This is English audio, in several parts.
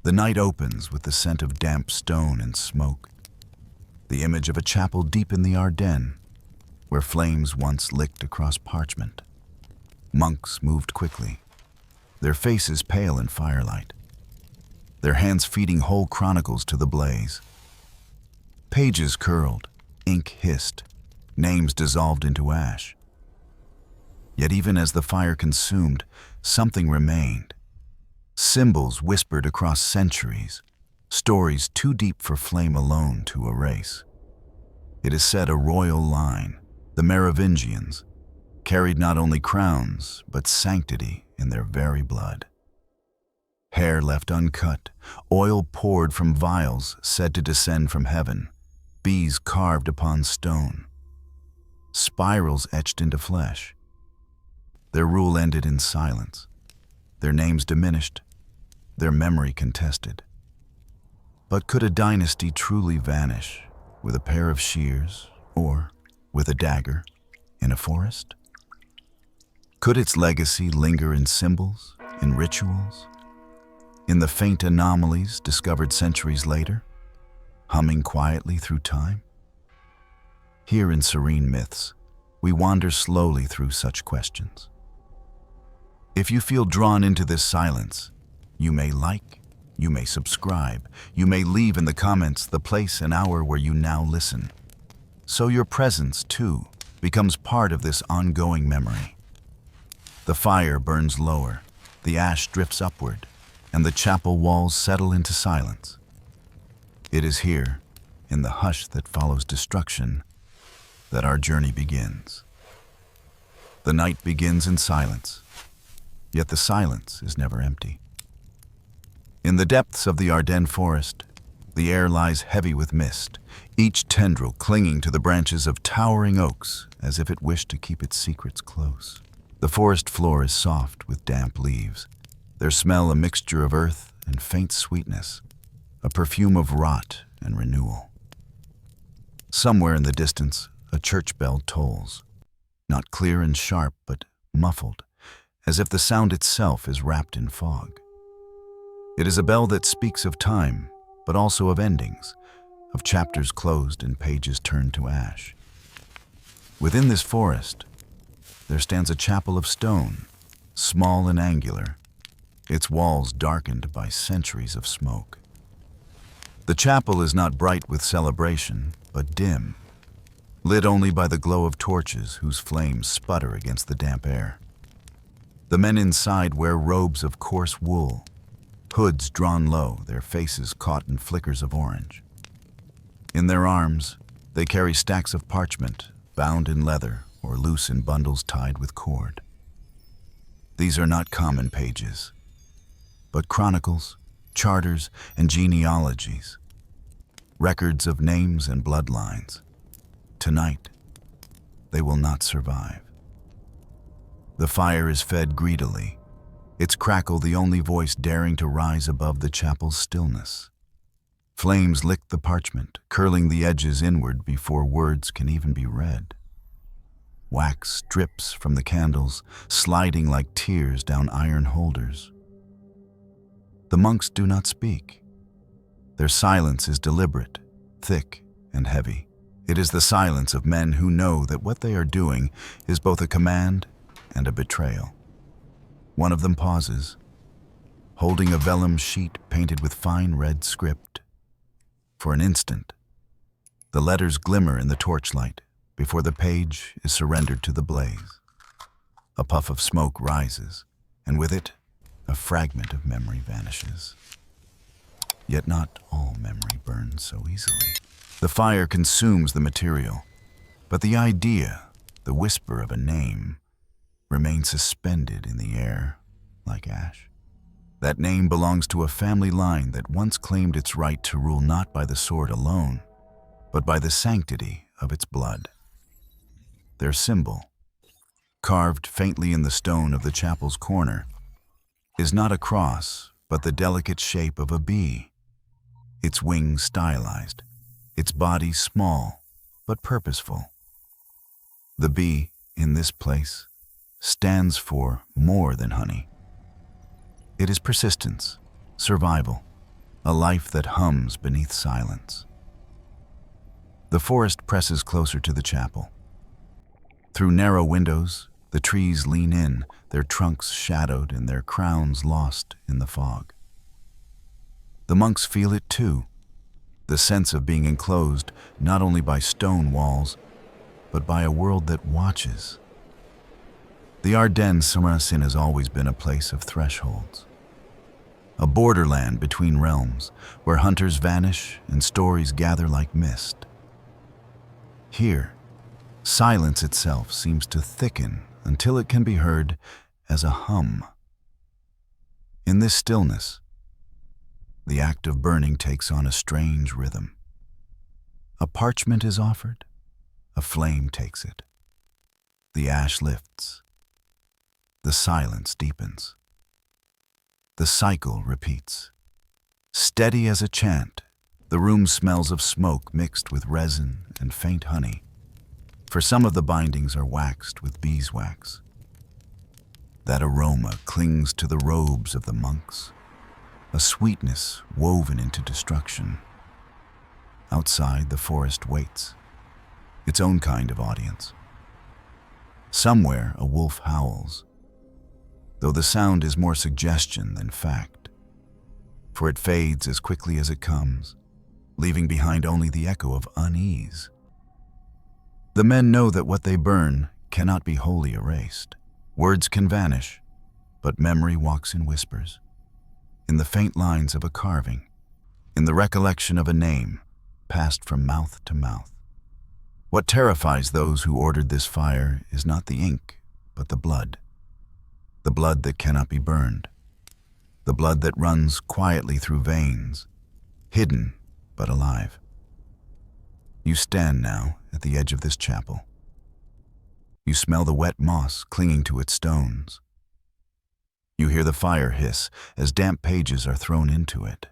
The night opens with the scent of damp stone and smoke, the image of a chapel deep in the Ardennes, where flames once licked across parchment. Monks moved quickly, their faces pale in firelight, their hands feeding whole chronicles to the blaze. Pages curled, ink hissed, names dissolved into ash. Yet even as the fire consumed, something remained. Symbols whispered across centuries, stories too deep for flame alone to erase. It is said a royal line, the Merovingians, carried not only crowns, but sanctity in their very blood. Hair left uncut, oil poured from vials said to descend from heaven, bees carved upon stone, spirals etched into flesh. Their rule ended in silence, their names diminished, their memory contested. But could a dynasty truly vanish with a pair of shears or with a dagger in a forest? Could its legacy linger in symbols, in rituals, in the faint anomalies discovered centuries later, humming quietly through time? Here in Serene Myths, we wander slowly through such questions. If you feel drawn into this silence, you may like, you may subscribe, you may leave in the comments the place and hour where you now listen. So your presence, too, becomes part of this ongoing memory. The fire burns lower, the ash drifts upward, and the chapel walls settle into silence. It is here, in the hush that follows destruction, that our journey begins. The night begins in silence, yet the silence is never empty. In the depths of the Ardennes forest, the air lies heavy with mist, each tendril clinging to the branches of towering oaks as if it wished to keep its secrets close. The forest floor is soft with damp leaves, their smell a mixture of earth and faint sweetness, a perfume of rot and renewal. Somewhere in the distance, a church bell tolls, not clear and sharp, but muffled, as if the sound itself is wrapped in fog. It is a bell that speaks of time, but also of endings, of chapters closed and pages turned to ash. Within this forest, there stands a chapel of stone, small and angular, its walls darkened by centuries of smoke. The chapel is not bright with celebration, but dim, lit only by the glow of torches whose flames sputter against the damp air. The men inside wear robes of coarse wool, hoods drawn low, their faces caught in flickers of orange. In their arms, they carry stacks of parchment, bound in leather or loose in bundles tied with cord. These are not common pages, but chronicles, charters, and genealogies, records of names and bloodlines. Tonight, they will not survive. The fire is fed greedily, its crackle the only voice daring to rise above the chapel's stillness. Flames lick the parchment, curling the edges inward before words can even be read. Wax drips from the candles, sliding like tears down iron holders. The monks do not speak. Their silence is deliberate, thick, and heavy. It is the silence of men who know that what they are doing is both a command and a betrayal. One of them pauses, holding a vellum sheet painted with fine red script. For an instant, the letters glimmer in the torchlight before the page is surrendered to the blaze. A puff of smoke rises, and with it, a fragment of memory vanishes. Yet not all memory burns so easily. The fire consumes the material, but the idea, the whisper of a name, remains suspended in the air like ash. That name belongs to a family line that once claimed its right to rule not by the sword alone, but by the sanctity of its blood. Their symbol, carved faintly in the stone of the chapel's corner, is not a cross, but the delicate shape of a bee, its wings stylized, its body small but purposeful. The bee, in this place, stands for more than honey. It is persistence, survival, a life that hums beneath silence. The forest presses closer to the chapel. Through narrow windows, the trees lean in, their trunks shadowed and their crowns lost in the fog. The monks feel it too, the sense of being enclosed not only by stone walls, but by a world that watches. The Ardennes Serene has always been a place of thresholds, a borderland between realms where hunters vanish and stories gather like mist. Here, silence itself seems to thicken until it can be heard as a hum. In this stillness, the act of burning takes on a strange rhythm. A parchment is offered, a flame takes it. The ash lifts. The silence deepens. The cycle repeats. Steady as a chant, the room smells of smoke mixed with resin and faint honey, for some of the bindings are waxed with beeswax. That aroma clings to the robes of the monks, a sweetness woven into destruction. Outside, the forest waits, its own kind of audience. Somewhere, a wolf howls, though the sound is more suggestion than fact, for it fades as quickly as it comes, leaving behind only the echo of unease. The men know that what they burn cannot be wholly erased. Words can vanish, but memory walks in whispers, in the faint lines of a carving, in the recollection of a name passed from mouth to mouth. What terrifies those who ordered this fire is not the ink, but the blood that cannot be burned, the blood that runs quietly through veins, hidden but alive. You stand now at the edge of this chapel. You smell the wet moss clinging to its stones. You hear the fire hiss as damp pages are thrown into it.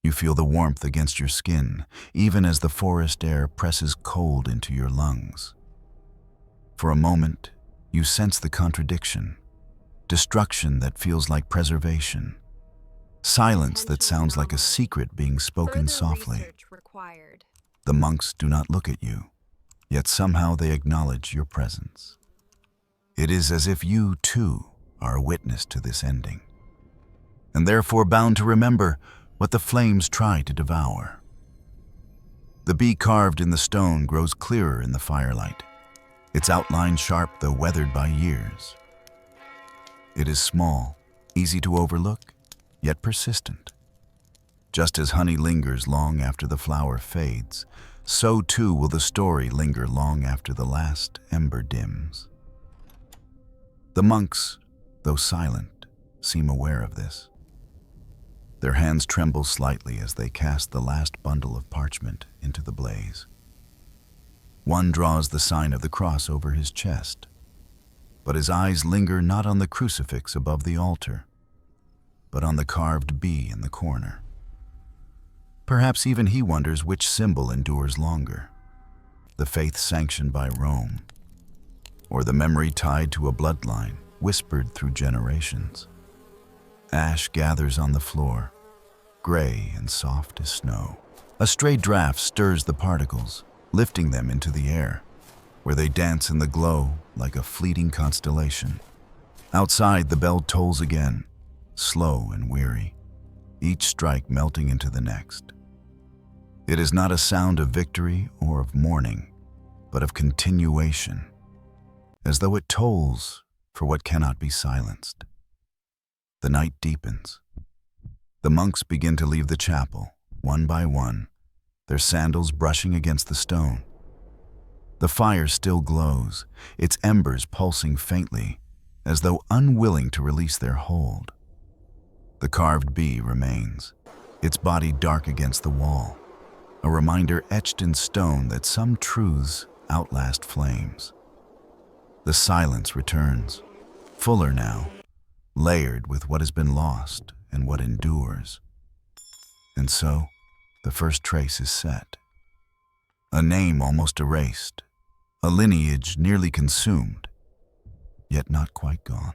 You feel the warmth against your skin, even as the forest air presses cold into your lungs. For a moment, you sense the contradiction, destruction that feels like preservation, silence that sounds like a secret being spoken softly. The monks do not look at you, yet somehow they acknowledge your presence. It is as if you, too, are a witness to this ending, and therefore bound to remember what the flames try to devour. The bee carved in the stone grows clearer in the firelight, its outline sharp though weathered by years. It is small, easy to overlook, yet persistent. Just as honey lingers long after the flower fades, so too will the story linger long after the last ember dims. The monks, though silent, seem aware of this. Their hands tremble slightly as they cast the last bundle of parchment into the blaze. One draws the sign of the cross over his chest, but his eyes linger not on the crucifix above the altar, but on the carved bee in the corner. Perhaps even he wonders which symbol endures longer, the faith sanctioned by Rome, or the memory tied to a bloodline whispered through generations. Ash gathers on the floor, gray and soft as snow. A stray draft stirs the particles, lifting them into the air, where they dance in the glow like a fleeting constellation. Outside, the bell tolls again, slow and weary, each strike melting into the next. It is not a sound of victory or of mourning, but of continuation, as though it tolls for what cannot be silenced. The night deepens. The monks begin to leave the chapel, one by one, their sandals brushing against the stone. The fire still glows, its embers pulsing faintly, as though unwilling to release their hold. The carved bee remains, its body dark against the wall, a reminder etched in stone that some truths outlast flames. The silence returns, fuller now, layered with what has been lost and what endures. And so, the first trace is set. A name almost erased, a lineage nearly consumed, yet not quite gone.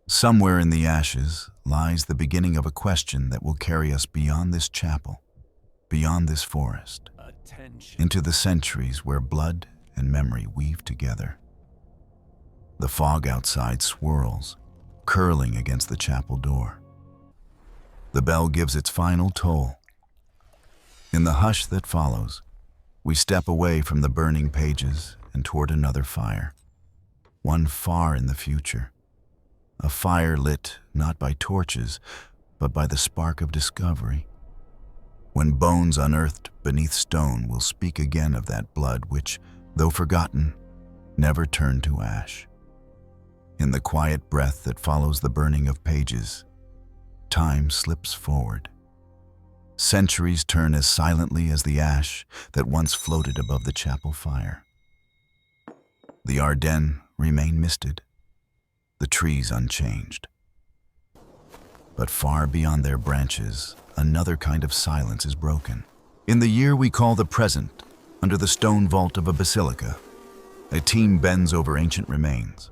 Somewhere in the ashes lies the beginning of a question that will carry us beyond this chapel, beyond this forest, into the centuries where blood and memory weave together. The fog outside swirls, curling against the chapel door. The bell gives its final toll. In the hush that follows, we step away from the burning pages and toward another fire, one far in the future. A fire lit not by torches, but by the spark of discovery. When bones unearthed beneath stone will speak again of that blood which, though forgotten, never turned to ash. In the quiet breath that follows the burning of pages, time slips forward. Centuries turn as silently as the ash that once floated above the chapel fire. The Ardennes remain misted, the trees unchanged. But far beyond their branches, another kind of silence is broken. In the year we call the present, under the stone vault of a basilica, a team bends over ancient remains.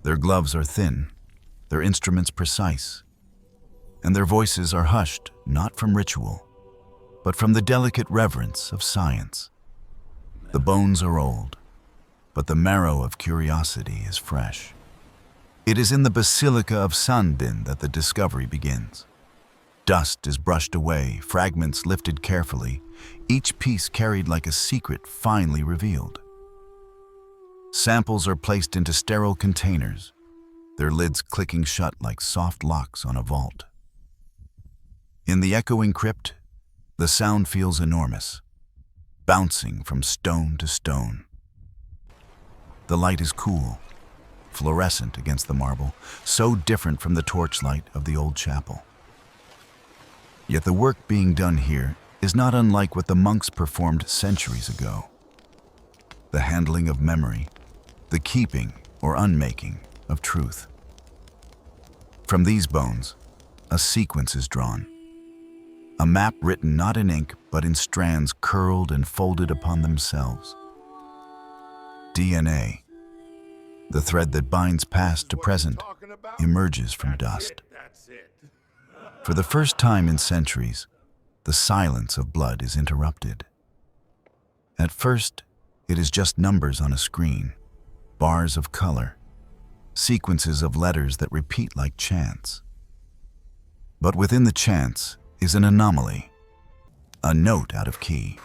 Their gloves are thin, their instruments precise, and their voices are hushed not from ritual, but from the delicate reverence of science. The bones are old, but the marrow of curiosity is fresh. It is in the Basilica of Saint-Denis that the discovery begins. Dust is brushed away, fragments lifted carefully, each piece carried like a secret finely revealed. Samples are placed into sterile containers, their lids clicking shut like soft locks on a vault. In the echoing crypt, the sound feels enormous, bouncing from stone to stone. The light is cool, fluorescent against the marble, so different from the torchlight of the old chapel. Yet the work being done here is not unlike what the monks performed centuries ago. The handling of memory, the keeping or unmaking of truth. From these bones, a sequence is drawn. A map written not in ink, but in strands curled and folded upon themselves. DNA, the thread that binds past to present, emerges from dust. For the first time in centuries, the silence of blood is interrupted. At first, it is just numbers on a screen, bars of color, sequences of letters that repeat like chants. But within the chants is an anomaly, a note out of key.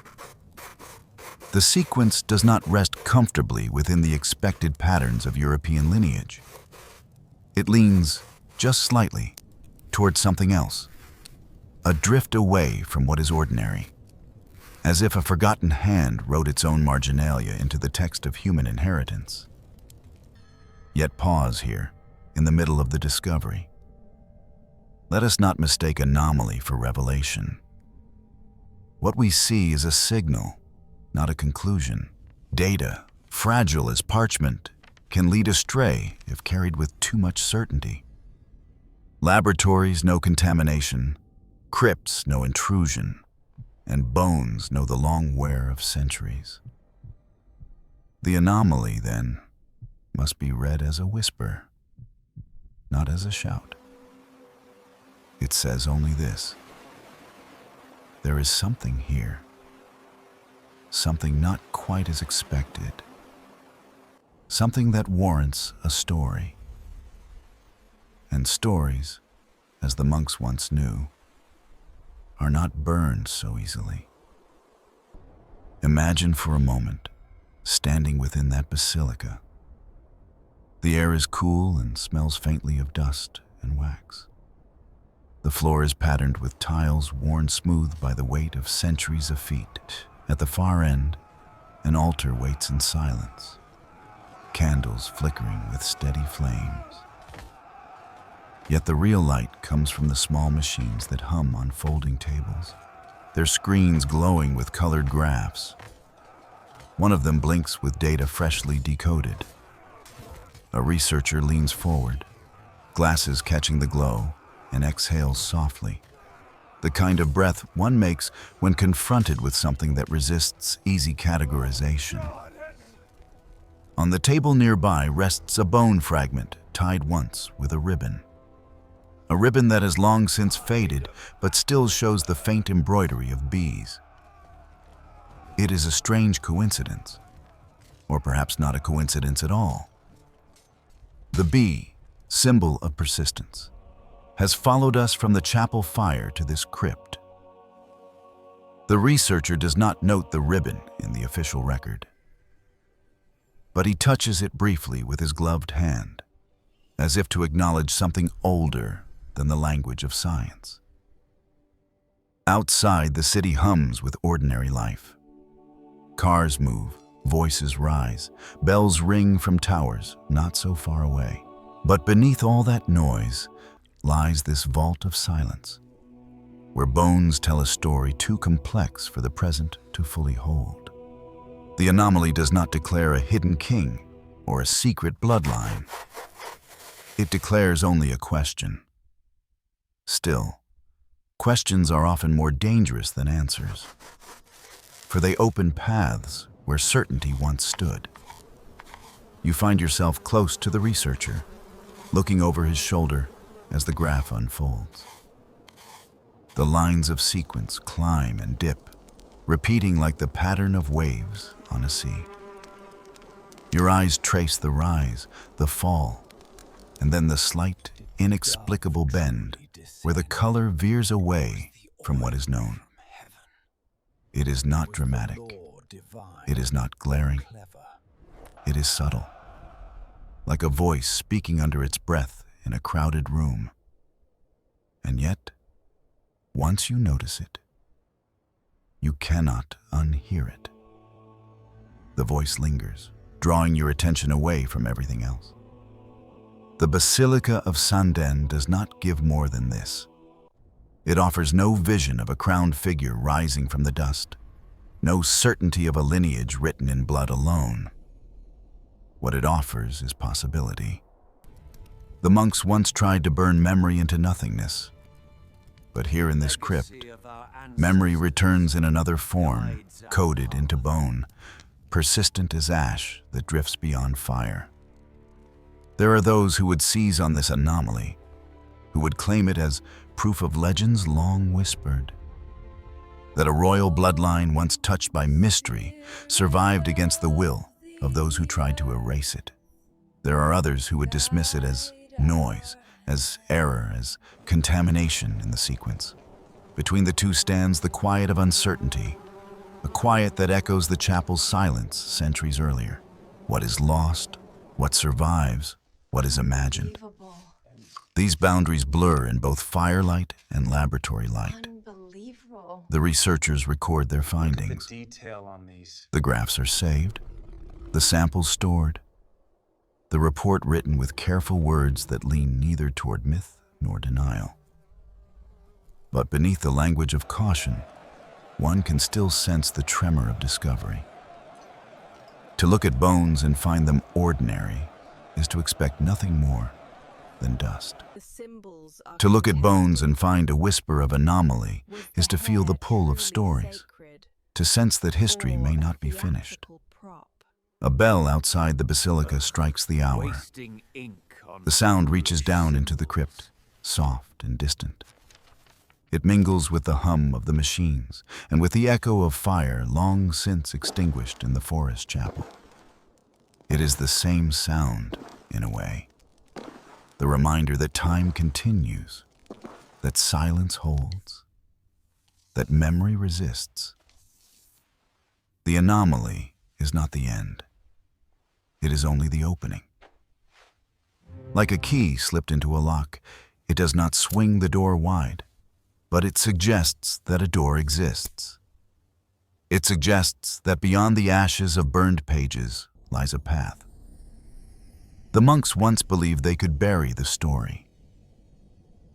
The sequence does not rest comfortably within the expected patterns of European lineage. It leans, just slightly, towards something else, a drift away from what is ordinary, as if a forgotten hand wrote its own marginalia into the text of human inheritance. Yet pause here, in the middle of the discovery. Let us not mistake anomaly for revelation. What we see is a signal, not a conclusion. Data, fragile as parchment, can lead astray if carried with too much certainty. Laboratories know contamination, crypts know intrusion, and bones know the long wear of centuries. The anomaly, then, must be read as a whisper, not as a shout. It says only this: there is something here, something not quite as expected, something that warrants a story. And stories, as the monks once knew, are not burned so easily. Imagine for a moment standing within that basilica. The air is cool and smells faintly of dust and wax. The floor is patterned with tiles worn smooth by the weight of centuries of feet. At the far end, an altar waits in silence, candles flickering with steady flames. Yet the real light comes from the small machines that hum on folding tables, their screens glowing with colored graphs. One of them blinks with data freshly decoded. A researcher leans forward, glasses catching the glow, and exhales softly, the kind of breath one makes when confronted with something that resists easy categorization. On the table nearby rests a bone fragment tied once with a ribbon. a ribbon that has long since faded but still shows the faint embroidery of bees. It is a strange coincidence, or perhaps not a coincidence at all. The bee, symbol of persistence, has followed us from the chapel fire to this crypt. The researcher does not note the ribbon in the official record, but he touches it briefly with his gloved hand, as if to acknowledge something older than the language of science. Outside, the city hums with ordinary life. Cars move, voices rise, bells ring from towers not so far away. But beneath all that noise lies this vault of silence, where bones tell a story too complex for the present to fully hold. The anomaly does not declare a hidden king or a secret bloodline. It declares only a question. Still, questions are often more dangerous than answers, for they open paths where certainty once stood. You find yourself close to the researcher, looking over his shoulder as the graph unfolds. The lines of sequence climb and dip, repeating like the pattern of waves on a sea. Your eyes trace the rise, the fall, and then the slight, inexplicable bend where the color veers away from what is known. It is not dramatic. It is not glaring. It is subtle, like a voice speaking under its breath in a crowded room. And yet, once you notice it, you cannot unhear it. The voice lingers, drawing your attention away from everything else. The Basilica of Saint-Denis does not give more than this. It offers no vision of a crowned figure rising from the dust, no certainty of a lineage written in blood alone. What it offers is possibility. The monks once tried to burn memory into nothingness, but here in this crypt, memory returns in another form, coded into bone, persistent as ash that drifts beyond fire. There are those who would seize on this anomaly, who would claim it as proof of legends long whispered, that a royal bloodline once touched by mystery survived against the will of those who tried to erase it. There are others who would dismiss it as noise, as error, as contamination in the sequence. Between the two stands the quiet of uncertainty, a quiet that echoes the chapel's silence centuries earlier. What is lost, what survives, what is imagined. These boundaries blur in both firelight and laboratory light. The researchers record their findings. The graphs are saved, the samples stored, the report written with careful words that lean neither toward myth nor denial. But beneath the language of caution, one can still sense the tremor of discovery. To look at bones and find them ordinary is to expect nothing more than dust. To look at bones and find a whisper of anomaly is to feel the pull of stories, to sense that history may not be finished. A bell outside the basilica strikes the hour. The sound reaches down into the crypt, soft and distant. It mingles with the hum of the machines and with the echo of fire long since extinguished in the forest chapel. It is the same sound, in a way. The reminder that time continues, that silence holds, that memory resists. The anomaly is not the end. It is only the opening. Like a key slipped into a lock, it does not swing the door wide, but it suggests that a door exists. It suggests that beyond the ashes of burned pages lies a path. The monks once believed they could bury the story.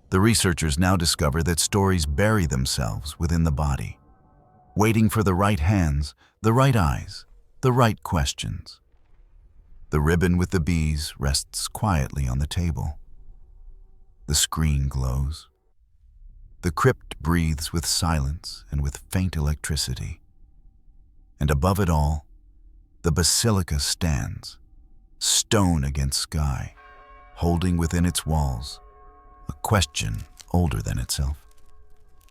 The researchers now discover that stories bury themselves within the body, waiting for the right hands, the right eyes, the right questions. The ribbon with the bees rests quietly on the table. The screen glows. The crypt breathes with silence and with faint electricity. And above it all, the basilica stands, stone against sky, holding within its walls a question older than itself.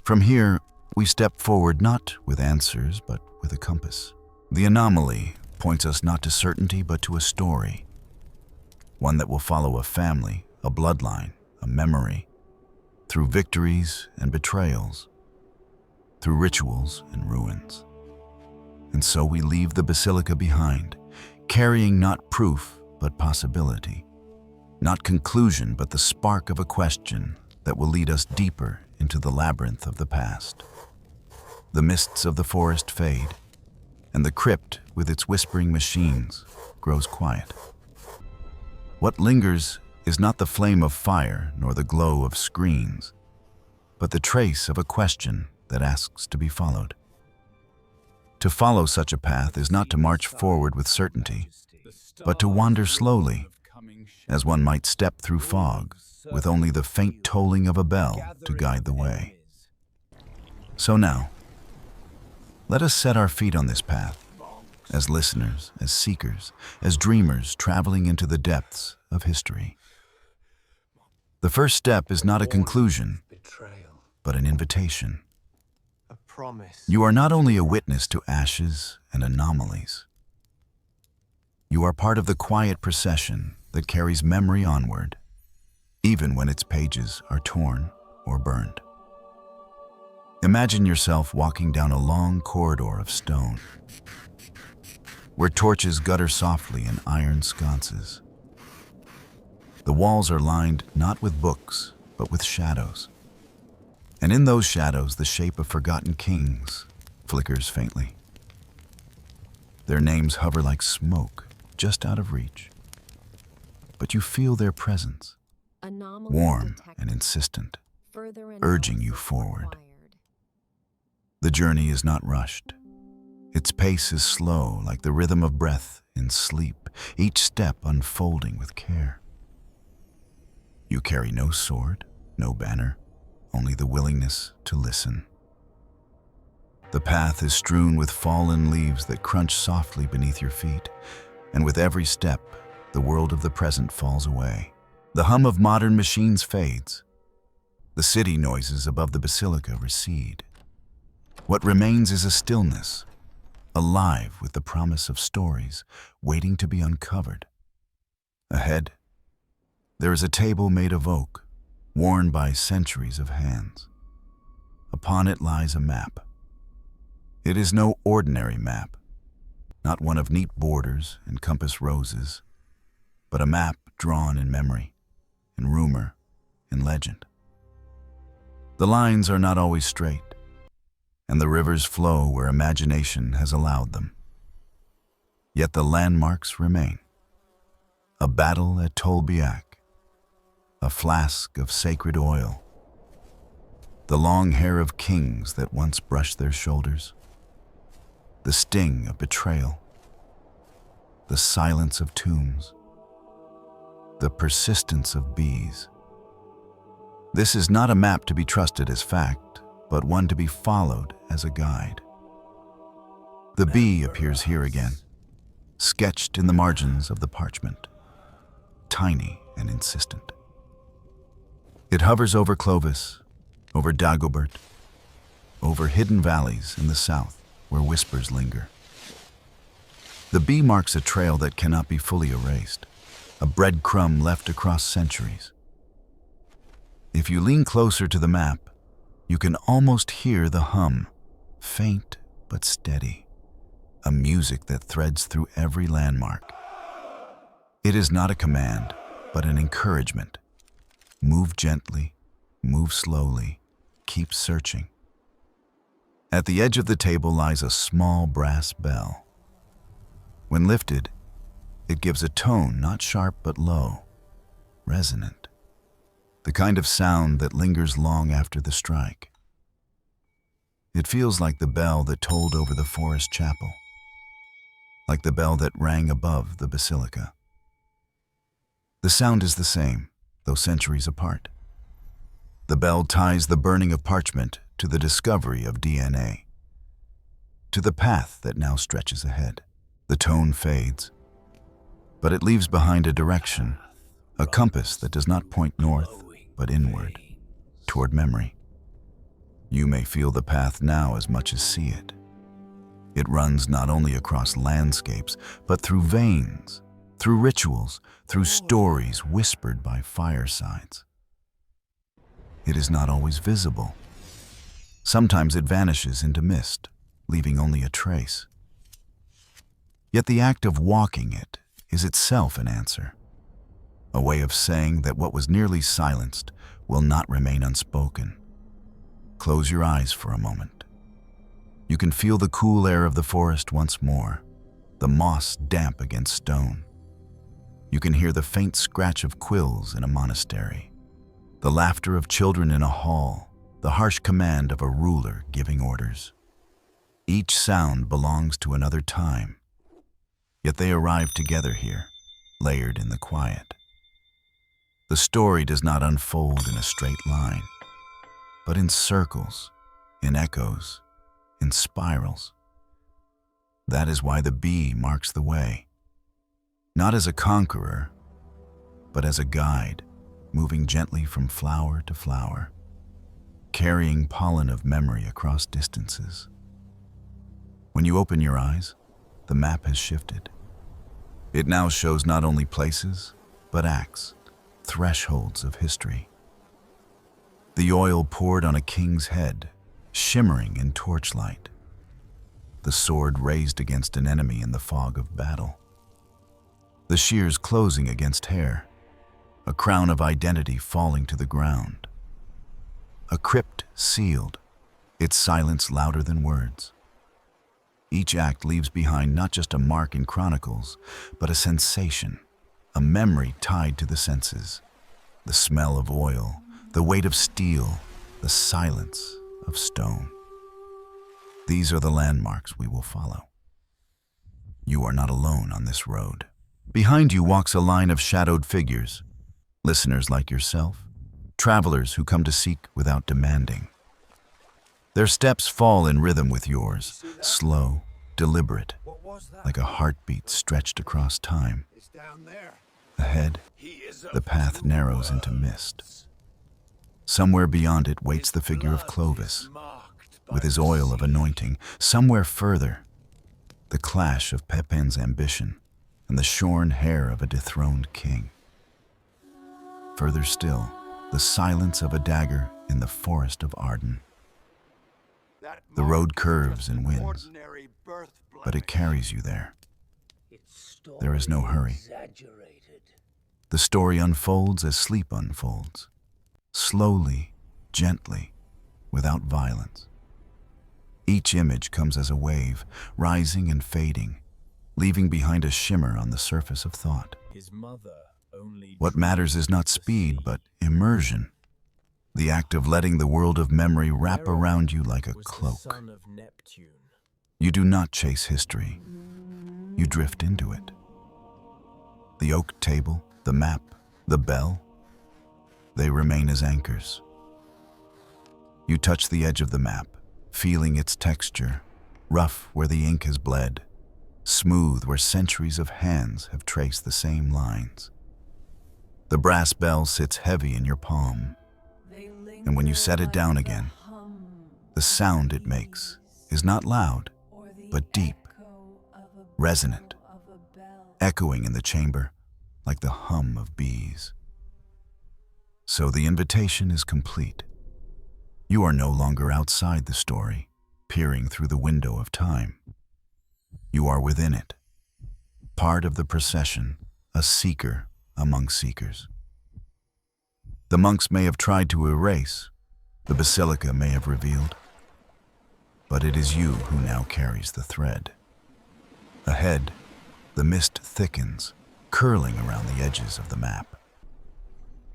From here, we step forward not with answers, but with a compass. The anomaly points us not to certainty, but to a story, one that will follow a family, a bloodline, a memory, through victories and betrayals, through rituals and ruins. And so we leave the basilica behind, carrying not proof, but possibility, not conclusion, but the spark of a question that will lead us deeper into the labyrinth of the past. The mists of the forest fade, and the crypt with its whispering machines grows quiet. What lingers is not the flame of fire nor the glow of screens, but the trace of a question that asks to be followed. To follow such a path is not to march forward with certainty, but to wander slowly, as one might step through fog, with only the faint tolling of a bell to guide the way. So now, let us set our feet on this path, as listeners, as seekers, as dreamers traveling into the depths of history. The first step is not a conclusion, but an invitation. You are not only a witness to ashes and anomalies. You are part of the quiet procession that carries memory onward, even when its pages are torn or burned. Imagine yourself walking down a long corridor of stone, where torches gutter softly in iron sconces. The walls are lined not with books, but with shadows. And in those shadows, the shape of forgotten kings flickers faintly. Their names hover like smoke, just out of reach. But you feel their presence, warm and insistent, urging you forward. The journey is not rushed. Its pace is slow, like the rhythm of breath in sleep, each step unfolding with care. You carry no sword, no banner, only the willingness to listen. The path is strewn with fallen leaves that crunch softly beneath your feet, and with every step, the world of the present falls away. The hum of modern machines fades. The city noises above the basilica recede. What remains is a stillness, alive with the promise of stories waiting to be uncovered. Ahead, there is a table made of oak, worn by centuries of hands. Upon it lies a map. It is no ordinary map, not one of neat borders and compass roses, but a map drawn in memory, in rumor, in legend. The lines are not always straight, and the rivers flow where imagination has allowed them. Yet the landmarks remain. A battle at Tolbiac, a flask of sacred oil, the long hair of kings that once brushed their shoulders, the sting of betrayal, the silence of tombs, the persistence of bees. This is not a map to be trusted as fact, but one to be followed as a guide. The bee appears here again, sketched in the margins of the parchment, tiny and insistent. It hovers over Clovis, over Dagobert, over hidden valleys in the south where whispers linger. The bee marks a trail that cannot be fully erased, a breadcrumb left across centuries. If you lean closer to the map, you can almost hear the hum, faint but steady, a music that threads through every landmark. It is not a command, but an encouragement. Move gently, move slowly, keep searching. At the edge of the table lies a small brass bell. When lifted, it gives a tone not sharp but low, resonant, the kind of sound that lingers long after the strike. It feels like the bell that tolled over the forest chapel, like the bell that rang above the basilica. The sound is the same, though centuries apart. The bell ties the burning of parchment to the discovery of DNA, to the path that now stretches ahead. The tone fades, but it leaves behind a direction, a compass that does not point north, but inward, toward memory. You may feel the path now as much as see it. It runs not only across landscapes, but through veins, through rituals, through stories whispered by firesides. It is not always visible. Sometimes it vanishes into mist, leaving only a trace. Yet the act of walking it is itself an answer, a way of saying that what was nearly silenced will not remain unspoken. Close your eyes for a moment. You can feel the cool air of the forest once more, the moss damp against stone. You can hear the faint scratch of quills in a monastery, the laughter of children in a hall, the harsh command of a ruler giving orders. Each sound belongs to another time, yet they arrive together here, layered in the quiet. The story does not unfold in a straight line, but in circles, in echoes, in spirals. That is why the bee marks the way, not as a conqueror, but as a guide, moving gently from flower to flower, carrying pollen of memory across distances. When you open your eyes, the map has shifted. It now shows not only places, but acts, thresholds of history. The oil poured on a king's head, shimmering in torchlight. The sword raised against an enemy in the fog of battle. The shears closing against hair, a crown of identity falling to the ground. A crypt sealed, its silence louder than words. Each act leaves behind not just a mark in chronicles, but a sensation, a memory tied to the senses. The smell of oil, the weight of steel, the silence of stone. These are the landmarks we will follow. You are not alone on this road. Behind you walks a line of shadowed figures, listeners like yourself, travelers who come to seek without demanding. Their steps fall in rhythm with yours, slow, deliberate, like a heartbeat stretched across time. Ahead, the path narrows into mist. Somewhere beyond it waits the figure of Clovis, with his oil of anointing. Somewhere further, the clash of Pepin's ambition and the shorn hair of a dethroned king. Further still, the silence of a dagger in the forest of Arden. The road curves and winds, but it carries you there. There is no hurry. The story unfolds as sleep unfolds, slowly, gently, without violence. Each image comes as a wave, rising and fading, leaving behind a shimmer on the surface of thought. What matters is not speed, but immersion, the act of letting the world of memory wrap around you like a cloak. You do not chase history, you drift into it. The oak table, the map, the bell, they remain as anchors. You touch the edge of the map, feeling its texture, rough where the ink has bled, smooth where centuries of hands have traced the same lines. The brass bell sits heavy in your palm, and when you set it down again, the sound it makes is not loud, but deep, resonant, echoing in the chamber like the hum of bees. So the invitation is complete. You are no longer outside the story, peering through the window of time. You are within it, part of the procession, a seeker among seekers. The monks may have tried to erase, the basilica may have revealed, but it is you who now carries the thread. Ahead, the mist thickens, curling around the edges of the map.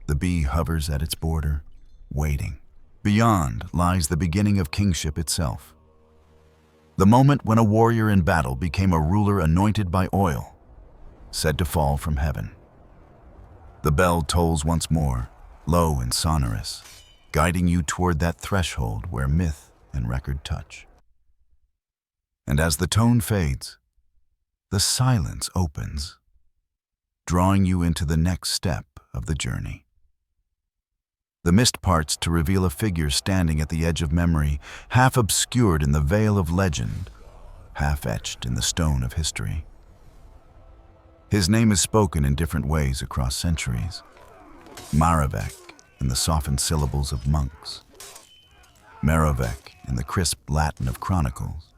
The bee hovers at its border, waiting. Beyond lies the beginning of kingship itself. The moment when a warrior in battle became a ruler anointed by oil, said to fall from heaven. The bell tolls once more, low and sonorous, guiding you toward that threshold where myth and record touch. And as the tone fades, the silence opens, drawing you into the next step of the journey. The mist parts to reveal a figure standing at the edge of memory, half obscured in the veil of legend, half etched in the stone of history. His name is spoken in different ways across centuries. Maravec in the softened syllables of monks, Merovec in the crisp Latin of chronicles,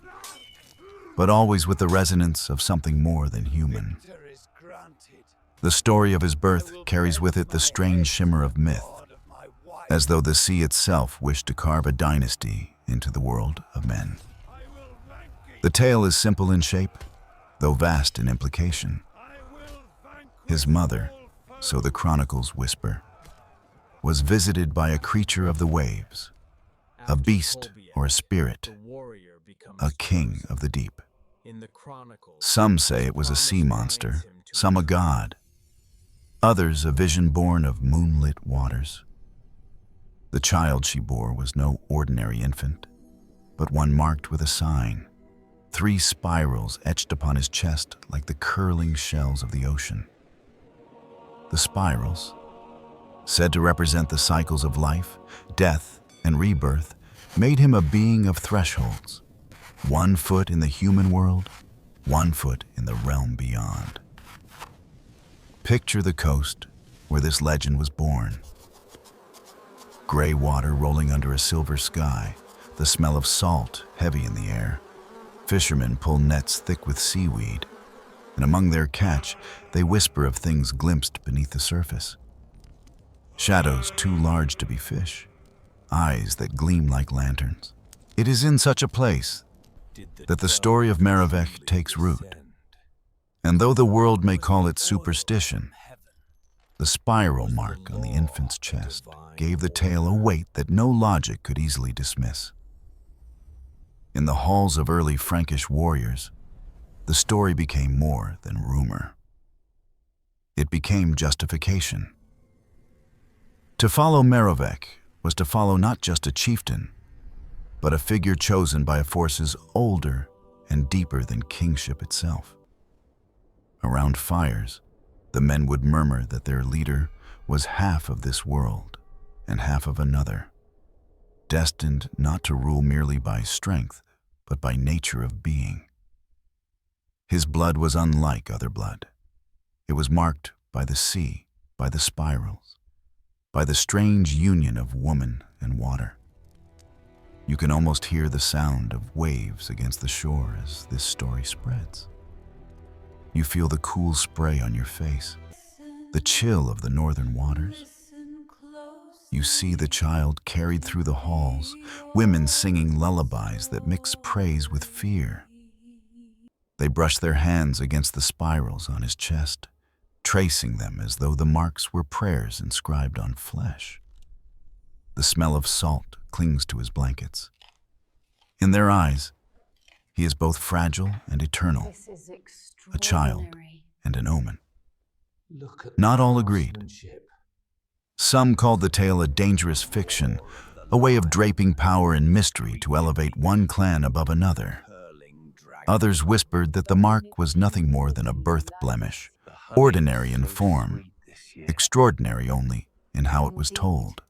but always with the resonance of something more than human. The story of his birth carries with it the strange shimmer of myth, as though the sea itself wished to carve a dynasty into the world of men. The tale is simple in shape, though vast in implication. His mother, so the chronicles whisper, was visited by a creature of the waves, a beast or a spirit, a king of the deep. Some say it was a sea monster, some a god, others a vision born of moonlit waters. The child she bore was no ordinary infant, but one marked with a sign, 3 spirals etched upon his chest like the curling shells of the ocean. The spirals, said to represent the cycles of life, death, and rebirth, made him a being of thresholds, 1 foot in the human world, 1 foot in the realm beyond. Picture the coast where this legend was born. Gray water rolling under a silver sky, the smell of salt heavy in the air. Fishermen pull nets thick with seaweed, and among their catch, they whisper of things glimpsed beneath the surface. Shadows too large to be fish, eyes that gleam like lanterns. It is in such a place that the story of Merovec takes root. And though the world may call it superstition, the spiral mark on the infant's chest gave the tale a weight that no logic could easily dismiss. In the halls of early Frankish warriors, the story became more than rumor. It became justification. To follow Merovec was to follow not just a chieftain, but a figure chosen by forces older and deeper than kingship itself. Around fires, the men would murmur that their leader was half of this world and half of another, destined not to rule merely by strength, but by nature of being. His blood was unlike other blood. It was marked by the sea, by the spirals, by the strange union of woman and water. You can almost hear the sound of waves against the shore as this story spreads. You feel the cool spray on your face, the chill of the northern waters. You see the child carried through the halls, women singing lullabies that mix praise with fear. They brush their hands against the spirals on his chest, tracing them as though the marks were prayers inscribed on flesh. The smell of salt clings to his blankets. In their eyes, he is both fragile and eternal, a child and an omen. Not all agreed. Some called the tale a dangerous fiction, a way of draping power and mystery to elevate one clan above another. Others whispered that the mark was nothing more than a birth blemish, ordinary in form, extraordinary only in how it was told.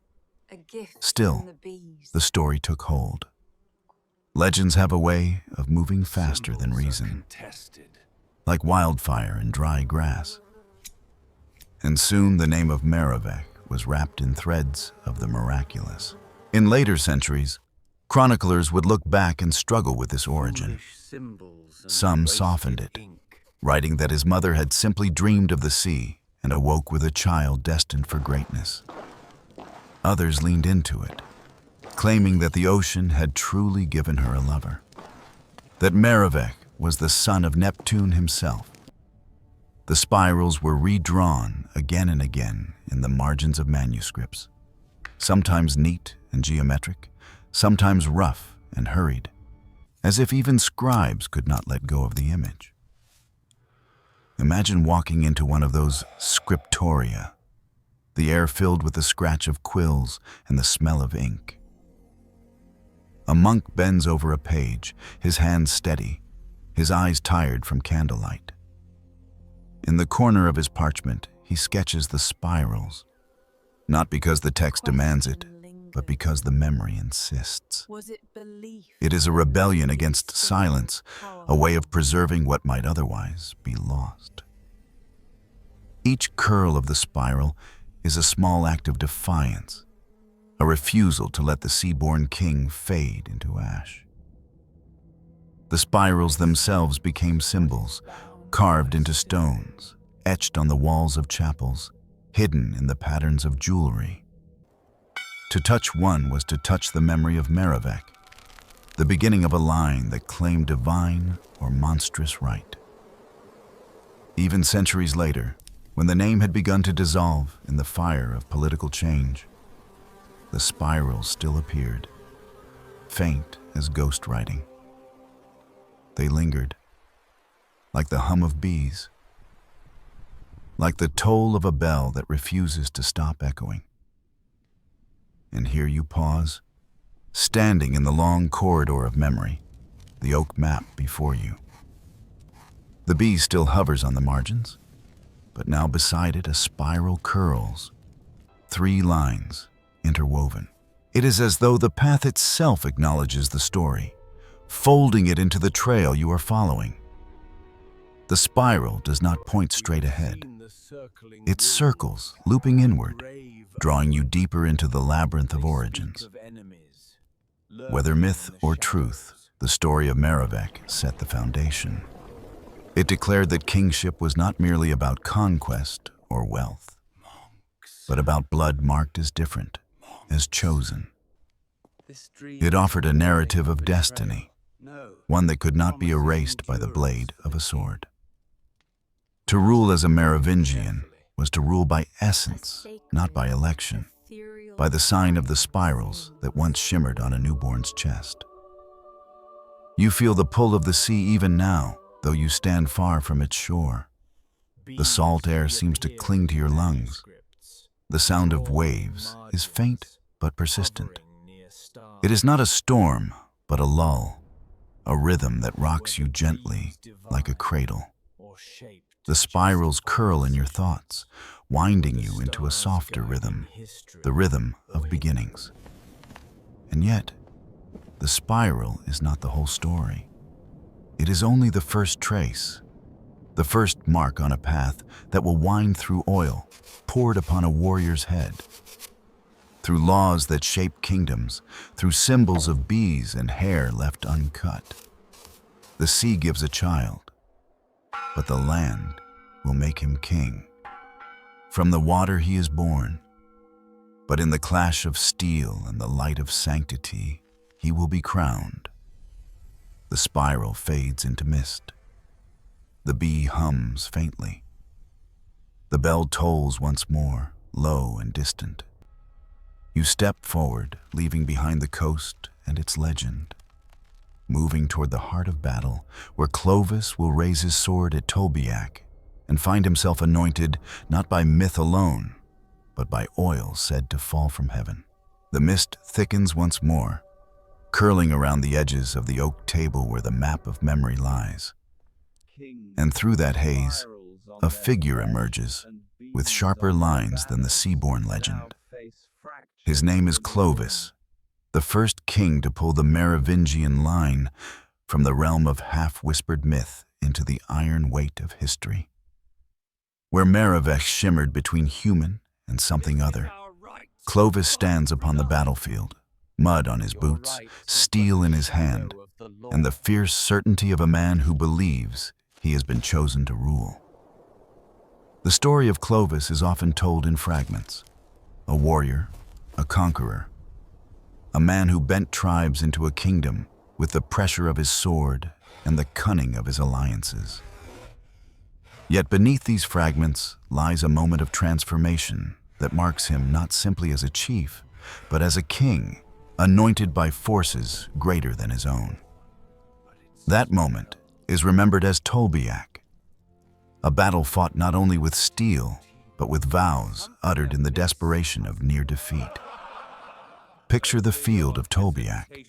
Still, the story took hold. Legends have a way of moving faster than reason, like wildfire in dry grass. And soon the name of Merovec was wrapped in threads of the miraculous. In later centuries, chroniclers would look back and struggle with this origin. Some softened it, writing that his mother had simply dreamed of the sea and awoke with a child destined for greatness. Others leaned into it, claiming that the ocean had truly given her a lover, that Merovec was the son of Neptune himself. The spirals were redrawn again and again in the margins of manuscripts, sometimes neat and geometric, sometimes rough and hurried, as if even scribes could not let go of the image. Imagine walking into one of those scriptoria, the air filled with the scratch of quills and the smell of ink. A monk bends over a page, his hands steady, his eyes tired from candlelight. In the corner of his parchment, he sketches the spirals, not because the text demands it, but because the memory insists. Was it belief? It is a rebellion against silence, a way of preserving what might otherwise be lost. Each curl of the spiral is a small act of defiance, a refusal to let the sea-born king fade into ash. The spirals themselves became symbols, carved into stones, etched on the walls of chapels, hidden in the patterns of jewelry. To touch one was to touch the memory of Merovingian, the beginning of a line that claimed divine or monstrous right. Even centuries later, when the name had begun to dissolve in the fire of political change, the spirals still appeared, faint as ghost writing. They lingered, like the hum of bees, like the toll of a bell that refuses to stop echoing. And here you pause, standing in the long corridor of memory, the oak map before you. The bee still hovers on the margins, but now beside it a spiral curls, 3 lines interwoven. It is as though the path itself acknowledges the story, folding it into the trail you are following. The spiral does not point straight ahead. It circles, looping inward, drawing you deeper into the labyrinth of origins. Whether myth or truth, the story of Merovingian set the foundation. It declared that kingship was not merely about conquest or wealth, but about blood marked as different, as chosen. It offered a narrative of destiny, one that could not be erased by the blade of a sword. To rule as a Merovingian was to rule by essence, not by election, by the sign of the spirals that once shimmered on a newborn's chest. You feel the pull of the sea even now, though you stand far from its shore. The salt air seems to cling to your lungs. The sound of waves is faint but persistent. It is not a storm, but a lull, a rhythm that rocks you gently like a cradle. The spirals curl in your thoughts, winding you into a softer rhythm, the rhythm of beginnings. And yet, the spiral is not the whole story. It is only the first trace, the first mark on a path that will wind through oil poured upon a warrior's head, through laws that shape kingdoms, through symbols of bees and hair left uncut. The sea gives a child, but the land will make him king. From the water he is born, but in the clash of steel and the light of sanctity, he will be crowned. The spiral fades into mist. The bee hums faintly. The bell tolls once more, low and distant. You step forward, leaving behind the coast and its legend, moving toward the heart of battle, where Clovis will raise his sword at Tolbiac and find himself anointed not by myth alone, but by oil said to fall from heaven. The mist thickens once more, curling around the edges of the oak table where the map of memory lies. And through that haze, a figure emerges, with sharper lines than the sea-born legend. His name is Clovis, the first king to pull the Merovingian line from the realm of half-whispered myth into the iron weight of history. Where Merovingian shimmered between human and something other, Clovis stands upon the battlefield, mud on his boots, steel in his hand, and the fierce certainty of a man who believes he has been chosen to rule. The story of Clovis is often told in fragments. A warrior, a conqueror, a man who bent tribes into a kingdom with the pressure of his sword and the cunning of his alliances. Yet beneath these fragments lies a moment of transformation that marks him not simply as a chief, but as a king, anointed by forces greater than his own. That moment is remembered as Tolbiac, a battle fought not only with steel, but with vows uttered in the desperation of near defeat. Picture the field of Tolbiac.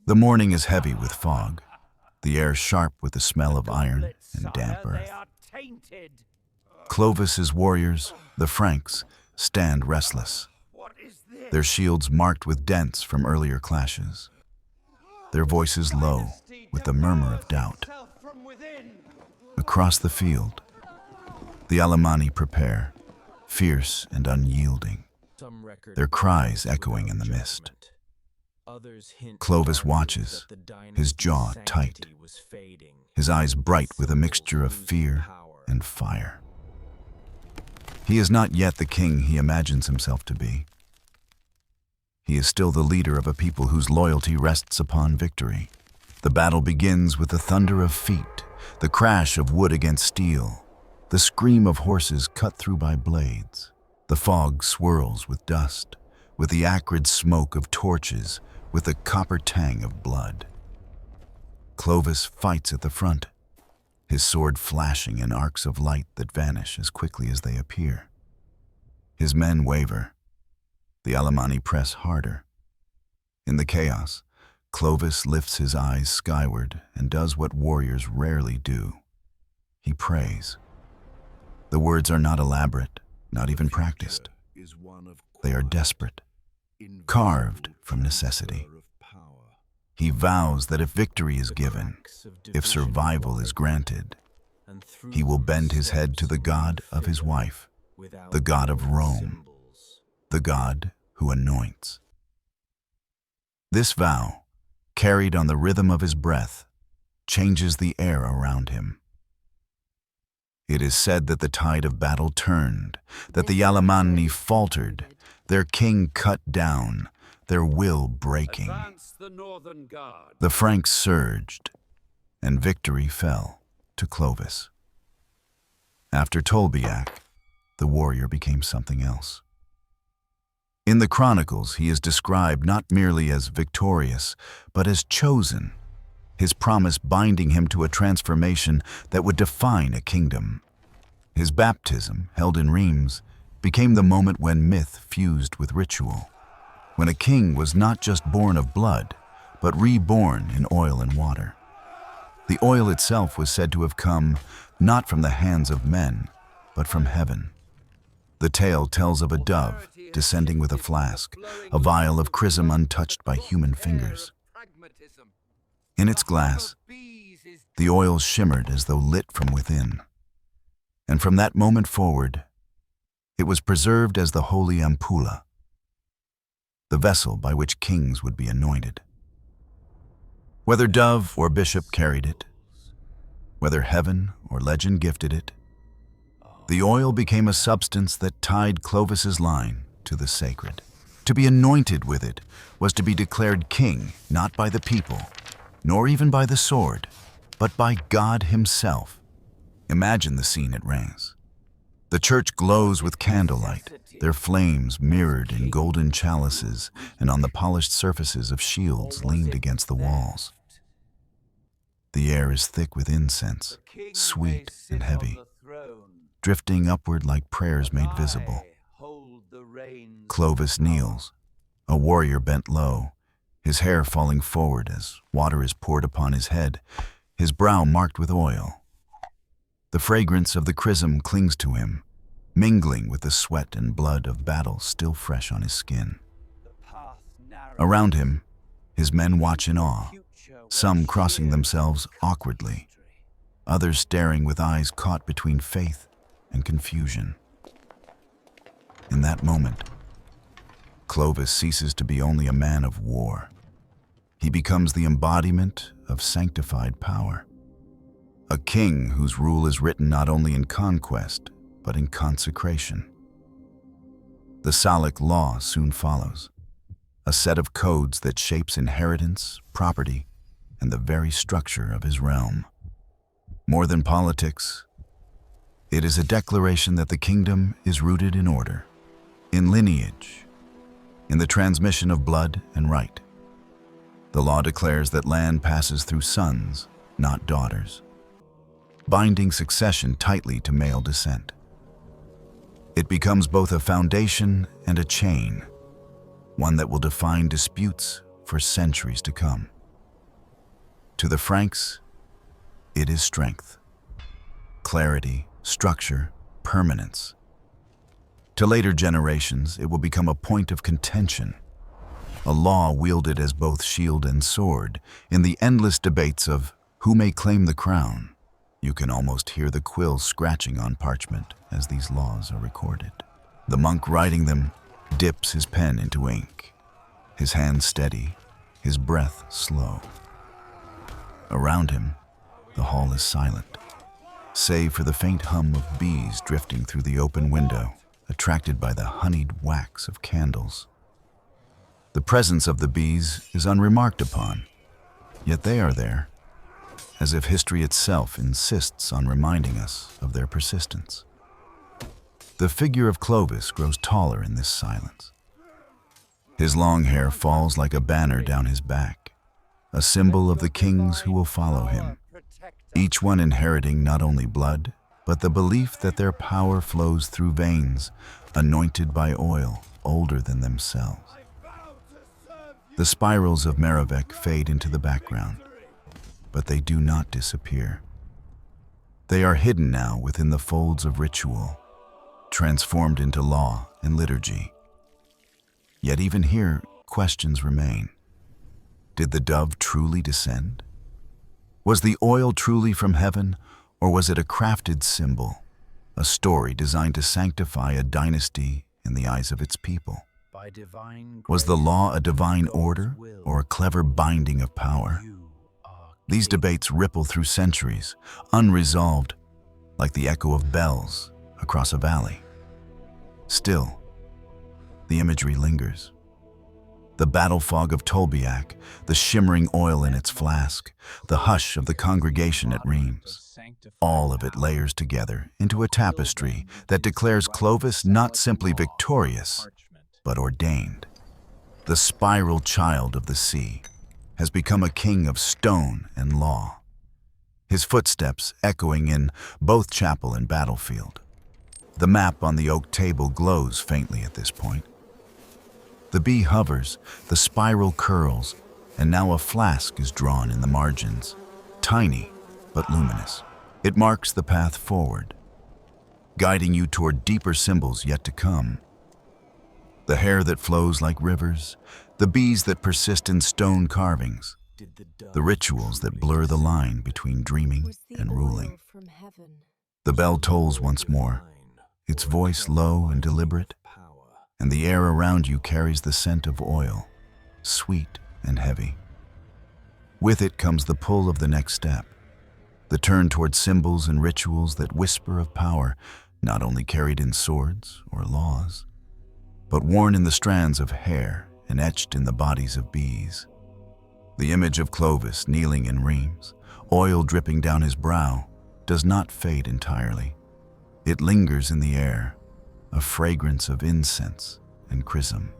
The morning is heavy with fog, the air sharp with the smell of iron and damp earth. Clovis's warriors, the Franks, stand restless, their shields marked with dents from earlier clashes, their voices low with the murmur of doubt. Across the field, the Alemanni prepare, fierce and unyielding, their cries echoing in the mist. Clovis watches, his jaw tight, his eyes bright with a mixture of fear and fire. He is not yet the king he imagines himself to be. He is still the leader of a people whose loyalty rests upon victory. The battle begins with the thunder of feet, the crash of wood against steel, the scream of horses cut through by blades. The fog swirls with dust, with the acrid smoke of torches, with the copper tang of blood. Clovis fights at the front, his sword flashing in arcs of light that vanish as quickly as they appear. His men waver. The Alemanni press harder. In the chaos, Clovis lifts his eyes skyward and does what warriors rarely do. He prays. The words are not elaborate, not even practiced. They are desperate, carved from necessity. He vows that if victory is given, if survival is granted, he will bend his head to the God of his wife, the God of Rome, the God who anoints. This vow, carried on the rhythm of his breath, changes the air around him. It is said that the tide of battle turned, that the Alemanni faltered, their king cut down, their will breaking. The Franks surged, and victory fell to Clovis. After Tolbiac, the warrior became something else. In the chronicles, he is described not merely as victorious, but as chosen, his promise binding him to a transformation that would define a kingdom. His baptism, held in Reims, became the moment when myth fused with ritual, when a king was not just born of blood, but reborn in oil and water. The oil itself was said to have come not from the hands of men, but from heaven. The tale tells of a dove descending with a flask, a vial of chrism untouched by human fingers. In its glass, the oil shimmered as though lit from within. And from that moment forward, it was preserved as the holy ampulla, the vessel by which kings would be anointed. Whether dove or bishop carried it, whether heaven or legend gifted it, the oil became a substance that tied Clovis's line to the sacred. To be anointed with it was to be declared king, not by the people, nor even by the sword, but by God himself. Imagine the scene at Rennes. The church glows with candlelight, their flames mirrored in golden chalices and on the polished surfaces of shields leaned against the walls. The air is thick with incense, sweet and heavy, drifting upward like prayers made visible. Clovis kneels, a warrior bent low, his hair falling forward as water is poured upon his head, his brow marked with oil. The fragrance of the chrism clings to him, mingling with the sweat and blood of battle still fresh on his skin. Around him, his men watch in awe, some crossing themselves awkwardly, others staring with eyes caught between faith and confusion. In that moment, Clovis ceases to be only a man of war. He becomes the embodiment of sanctified power, a king whose rule is written not only in conquest, but in consecration. The Salic law soon follows, a set of codes that shapes inheritance, property, and the very structure of his realm. More than politics, it is a declaration that the kingdom is rooted in order, in lineage, in the transmission of blood and right. The law declares that land passes through sons, not daughters, binding succession tightly to male descent. It becomes both a foundation and a chain, one that will define disputes for centuries to come. To the Franks, it is strength, clarity, structure, permanence. To later generations, it will become a point of contention, a law wielded as both shield and sword. In the endless debates of who may claim the crown, you can almost hear the quill scratching on parchment as these laws are recorded. The monk writing them dips his pen into ink, his hand steady, his breath slow. Around him, the hall is silent, save for the faint hum of bees drifting through the open window, attracted by the honeyed wax of candles. The presence of the bees is unremarked upon, yet they are there, as if history itself insists on reminding us of their persistence. The figure of Clovis grows taller in this silence. His long hair falls like a banner down his back, a symbol of the kings who will follow him, each one inheriting not only blood, but the belief that their power flows through veins anointed by oil older than themselves. The spirals of Merovingian fade into the background, but they do not disappear. They are hidden now within the folds of ritual, transformed into law and liturgy. Yet even here, questions remain. Did the dove truly descend? Was the oil truly from heaven, or was it a crafted symbol, a story designed to sanctify a dynasty in the eyes of its people? Was the law a divine order, or a clever binding of power? These debates ripple through centuries, unresolved, like the echo of bells across a valley. Still, the imagery lingers. The battle fog of Tolbiac, the shimmering oil in its flask, the hush of the congregation at Reims, all of it layers together into a tapestry that declares Clovis not simply victorious, but ordained. The spiral child of the sea has become a king of stone and law, his footsteps echoing in both chapel and battlefield. The map on the oak table glows faintly at this point. The bee hovers, the spiral curls, and now a flask is drawn in the margins, tiny but luminous. It marks the path forward, guiding you toward deeper symbols yet to come. The hair that flows like rivers, the bees that persist in stone carvings, the rituals that blur the line between dreaming and ruling. The bell tolls once more, its voice low and deliberate, and the air around you carries the scent of oil, sweet and heavy. With it comes the pull of the next step, the turn toward symbols and rituals that whisper of power, not only carried in swords or laws, but worn in the strands of hair and etched in the bodies of bees. The image of Clovis kneeling in Reims, oil dripping down his brow, does not fade entirely. It lingers in the air, a fragrance of incense and chrism,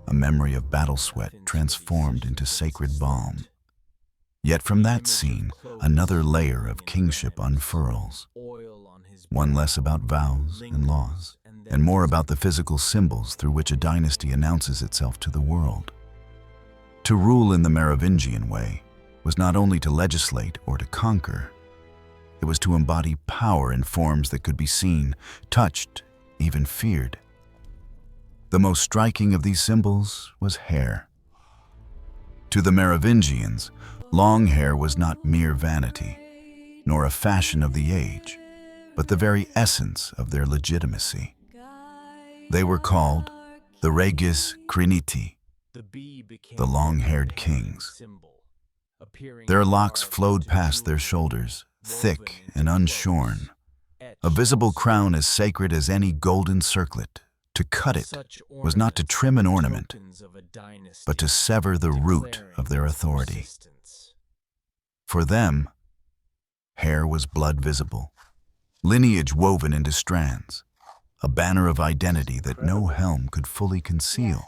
a memory of battle sweat transformed into sacred balm. Yet from that scene, another layer of kingship unfurls, one less about vows and laws, and more about the physical symbols through which a dynasty announces itself to the world. To rule in the Merovingian way was not only to legislate or to conquer, it was to embody power in forms that could be seen, touched, even feared. The most striking of these symbols was hair. To the Merovingians, long hair was not mere vanity, nor a fashion of the age, but the very essence of their legitimacy. They were called the Reges Criniti, the long-haired kings. Their locks flowed past their shoulders, thick and unshorn, a visible crown as sacred as any golden circlet. To cut it was not to trim an ornament, but to sever the root of their authority. For them, hair was blood visible, lineage woven into strands, a banner of identity that no helm could fully conceal.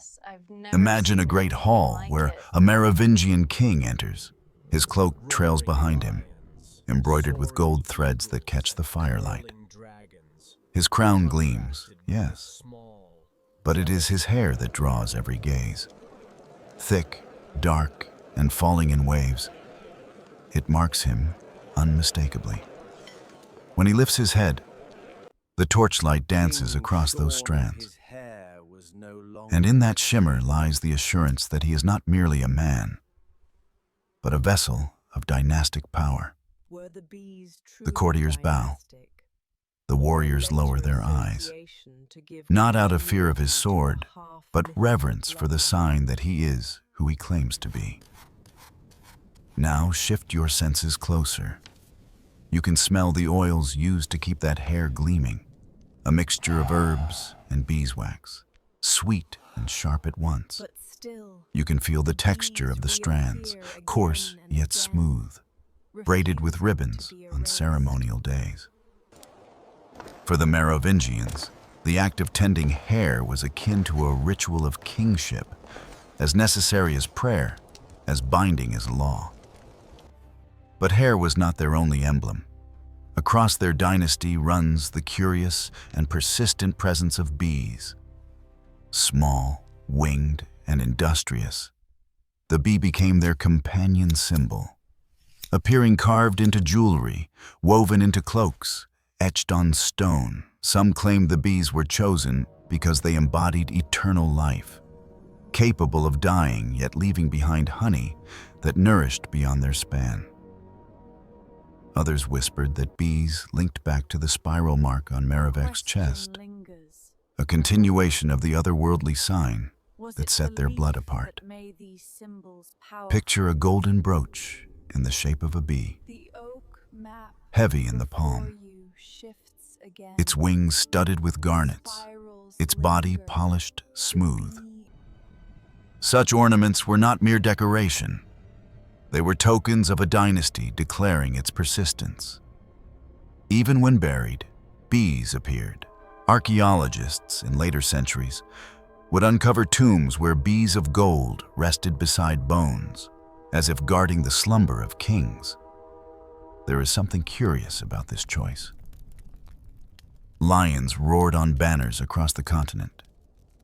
Imagine a great hall where a Merovingian king enters. His cloak trails behind him, embroidered with gold threads that catch the firelight. His crown gleams, yes, but it is his hair that draws every gaze. Thick, dark, and falling in waves, it marks him unmistakably. When he lifts his head, The torchlight dances across those strands, and in that shimmer lies the assurance that he is not merely a man, but a vessel of dynastic power. The courtiers bow. The warriors lower their eyes, not out of fear of his sword, but reverence for the sign that he is who he claims to be. Now shift your senses closer. You can smell the oils used to keep that hair gleaming, a mixture of herbs and beeswax, sweet and sharp at once. You can feel the texture of the strands, coarse yet smooth, braided with ribbons on ceremonial days. For the Merovingians, the act of tending hair was akin to a ritual of kingship, as necessary as prayer, as binding as law. But hair was not their only emblem. Across their dynasty runs the curious and persistent presence of bees. Small, winged, and industrious, the bee became their companion symbol, appearing carved into jewelry, woven into cloaks, etched on stone. Some claimed the bees were chosen because they embodied eternal life, capable of dying yet leaving behind honey that nourished beyond their span. Others whispered that bees linked back to the spiral mark on Merovec's chest, a continuation of the otherworldly sign that set their blood apart. Picture a golden brooch in the shape of a bee, heavy in the palm, its wings studded with garnets, its body polished smooth. Such ornaments were not mere decoration. They were tokens of a dynasty declaring its persistence. Even when buried, bees appeared. Archaeologists in later centuries would uncover tombs where bees of gold rested beside bones, as if guarding the slumber of kings. There is something curious about this choice. Lions roared on banners across the continent.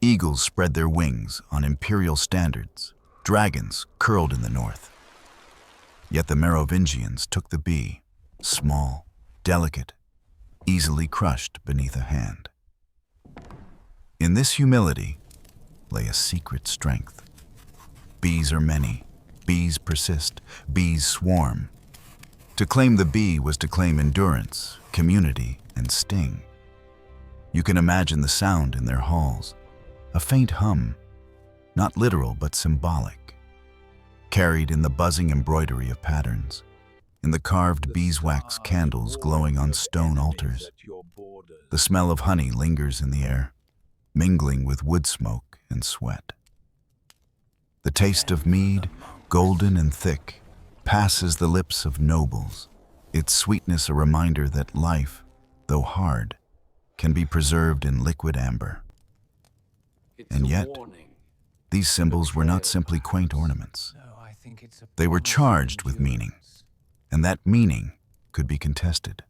Eagles spread their wings on imperial standards. Dragons curled in the north. Yet the Merovingians took the bee, small, delicate, easily crushed beneath a hand. In this humility lay a secret strength. Bees are many, bees persist, bees swarm. To claim the bee was to claim endurance, community, and sting. You can imagine the sound in their halls, a faint hum, not literal but symbolic, carried in the buzzing embroidery of patterns, in the carved beeswax candles glowing on stone altars. The smell of honey lingers in the air, mingling with wood smoke and sweat. The taste of mead, golden and thick, passes the lips of nobles, its sweetness a reminder that life, though hard, can be preserved in liquid amber. And yet, these symbols were not simply quaint ornaments. They were charged with meaning, and that meaning could be contested.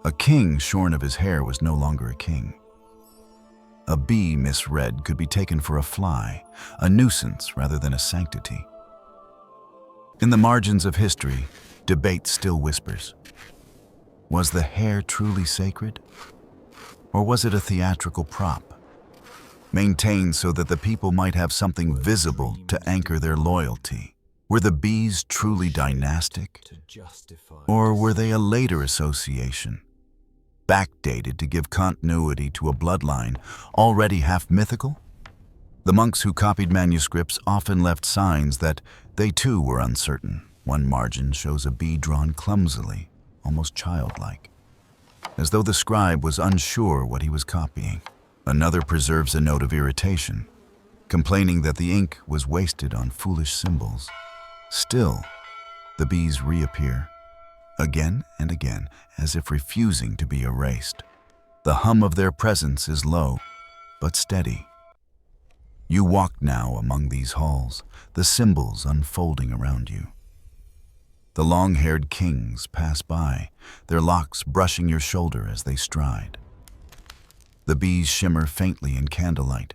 A king shorn of his hair was no longer a king. A bee misread could be taken for a fly, a nuisance rather than a sanctity. In the margins of history, debate still whispers. Was the hair truly sacred? Or was it a theatrical prop, maintained so that the people might have something visible to anchor their loyalty? Were the bees truly dynastic? Or were they a later association, backdated to give continuity to a bloodline already half mythical? The monks who copied manuscripts often left signs that they too were uncertain. One margin shows a bee drawn clumsily, almost childlike, as though the scribe was unsure what he was copying. Another preserves a note of irritation, complaining that the ink was wasted on foolish symbols. Still, the bees reappear, again and again, as if refusing to be erased. The hum of their presence is low, but steady. You walk now among these halls, the symbols unfolding around you. The long-haired kings pass by, their locks brushing your shoulder as they stride. The bees shimmer faintly in candlelight,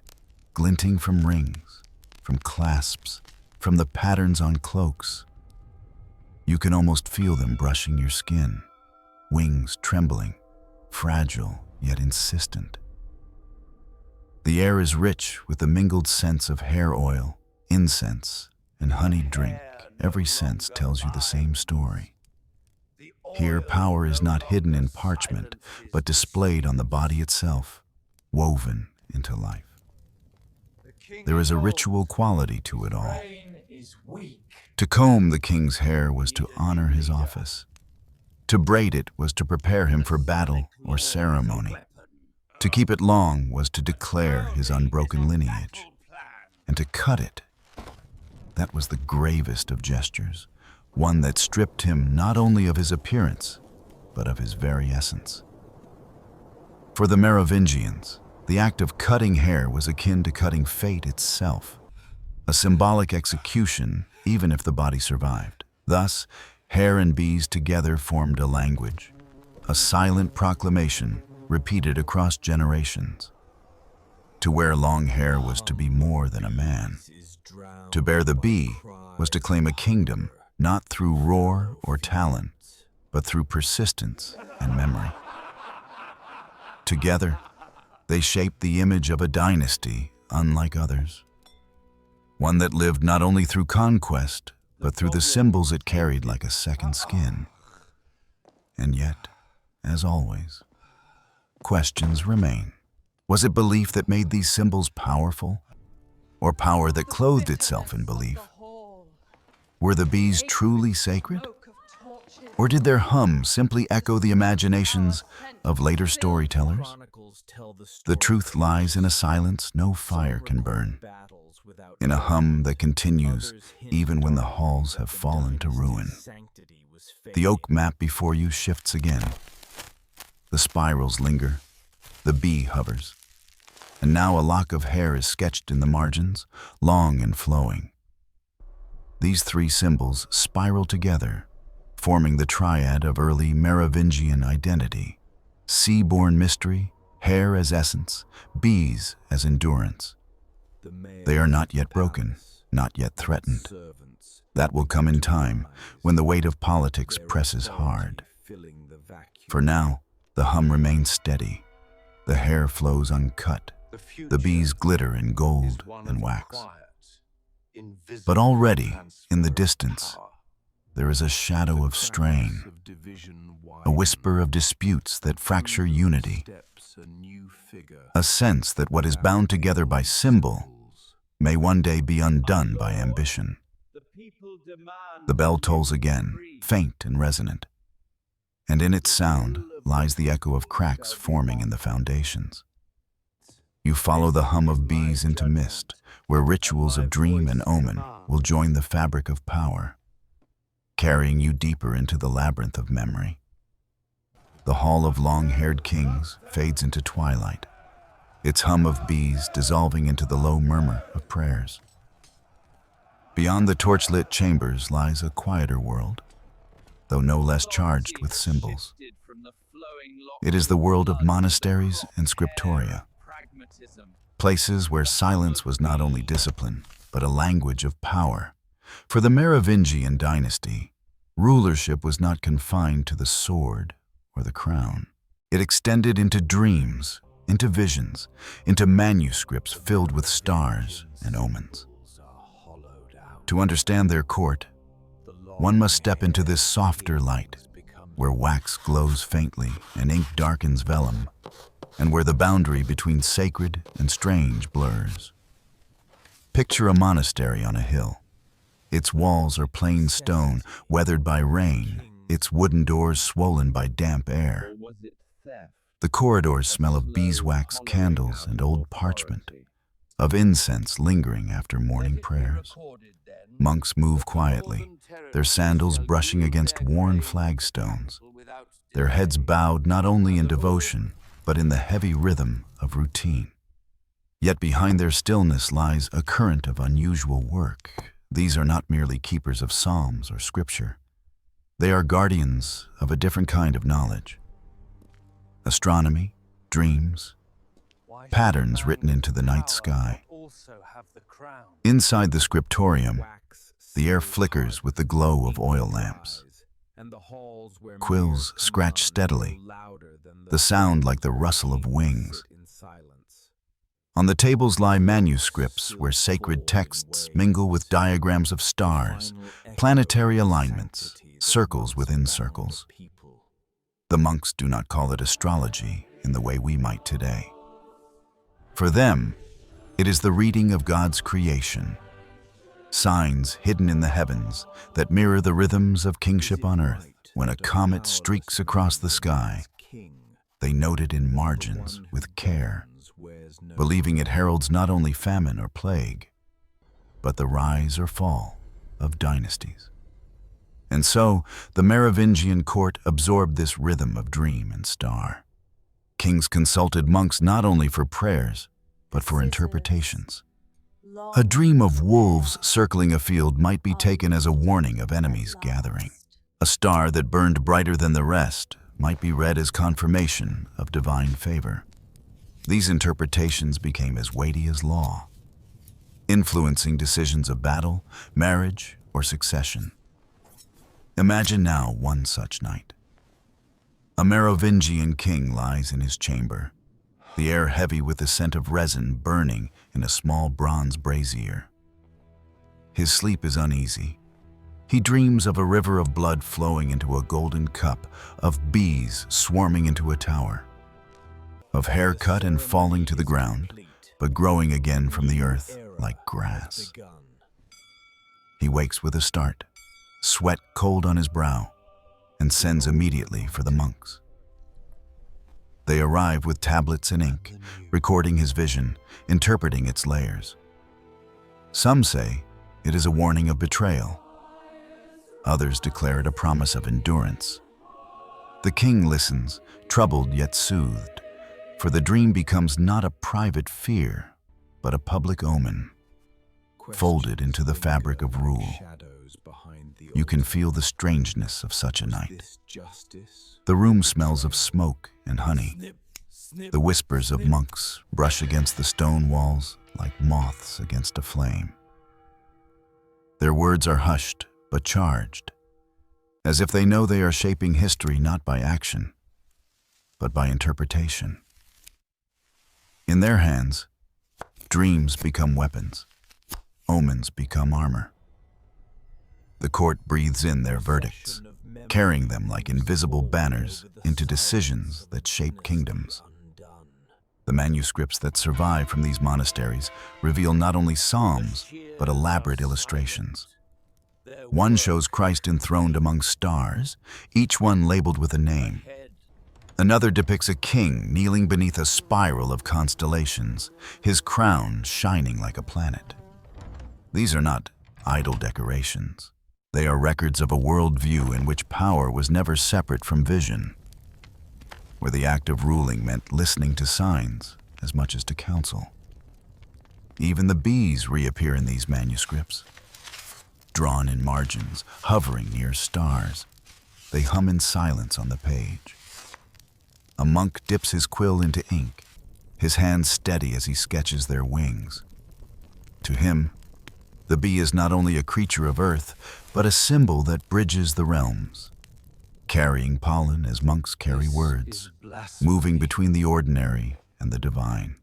glinting from rings, from clasps, from the patterns on cloaks. You can almost feel them brushing your skin, wings trembling, fragile yet insistent. The air is rich with the mingled scents of hair oil, incense, and honeyed drink. Every sense tells you the same story. Here, power is not hidden in parchment, but displayed on the body itself, woven into life. There is a ritual quality to it all. To comb the king's hair was to honor his office. To braid it was to prepare him for battle or ceremony. To keep it long was to declare his unbroken lineage. And to cut it, that was the gravest of gestures, one that stripped him not only of his appearance, but of his very essence. For the Merovingians, the act of cutting hair was akin to cutting fate itself, a symbolic execution even if the body survived. Thus, hair and bees together formed a language, a silent proclamation repeated across generations. To wear long hair was to be more than a man. To bear the bee was to claim a kingdom, not through roar or talon, but through persistence and memory. Together, they shaped the image of a dynasty unlike others. One that lived not only through conquest, but through the symbols it carried like a second skin. And yet, as always, questions remain. Was it belief that made these symbols powerful, or power that clothed itself in belief? Were the bees truly sacred? Or did their hum simply echo the imaginations of later storytellers? The truth lies in a silence no fire can burn, in a hum that continues even when the halls have fallen to ruin. The oak map before you shifts again. The spirals linger, the bee hovers, and now a lock of hair is sketched in the margins, long and flowing. These three symbols spiral together, forming the triad of early Merovingian identity: sea-born mystery, hair as essence, bees as endurance. They are not yet broken, not yet threatened. That will come in time, when the weight of politics presses hard. For now, the hum remains steady. The hair flows uncut. The bees glitter in gold and wax. But already, in the distance, there is a shadow of strain, a whisper of disputes that fracture unity, a sense that what is bound together by symbol may one day be undone by ambition. The bell tolls again, faint and resonant, and in its sound lies the echo of cracks forming in the foundations. You follow the hum of bees into mist, where rituals of dream and omen will join the fabric of power, carrying you deeper into the labyrinth of memory. The hall of long-haired kings fades into twilight, its hum of bees dissolving into the low murmur of prayers. Beyond the torch-lit chambers lies a quieter world, though no less charged with symbols. It is the world of monasteries and scriptoria, places where silence was not only discipline, but a language of power. For the Merovingian dynasty, rulership was not confined to the sword or the crown. It extended into dreams, into visions, into manuscripts filled with stars and omens. To understand their court, one must step into this softer light, where wax glows faintly and ink darkens vellum, and where the boundary between sacred and strange blurs. Picture a monastery on a hill. Its walls are plain stone, weathered by rain, its wooden doors swollen by damp air. The corridors smell of beeswax candles and old parchment, of incense lingering after morning prayers. Monks move quietly, their sandals brushing against worn flagstones, their heads bowed not only in devotion, but in the heavy rhythm of routine. Yet behind their stillness lies a current of unusual work. These are not merely keepers of psalms or scripture. They are guardians of a different kind of knowledge. Astronomy, dreams, patterns written into the night sky. Inside the scriptorium, the air flickers with the glow of oil lamps. Quills scratch steadily, the sound like the rustle of wings. On the tables lie manuscripts where sacred texts mingle with diagrams of stars, planetary alignments, circles within circles. The monks do not call it astrology in the way we might today. For them, it is the reading of God's creation, signs hidden in the heavens that mirror the rhythms of kingship on earth. When a comet streaks across the sky, they note it in margins with care, believing it heralds not only famine or plague, but the rise or fall of dynasties. And so, the Merovingian court absorbed this rhythm of dream and star. Kings consulted monks not only for prayers, but for interpretations. A dream of wolves circling a field might be taken as a warning of enemies gathering. A star that burned brighter than the rest might be read as confirmation of divine favor. These interpretations became as weighty as law, influencing decisions of battle, marriage, or succession. Imagine now one such night. A Merovingian king lies in his chamber, the air heavy with the scent of resin burning in a small bronze brazier. His sleep is uneasy. He dreams of a river of blood flowing into a golden cup, of bees swarming into a tower, of hair cut and falling to the ground, but growing again from the earth like grass. He wakes with a start, sweat cold on his brow, and sends immediately for the monks. They arrive with tablets and ink, recording his vision, interpreting its layers. Some say it is a warning of betrayal. Others declare it a promise of endurance. The king listens, troubled yet soothed, for the dream becomes not a private fear, but a public omen, folded into the fabric of rule. You can feel the strangeness of such a night. The room smells of smoke and honey. The whispers of monks brush against the stone walls like moths against a flame. Their words are hushed but charged, as if they know they are shaping history not by action, but by interpretation. In their hands, dreams become weapons, omens become armor. The court breathes in their verdicts, carrying them like invisible banners into decisions that shape kingdoms. The manuscripts that survive from these monasteries reveal not only psalms, but elaborate illustrations. One shows Christ enthroned among stars, each one labeled with a name. Another depicts a king kneeling beneath a spiral of constellations, his crown shining like a planet. These are not idle decorations. They are records of a worldview in which power was never separate from vision, where the act of ruling meant listening to signs as much as to counsel. Even the bees reappear in these manuscripts, drawn in margins, hovering near stars. They hum in silence on the page. A monk dips his quill into ink, his hands steady as he sketches their wings. To him, the bee is not only a creature of earth, but a symbol that bridges the realms, carrying pollen as monks carry words, moving between the ordinary and the divine.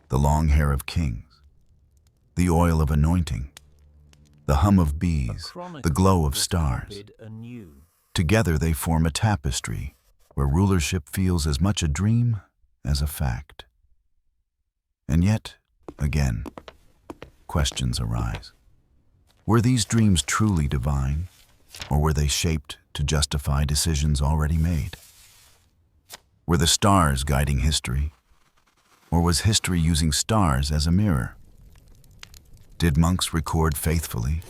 The long hair of kings, the oil of anointing, the hum of bees, the glow of stars. Together they form a tapestry where rulership feels as much a dream as a fact. And yet, again, questions arise. Were these dreams truly divine, or were they shaped to justify decisions already made? Were the stars guiding history, or was history using stars as a mirror? Did monks record faithfully,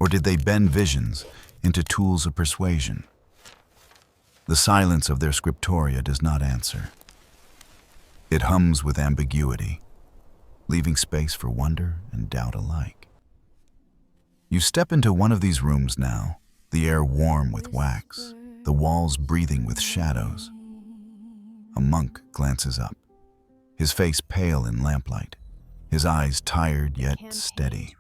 or did they bend visions into tools of persuasion? The silence of their scriptoria does not answer. It hums with ambiguity, leaving space for wonder and doubt alike. You step into one of these rooms now, the air warm with wax, the walls breathing with shadows. A monk glances up, his face pale in lamplight, his eyes tired yet steady.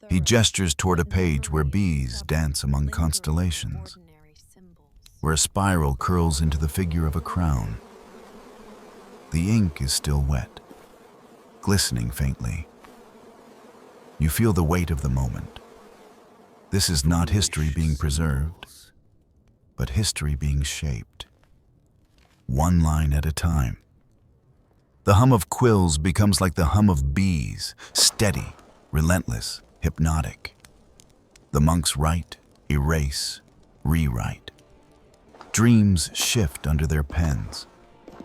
He gestures toward a page where bees dance among constellations, where a spiral curls into the figure of a crown. The ink is still wet, glistening faintly. You feel the weight of the moment. This is not history being preserved, but history being shaped, one line at a time. The hum of quills becomes like the hum of bees, steady, relentless, hypnotic. The monks write, erase, rewrite. Dreams shift under their pens.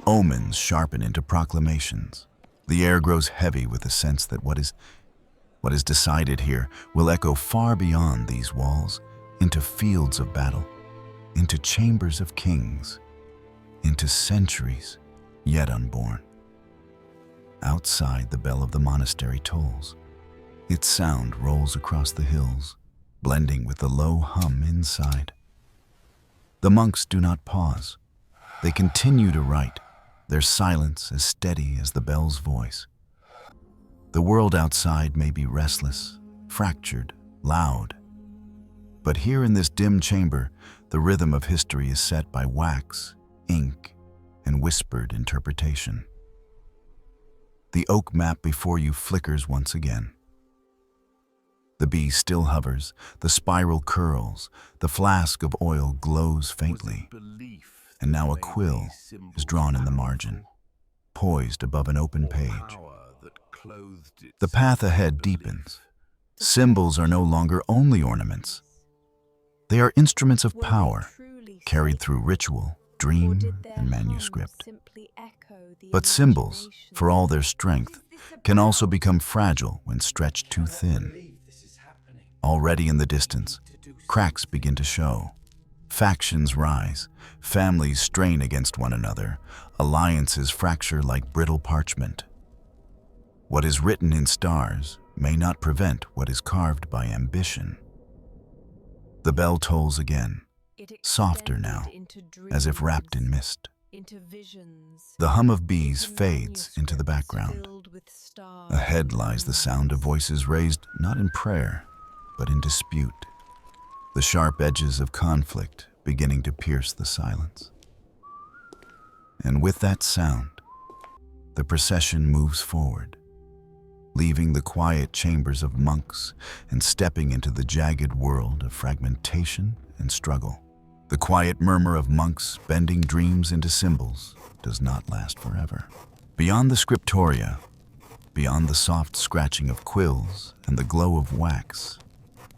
Omens sharpen into proclamations. The air grows heavy with the sense that what is decided here will echo far beyond these walls, into fields of battle, into chambers of kings, into centuries yet unborn. Outside, the bell of the monastery tolls. Its sound rolls across the hills, blending with the low hum inside. The monks do not pause. They continue to write, their silence as steady as the bell's voice. The world outside may be restless, fractured, loud. But here in this dim chamber, the rhythm of history is set by wax, ink, and whispered interpretation. The oak map before you flickers once again. The bee still hovers, the spiral curls, the flask of oil glows faintly, and now a quill is drawn in the margin, poised above an open page. The path ahead deepens. Symbols are no longer only ornaments. They are instruments of power, carried through ritual, dream, and manuscript. But symbols, for all their strength, can also become fragile when stretched too thin. Already in the distance, cracks begin to show. Factions rise, families strain against one another, alliances fracture like brittle parchment. What is written in stars may not prevent what is carved by ambition. The bell tolls again, softer now, as if wrapped in mist. The hum of bees fades into the background. Ahead lies the sound of voices raised not in prayer, but in dispute, the sharp edges of conflict beginning to pierce the silence. And with that sound, the procession moves forward, leaving the quiet chambers of monks and stepping into the jagged world of fragmentation and struggle. The quiet murmur of monks bending dreams into symbols does not last forever. Beyond the scriptoria, beyond the soft scratching of quills and the glow of wax,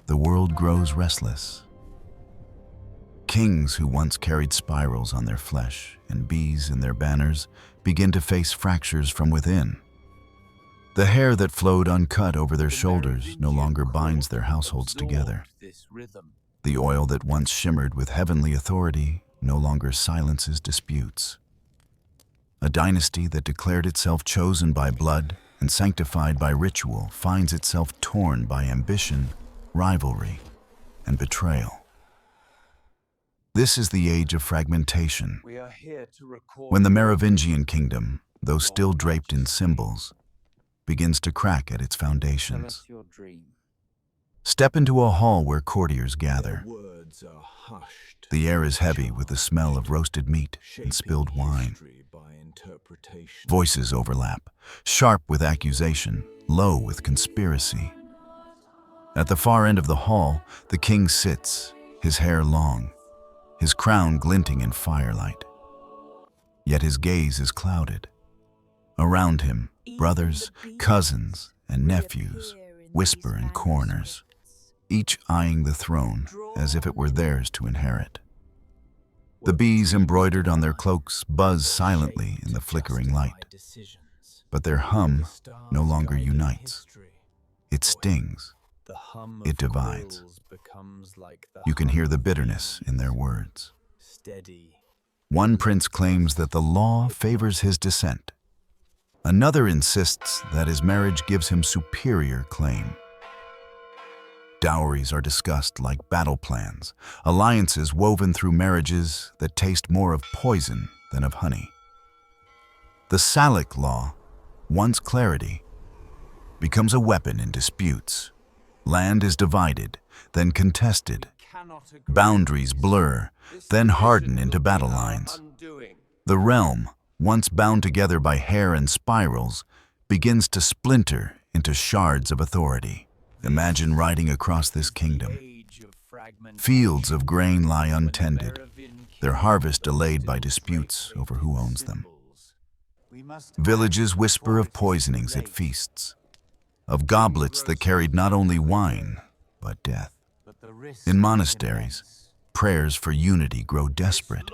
the world grows restless. Kings who once carried spirals on their flesh and bees in their banners begin to face fractures from within. The hair that flowed uncut over their shoulders no longer binds their households together. The oil that once shimmered with heavenly authority no longer silences disputes. A dynasty that declared itself chosen by blood and sanctified by ritual finds itself torn by ambition, rivalry, and betrayal. This is the age of fragmentation, when the Merovingian kingdom, though still draped in symbols, begins to crack at its foundations. Step into a hall where courtiers gather. The air is heavy with the smell of roasted meat and spilled wine. Voices overlap, sharp with accusation, low with conspiracy. At the far end of the hall, the king sits, his hair long, his crown glinting in firelight. Yet his gaze is clouded. Around him, brothers, cousins, and nephews whisper in corners, each eyeing the throne as if it were theirs to inherit. The bees embroidered on their cloaks buzz silently in the flickering light, but their hum no longer unites. It stings. It divides. You can hear the bitterness in their words. One prince claims that the law favors his descent. Another insists that his marriage gives him superior claim. Dowries are discussed like battle plans, alliances woven through marriages that taste more of poison than of honey. The Salic law, once clarity, becomes a weapon in disputes, Land is divided, then contested. Boundaries blur, then harden into battle lines. The realm, once bound together by hair and spirals, begins to splinter into shards of authority. Imagine riding across this kingdom. Fields of grain lie untended, their harvest delayed by disputes over who owns them. Villages whisper of poisonings at feasts, of goblets that carried not only wine, but death. In monasteries, prayers for unity grow desperate,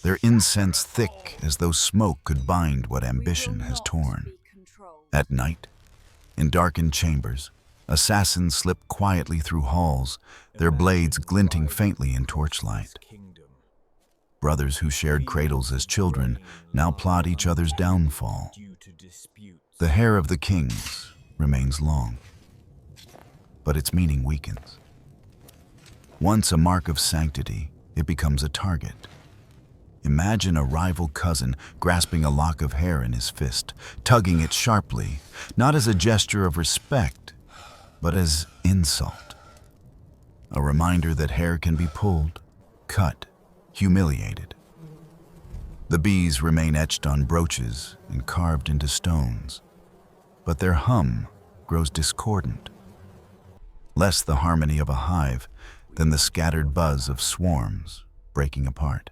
their incense thick as though smoke could bind what ambition has torn. At night, in darkened chambers, assassins slip quietly through halls, their blades glinting faintly in torchlight. Brothers who shared cradles as children now plot each other's downfall. The hair of the kings remains long, but its meaning weakens. Once a mark of sanctity, it becomes a target. Imagine a rival cousin grasping a lock of hair in his fist, tugging it sharply, not as a gesture of respect, but as insult. A reminder that hair can be pulled, cut, humiliated. The bees remain etched on brooches and carved into stones, but their hum grows discordant. Less the harmony of a hive than the scattered buzz of swarms breaking apart.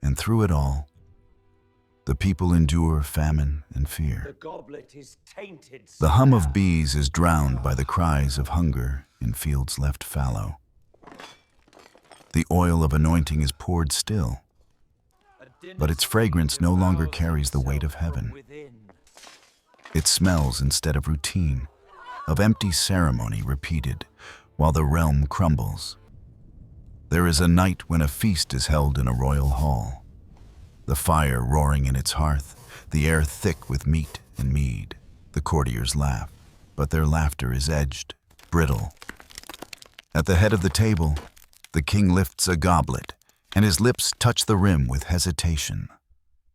And through it all, the people endure famine and fear. The hum of bees is drowned by the cries of hunger in fields left fallow. The oil of anointing is poured still, but its fragrance no longer carries the weight of heaven. It smells instead of routine, of empty ceremony repeated while the realm crumbles. There is a night when a feast is held in a royal hall, the fire roaring in its hearth, the air thick with meat and mead. The courtiers laugh, but their laughter is edged, brittle. At the head of the table, the king lifts a goblet, and his lips touch the rim with hesitation.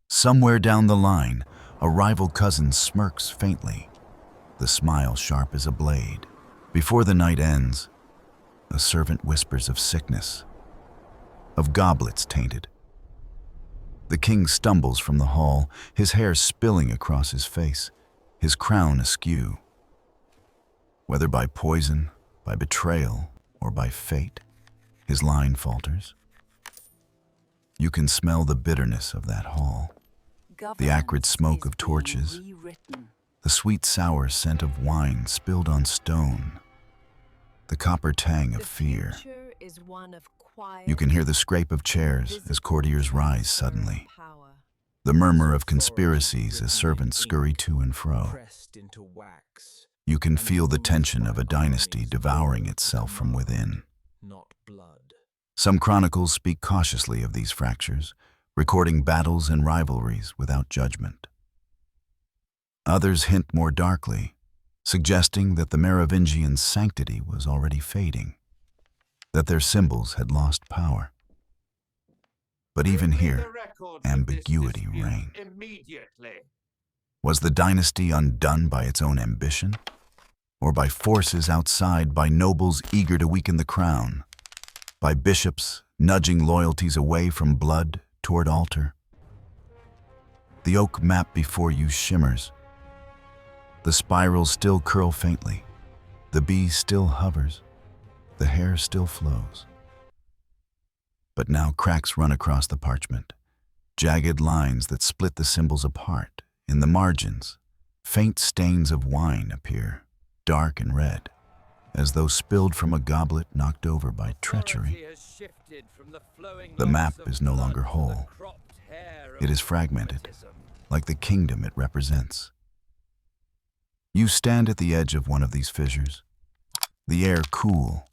Somewhere down the line, a rival cousin smirks faintly, the smile sharp as a blade. Before the night ends, a servant whispers of sickness, of goblets tainted. The king stumbles from the hall, his hair spilling across his face, his crown askew. Whether by poison, by betrayal, or by fate, his line falters. You can smell the bitterness of that hall, the acrid smoke of torches, the sweet sour scent of wine spilled on stone, the copper tang of fear. You can hear the scrape of chairs as courtiers rise suddenly, the murmur of conspiracies as servants scurry to and fro. You can feel the tension of a dynasty devouring itself from within. Some chronicles speak cautiously of these fractures, recording battles and rivalries without judgment. Others hint more darkly, suggesting that the Merovingian sanctity was already fading, that their symbols had lost power. But even here, ambiguity reigned. Was the dynasty undone by its own ambition, or by forces outside, by nobles eager to weaken the crown, by bishops nudging loyalties away from blood toward altar? The oak map before you shimmers. The spirals still curl faintly, the bee still hovers, the hair still flows. But now cracks run across the parchment, jagged lines that split the symbols apart. In the margins, faint stains of wine appear, dark and red, as though spilled from a goblet knocked over by treachery. The map is no longer whole. It is fragmented, like the kingdom it represents. You stand at the edge of one of these fissures, the air cool,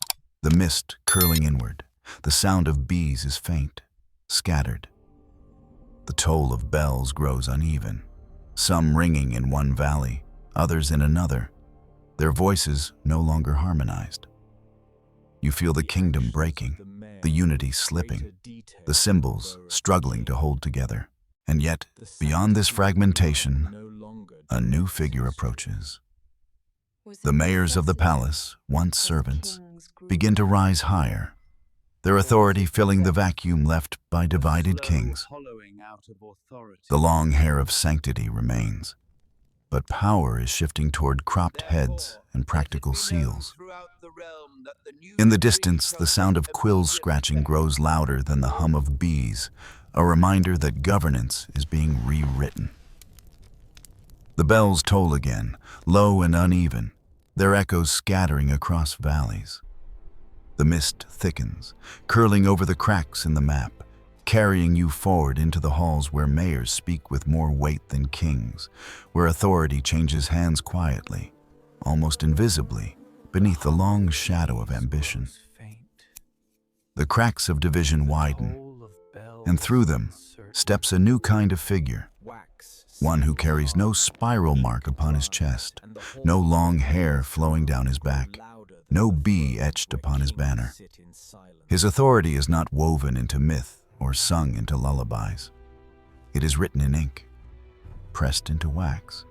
the mist curling inward. The sound of bees is faint, scattered. The toll of bells grows uneven, some ringing in one valley, others in another, their voices no longer harmonized. You feel the kingdom breaking, the unity slipping, the symbols struggling to hold together. And yet, beyond this fragmentation, a new figure approaches. The mayors of the palace, once servants, begin to rise higher, their authority filling the vacuum left by divided kings. The long hair of sanctity remains, but power is shifting toward cropped heads and practical seals. In the distance, the sound of quills scratching grows louder than the hum of bees, a reminder that governance is being rewritten. The bells toll again, low and uneven, their echoes scattering across valleys. The mist thickens, curling over the cracks in the map, carrying you forward into the halls where mayors speak with more weight than kings, where authority changes hands quietly, almost invisibly, beneath the long shadow of ambition. The cracks of division widen, and through them steps a new kind of figure, one who carries no spiral mark upon his chest, no long hair flowing down his back, no bee etched upon his banner. His authority is not woven into myth or sung into lullabies. It is written in ink, pressed into wax,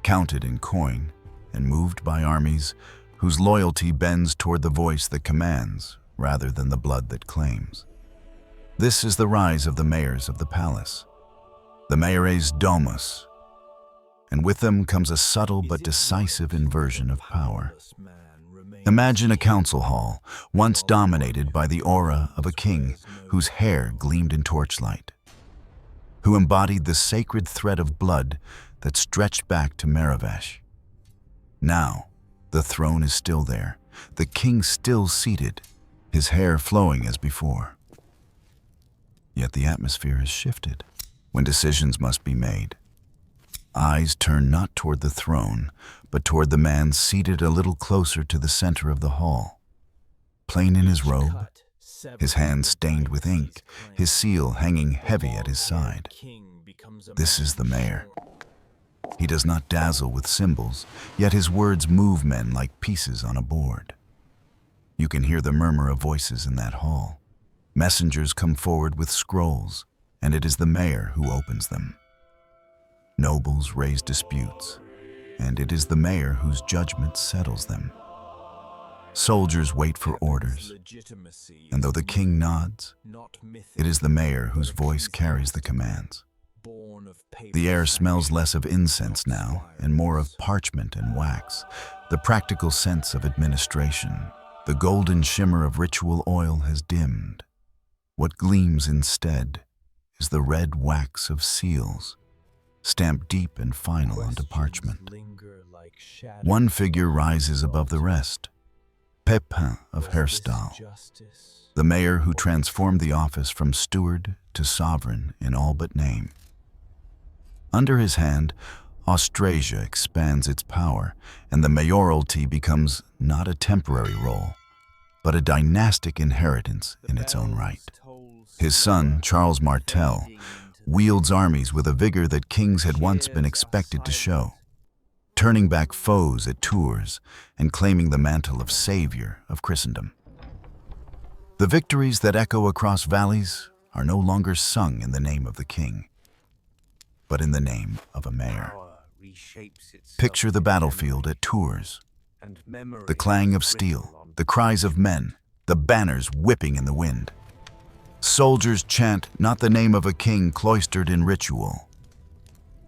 counted in coin, and moved by armies whose loyalty bends toward the voice that commands rather than the blood that claims. This is the rise of the mayors of the palace, the mayores domus, and with them comes a subtle but decisive inversion of power. Imagine a council hall, once dominated by the aura of a king whose hair gleamed in torchlight, who embodied the sacred thread of blood that stretched back to Merovingian. Now, the throne is still there, the king still seated, his hair flowing as before. Yet the atmosphere has shifted. When decisions must be made, eyes turn not toward the throne, but toward the man seated a little closer to the center of the hall. Plain in his robe, his hands stained with ink, his seal hanging heavy at his side. This is the mayor. He does not dazzle with symbols, yet his words move men like pieces on a board. You can hear the murmur of voices in that hall. Messengers come forward with scrolls, and it is the mayor who opens them. Nobles raise disputes, and it is the mayor whose judgment settles them. Soldiers wait for orders, and though the king nods, it is the mayor whose voice carries the commands. The air smells less of incense now, and more of parchment and wax, the practical sense of administration. The golden shimmer of ritual oil has dimmed. What gleams instead is the red wax of seals, stamped deep and final onto parchment. One figure rises above the rest, Pepin of Herstal, the mayor who transformed the office from steward to sovereign in all but name. Under his hand, Austrasia expands its power, and the mayoralty becomes not a temporary role, but a dynastic inheritance in its own right. His son, Charles Martel, wields armies with a vigor that kings had once been expected to show, turning back foes at Tours and claiming the mantle of savior of Christendom. The victories that echo across valleys are no longer sung in the name of the king, but in the name of a mayor. Picture the battlefield at Tours, the clang of steel, the cries of men, the banners whipping in the wind. Soldiers chant not the name of a king cloistered in ritual,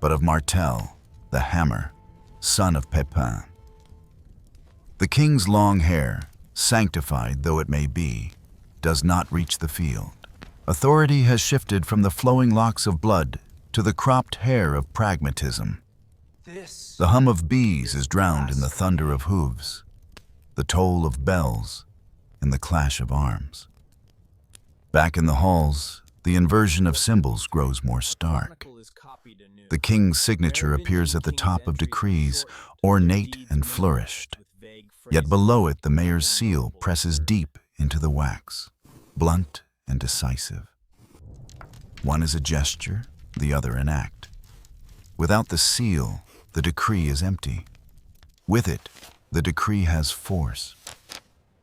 but of Martel, the hammer, son of Pepin. The king's long hair, sanctified though it may be, does not reach the field. Authority has shifted from the flowing locks of blood to the cropped hair of pragmatism. The hum of bees is drowned in the thunder of hooves, the toll of bells in the clash of arms. Back in the halls, the inversion of symbols grows more stark. The king's signature appears at the top of decrees, ornate and flourished. Yet below it, the mayor's seal presses deep into the wax, blunt and decisive. One is a gesture, the other an act. Without the seal, the decree is empty. With it, the decree has force.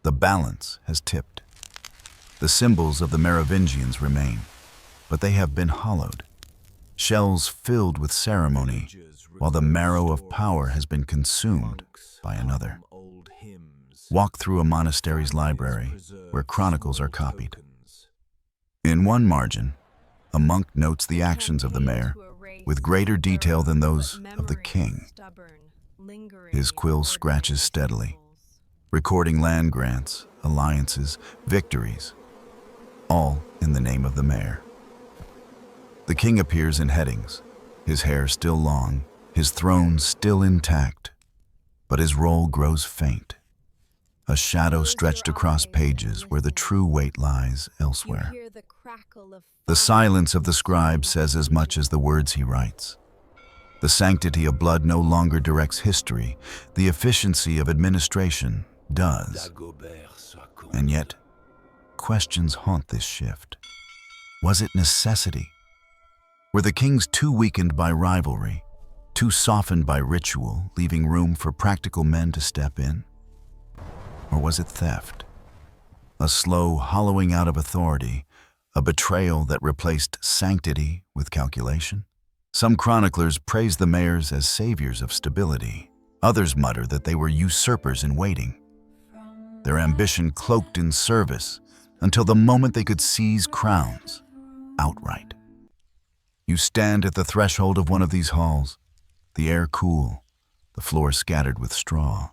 The balance has tipped. The symbols of the Merovingians remain, but they have been hollowed. Shells filled with ceremony, while the marrow of power has been consumed by another. Walk through a monastery's library where chronicles are copied. In one margin, a monk notes the actions of the mayor with greater detail than those of the king. His quill scratches steadily, recording land grants, alliances, victories, all in the name of the mayor. The king appears in headings, his hair still long, his throne still intact, but his role grows faint. A shadow stretched across pages where the true weight lies elsewhere. The silence of the scribe says as much as the words he writes. The sanctity of blood no longer directs history, the efficiency of administration does. And yet, questions haunt this shift. Was it necessity? Were the kings too weakened by rivalry, too softened by ritual, leaving room for practical men to step in? Or was it theft? A slow hollowing out of authority, a betrayal that replaced sanctity with calculation? Some chroniclers praise the mayors as saviors of stability. Others mutter that they were usurpers in waiting, their ambition cloaked in service until the moment they could seize crowns outright. You stand at the threshold of one of these halls, the air cool, the floor scattered with straw.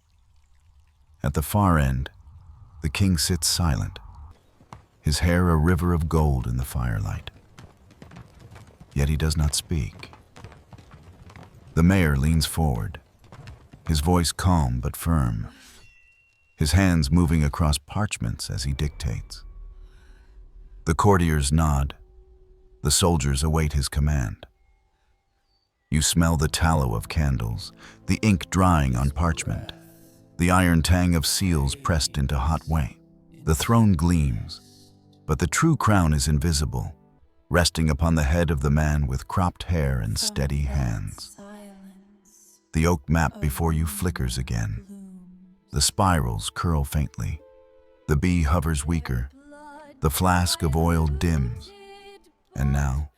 At the far end, the king sits silent, his hair a river of gold in the firelight. Yet he does not speak. The mayor leans forward, his voice calm but firm, his hands moving across parchments as he dictates. The courtiers nod, the soldiers await his command. You smell the tallow of candles, the ink drying on parchment, the iron tang of seals pressed into hot whey. The throne gleams, but the true crown is invisible, resting upon the head of the man with cropped hair and steady hands. The oak map before you flickers again. The spirals curl faintly. The bee hovers weaker. The flask of oil dims. And now,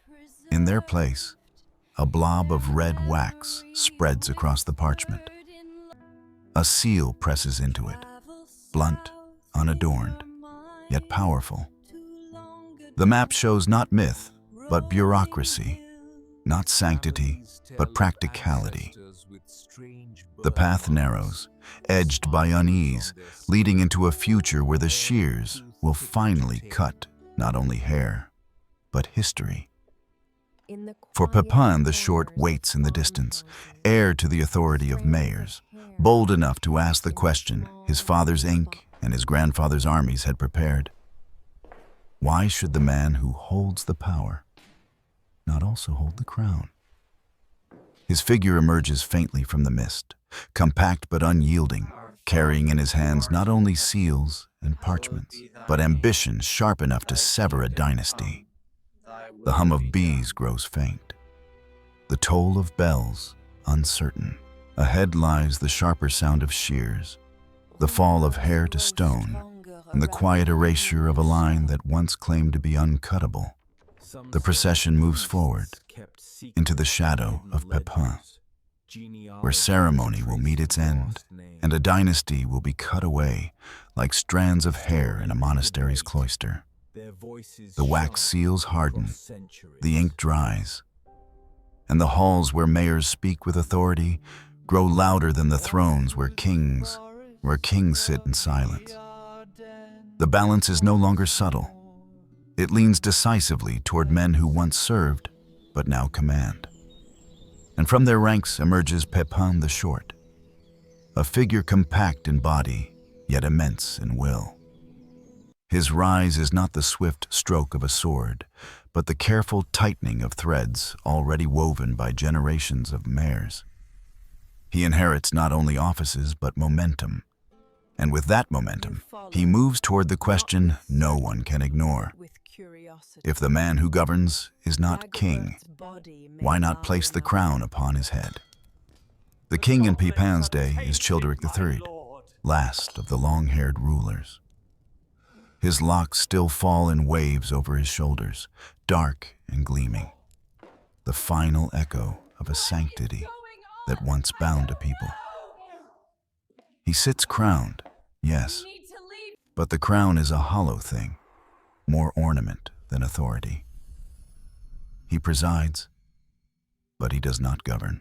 in their place, a blob of red wax spreads across the parchment. A seal presses into it, blunt, unadorned, yet powerful. The map shows not myth, but bureaucracy, not sanctity, but practicality. The path narrows, edged by unease, leading into a future where the shears will finally cut not only hair, but history. For Pepin, the short waits in the distance, heir to the authority of mayors, bold enough to ask the question his father's ink and his grandfather's armies had prepared. Why should the man who holds the power not also hold the crown? His figure emerges faintly from the mist, compact but unyielding, carrying in his hands not only seals and parchments, but ambition sharp enough to sever a dynasty. The hum of bees grows faint, the toll of bells uncertain. Ahead lies the sharper sound of shears, the fall of hair to stone, and the quiet erasure of a line that once claimed to be uncuttable. The procession moves forward into the shadow of Pepin, where ceremony will meet its end, and a dynasty will be cut away like strands of hair in a monastery's cloister. The wax seals harden, the ink dries, and the halls where mayors speak with authority grow louder than the thrones where kings sit in silence. The balance is no longer subtle. It leans decisively toward men who once served, but now command. And from their ranks emerges Pepin the Short, a figure compact in body, yet immense in will. His rise is not the swift stroke of a sword, but the careful tightening of threads already woven by generations of mayors. He inherits not only offices, but momentum. And with that momentum, he moves toward the question no one can ignore. If the man who governs is not king, why not place the crown upon his head? The king in Pepin's day is Childeric III, last of the long-haired rulers. His locks still fall in waves over his shoulders, dark and gleaming, the final echo of a sanctity that once bound a people. He sits crowned, yes, but the crown is a hollow thing, more ornament than authority. He presides, but he does not govern.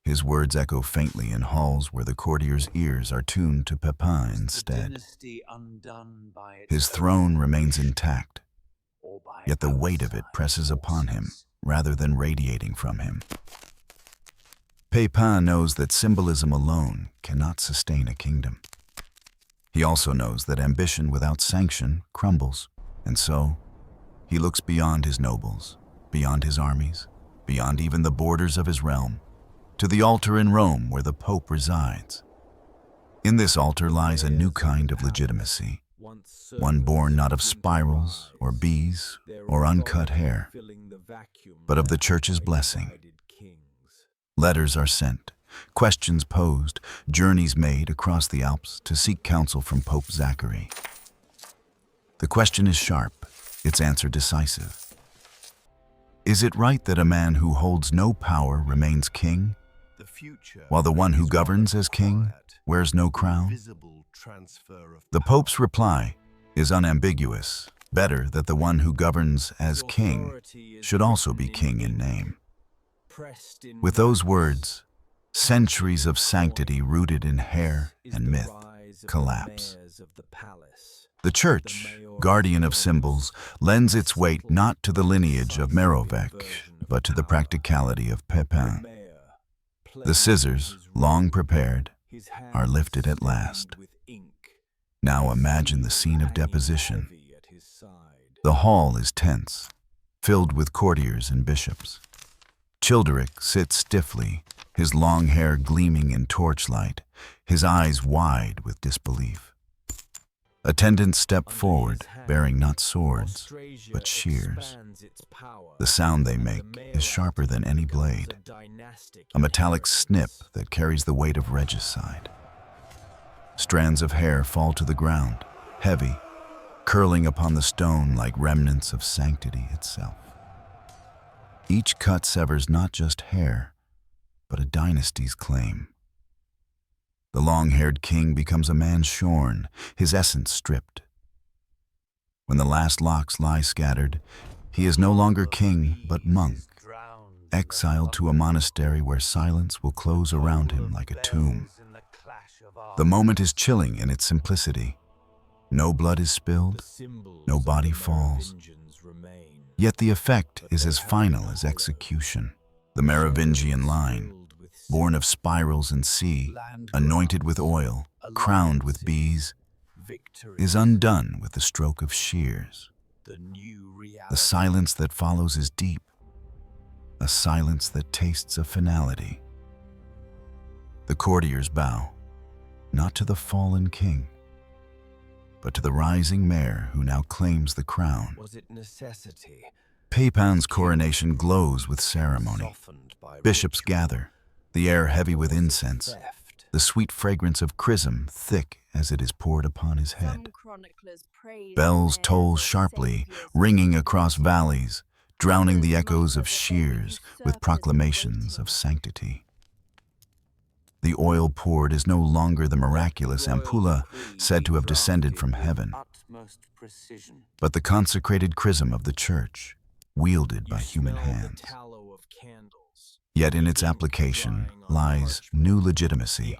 His words echo faintly in halls where the courtiers' ears are tuned to Pepin instead. His throne remains intact, yet the weight of it presses upon him rather than radiating from him. Pepin knows that symbolism alone cannot sustain a kingdom. He also knows that ambition without sanction crumbles, and so he looks beyond his nobles, beyond his armies, beyond even the borders of his realm, to the altar in Rome where the Pope resides. In this altar lies a new kind of legitimacy, one born not of spirals or bees or uncut hair, but of the Church's blessing. Letters are sent, questions posed, journeys made across the Alps to seek counsel from Pope Zachary. The question is sharp, its answer decisive. Is it right that a man who holds no power remains king, while the one who governs as king wears no crown? The Pope's reply is unambiguous. Better that the one who governs as king should also be king in name. With those words, centuries of sanctity rooted in hair and myth collapse. The Church, guardian of symbols, lends its weight not to the lineage of Merovingian, but to the practicality of Pepin. The scissors, long prepared, are lifted at last. Now imagine the scene of deposition. The hall is tense, filled with courtiers and bishops. Childeric sits stiffly, his long hair gleaming in torchlight, his eyes wide with disbelief. Attendants step forward, bearing not swords, but shears. The sound they make is sharper than any blade, a metallic snip that carries the weight of regicide. Strands of hair fall to the ground, heavy, curling upon the stone like remnants of sanctity itself. Each cut severs not just hair, but a dynasty's claim. The long-haired king becomes a man shorn, his essence stripped. When the last locks lie scattered, he is no longer king, but monk, exiled to a monastery where silence will close around him like a tomb. The moment is chilling in its simplicity. No blood is spilled, no body falls. Yet the effect is as final as execution. The Merovingian line, born of spirals and sea, anointed with oil, crowned with bees, is undone with the stroke of shears. The silence that follows is deep, a silence that tastes of finality. The courtiers bow, not to the fallen king, but to the rising mayor who now claims the crown. Was it necessity? Pepin's coronation glows with ceremony. Bishops gather, the air heavy with incense, the sweet fragrance of chrism thick as it is poured upon his head. Bells toll sharply, ringing across valleys, drowning the echoes of shears with proclamations of sanctity. The oil poured is no longer the miraculous ampulla said to have descended from heaven, but the consecrated chrism of the Church, wielded by human hands. Yet in its application lies new legitimacy.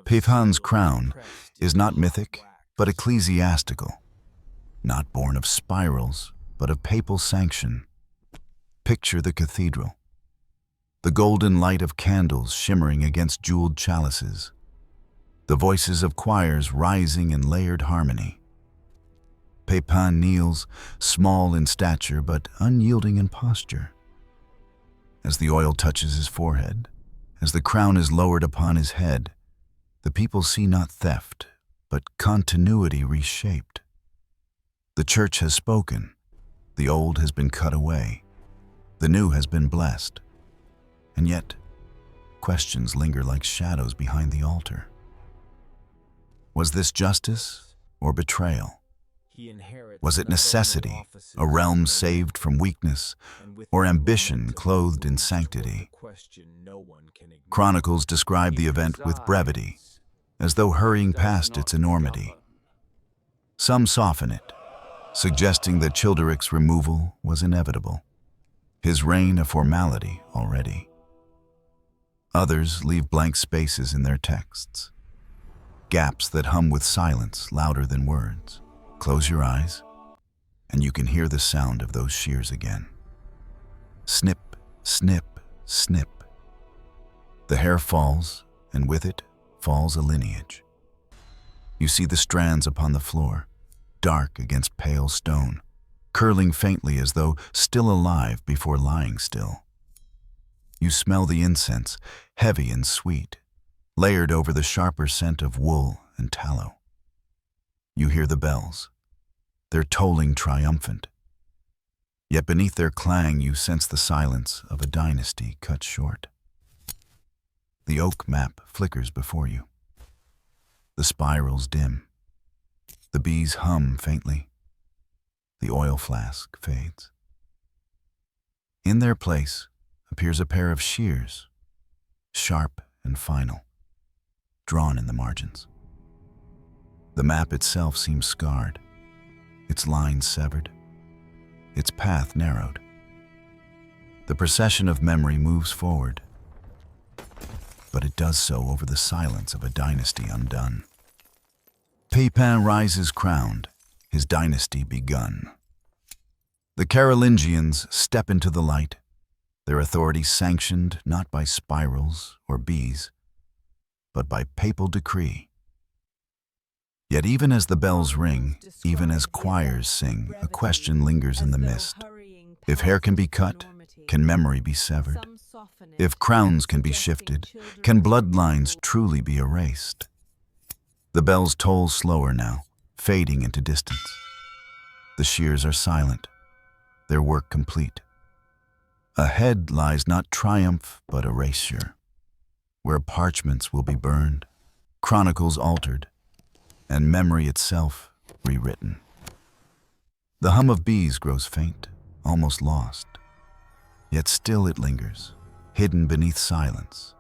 Pepin's crown is not mythic, but ecclesiastical, not born of spirals, but of papal sanction. Picture the cathedral, the golden light of candles shimmering against jeweled chalices, the voices of choirs rising in layered harmony. Pepin kneels, small in stature but unyielding in posture. As the oil touches his forehead, as the crown is lowered upon his head, the people see not theft, but continuity reshaped. The Church has spoken, the old has been cut away, the new has been blessed. And yet, questions linger like shadows behind the altar. Was this justice or betrayal? Was it necessity, a realm saved from weakness, or ambition clothed in sanctity? Chronicles describe the event with brevity, as though hurrying past its enormity. Some soften it, suggesting that Childeric's removal was inevitable, his reign a formality already. Others leave blank spaces in their texts, gaps that hum with silence louder than words. Close your eyes, and you can hear the sound of those shears again. Snip, snip, snip. The hair falls, and with it falls a lineage. You see the strands upon the floor, dark against pale stone, curling faintly as though still alive before lying still. You smell the incense, heavy and sweet, layered over the sharper scent of wool and tallow. You hear the bells. They're tolling triumphant. Yet beneath their clang you sense the silence of a dynasty cut short. The oak map flickers before you. The spirals dim. The bees hum faintly. The oil flask fades. In their place appears a pair of shears, sharp and final, drawn in the margins. The map itself seems scarred, its lines severed, its path narrowed. The procession of memory moves forward, but it does so over the silence of a dynasty undone. Pepin rises crowned, his dynasty begun. The Carolingians step into the light, their authority sanctioned not by spirals or bees, but by papal decree. Yet even as the bells ring, even as choirs sing, a question lingers in the mist. If hair can be cut, can memory be severed? If crowns can be shifted, can bloodlines truly be erased? The bells toll slower now, fading into distance. The shears are silent, their work complete. Ahead lies not triumph but erasure, where parchments will be burned, chronicles altered, and memory itself rewritten. The hum of bees grows faint, almost lost, yet still it lingers, hidden beneath silence,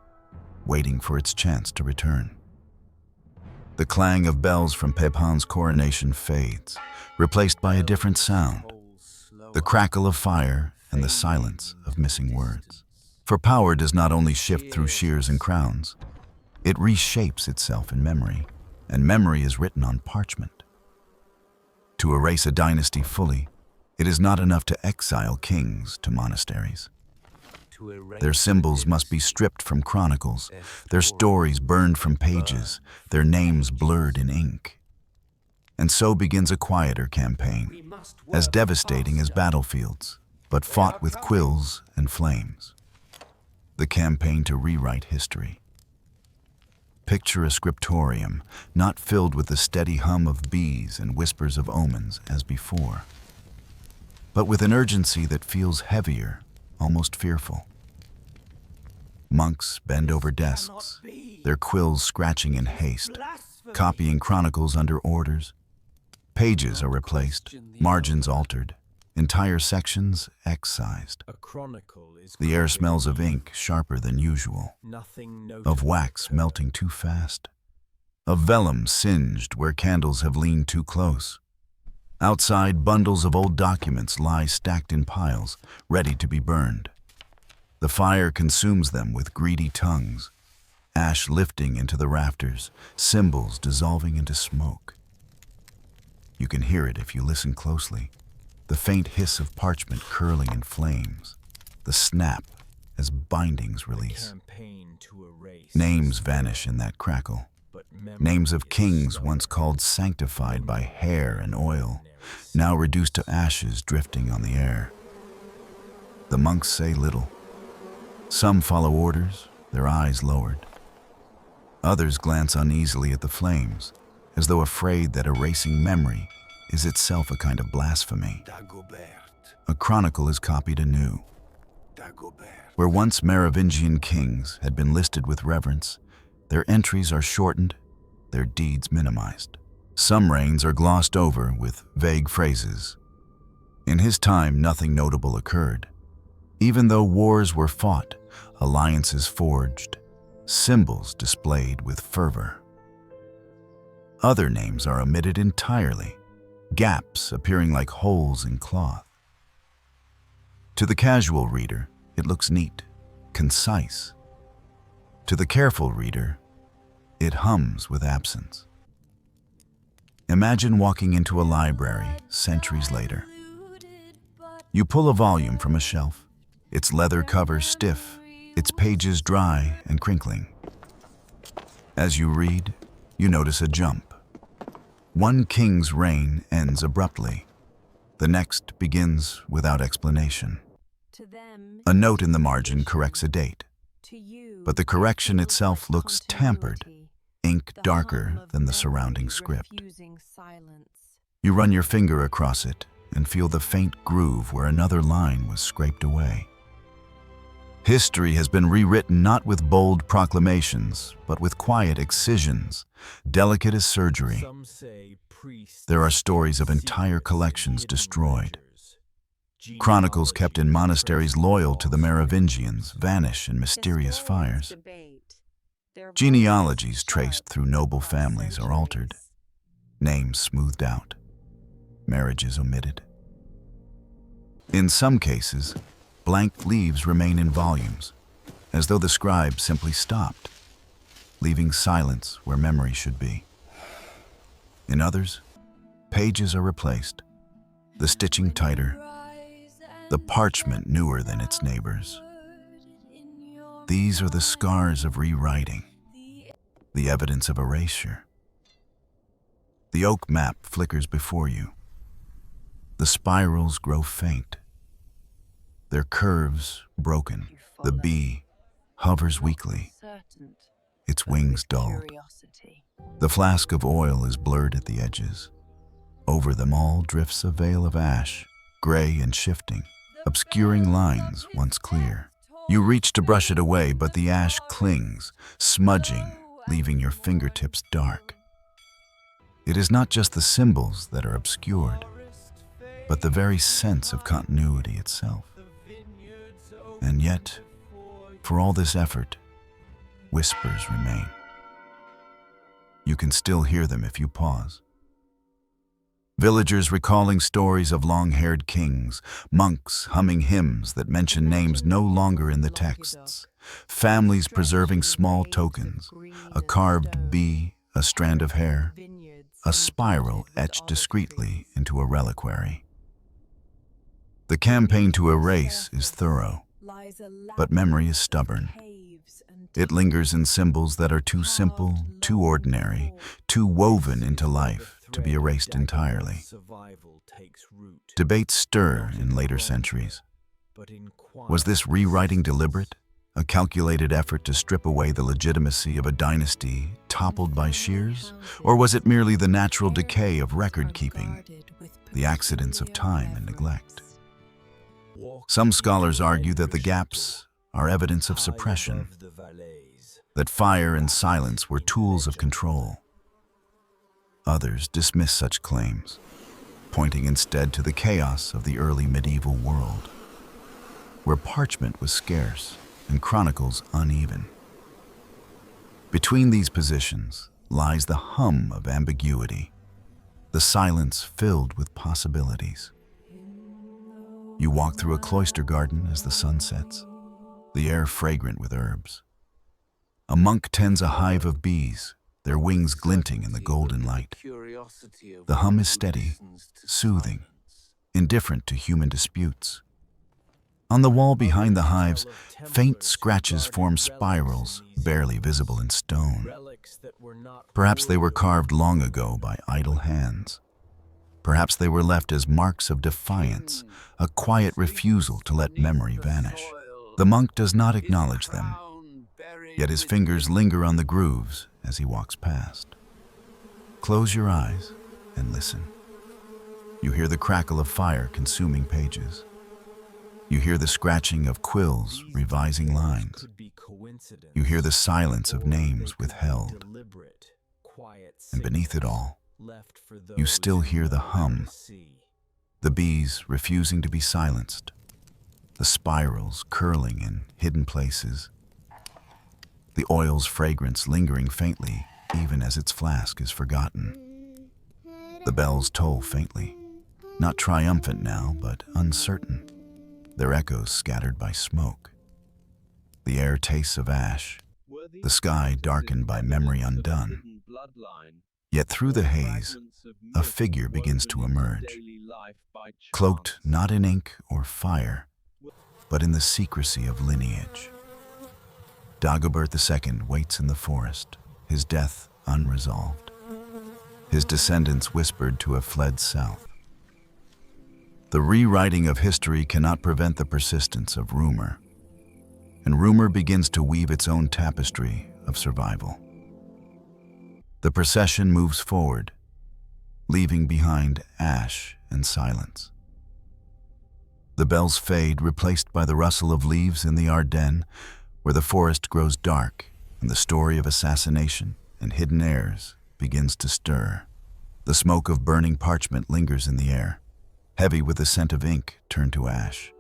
waiting for its chance to return. The clang of bells from Pepin's coronation fades, replaced by a different sound, the crackle of fire and the silence of missing words. For power does not only shift through shears and crowns, it reshapes itself in memory, and memory is written on parchment. To erase a dynasty fully, it is not enough to exile kings to monasteries. Their symbols must be stripped from chronicles, their stories burned from pages, their names blurred in ink. And so begins a quieter campaign, as devastating as battlefields, but fought with quills and flames. The campaign to rewrite history. Picture a scriptorium, not filled with the steady hum of bees and whispers of omens as before, but with an urgency that feels heavier, almost fearful. Monks bend over desks, their quills scratching in haste, copying chronicles under orders. Pages are replaced, margins altered, entire sections excised. The air smells of ink sharper than usual, of wax melting too fast, of vellum singed where candles have leaned too close. Outside, bundles of old documents lie stacked in piles, ready to be burned. The fire consumes them with greedy tongues, ash lifting into the rafters, symbols dissolving into smoke. You can hear it if you listen closely, the faint hiss of parchment curling in flames, the snap as bindings release. Names vanish in that crackle, names of kings once called sanctified by hair and oil, now reduced to ashes drifting on the air. The monks say little. Some follow orders, their eyes lowered. Others glance uneasily at the flames, as though afraid that erasing memory is itself a kind of blasphemy. Dagobert. A chronicle is copied anew. Dagobert. Where once Merovingian kings had been listed with reverence, their entries are shortened, their deeds minimized. Some reigns are glossed over with vague phrases. In his time, nothing notable occurred. Even though wars were fought, alliances forged, symbols displayed with fervor. Other names are omitted entirely, gaps appearing like holes in cloth. To the casual reader, it looks neat, concise. To the careful reader, it hums with absence. Imagine walking into a library centuries later. You pull a volume from a shelf, its leather cover stiff, its pages dry and crinkling. As you read, you notice a jump. One king's reign ends abruptly. The next begins without explanation. A note in the margin corrects a date, but the correction itself looks tampered, ink darker than the surrounding script. You run your finger across it and feel the faint groove where another line was scraped away. History has been rewritten not with bold proclamations, but with quiet excisions, delicate as surgery. There are stories of entire collections destroyed. Chronicles kept in monasteries loyal to the Merovingians vanish in mysterious fires. Genealogies traced through noble families are altered, names smoothed out, marriages omitted. In some cases, blank leaves remain in volumes, as though the scribe simply stopped, leaving silence where memory should be. In others, pages are replaced, the stitching tighter, the parchment newer than its neighbors. These are the scars of rewriting, the evidence of erasure. The oak map flickers before you. The spirals grow faint, their curves broken. The bee hovers weakly, its wings dulled. The flask of oil is blurred at the edges. Over them all drifts a veil of ash, gray and shifting, obscuring lines once clear. You reach to brush it away, but the ash clings, smudging, leaving your fingertips dark. It is not just the symbols that are obscured, but the very sense of continuity itself. And yet, for all this effort, whispers remain. You can still hear them if you pause. Villagers recalling stories of long-haired kings, monks humming hymns that mention names no longer in the texts, families preserving small tokens, a carved bee, a strand of hair, a spiral etched discreetly into a reliquary. The campaign to erase is thorough, but memory is stubborn. It lingers in symbols that are too simple, too ordinary, too woven into life to be erased entirely. Debates stir in later centuries. Was this rewriting deliberate, a calculated effort to strip away the legitimacy of a dynasty toppled by shears? Or was it merely the natural decay of record-keeping, the accidents of time and neglect? Some scholars argue that the gaps are evidence of suppression, that fire and silence were tools of control. Others dismiss such claims, pointing instead to the chaos of the early medieval world, where parchment was scarce and chronicles uneven. Between these positions lies the hum of ambiguity, the silence filled with possibilities. You walk through a cloister garden as the sun sets, the air fragrant with herbs. A monk tends a hive of bees, their wings glinting in the golden light. The hum is steady, soothing, indifferent to human disputes. On the wall behind the hives, faint scratches form spirals, barely visible in stone. Perhaps they were carved long ago by idle hands. Perhaps they were left as marks of defiance, a quiet refusal to let memory vanish. The monk does not acknowledge them, yet his fingers linger on the grooves as he walks past. Close your eyes and listen. You hear the crackle of fire consuming pages. You hear the scratching of quills revising lines. You hear the silence of names withheld. And beneath it all, You still hear the hum, the bees refusing to be silenced, the spirals curling in hidden places, the oil's fragrance lingering faintly even as its flask is forgotten. The bells toll faintly, not triumphant now, but uncertain, their echoes scattered by smoke. The air tastes of ash, the sky darkened by memory undone. Yet through the haze, a figure begins to emerge, cloaked not in ink or fire, but in the secrecy of lineage. Dagobert II waits in the forest, his death unresolved. His descendants whispered to have fled south. The rewriting of history cannot prevent the persistence of rumor, and rumor begins to weave its own tapestry of survival. The procession moves forward, leaving behind ash and silence. The bells fade, replaced by the rustle of leaves in the Ardennes, where the forest grows dark and the story of assassination and hidden heirs begins to stir. The smoke of burning parchment lingers in the air, heavy with the scent of ink turned to ash.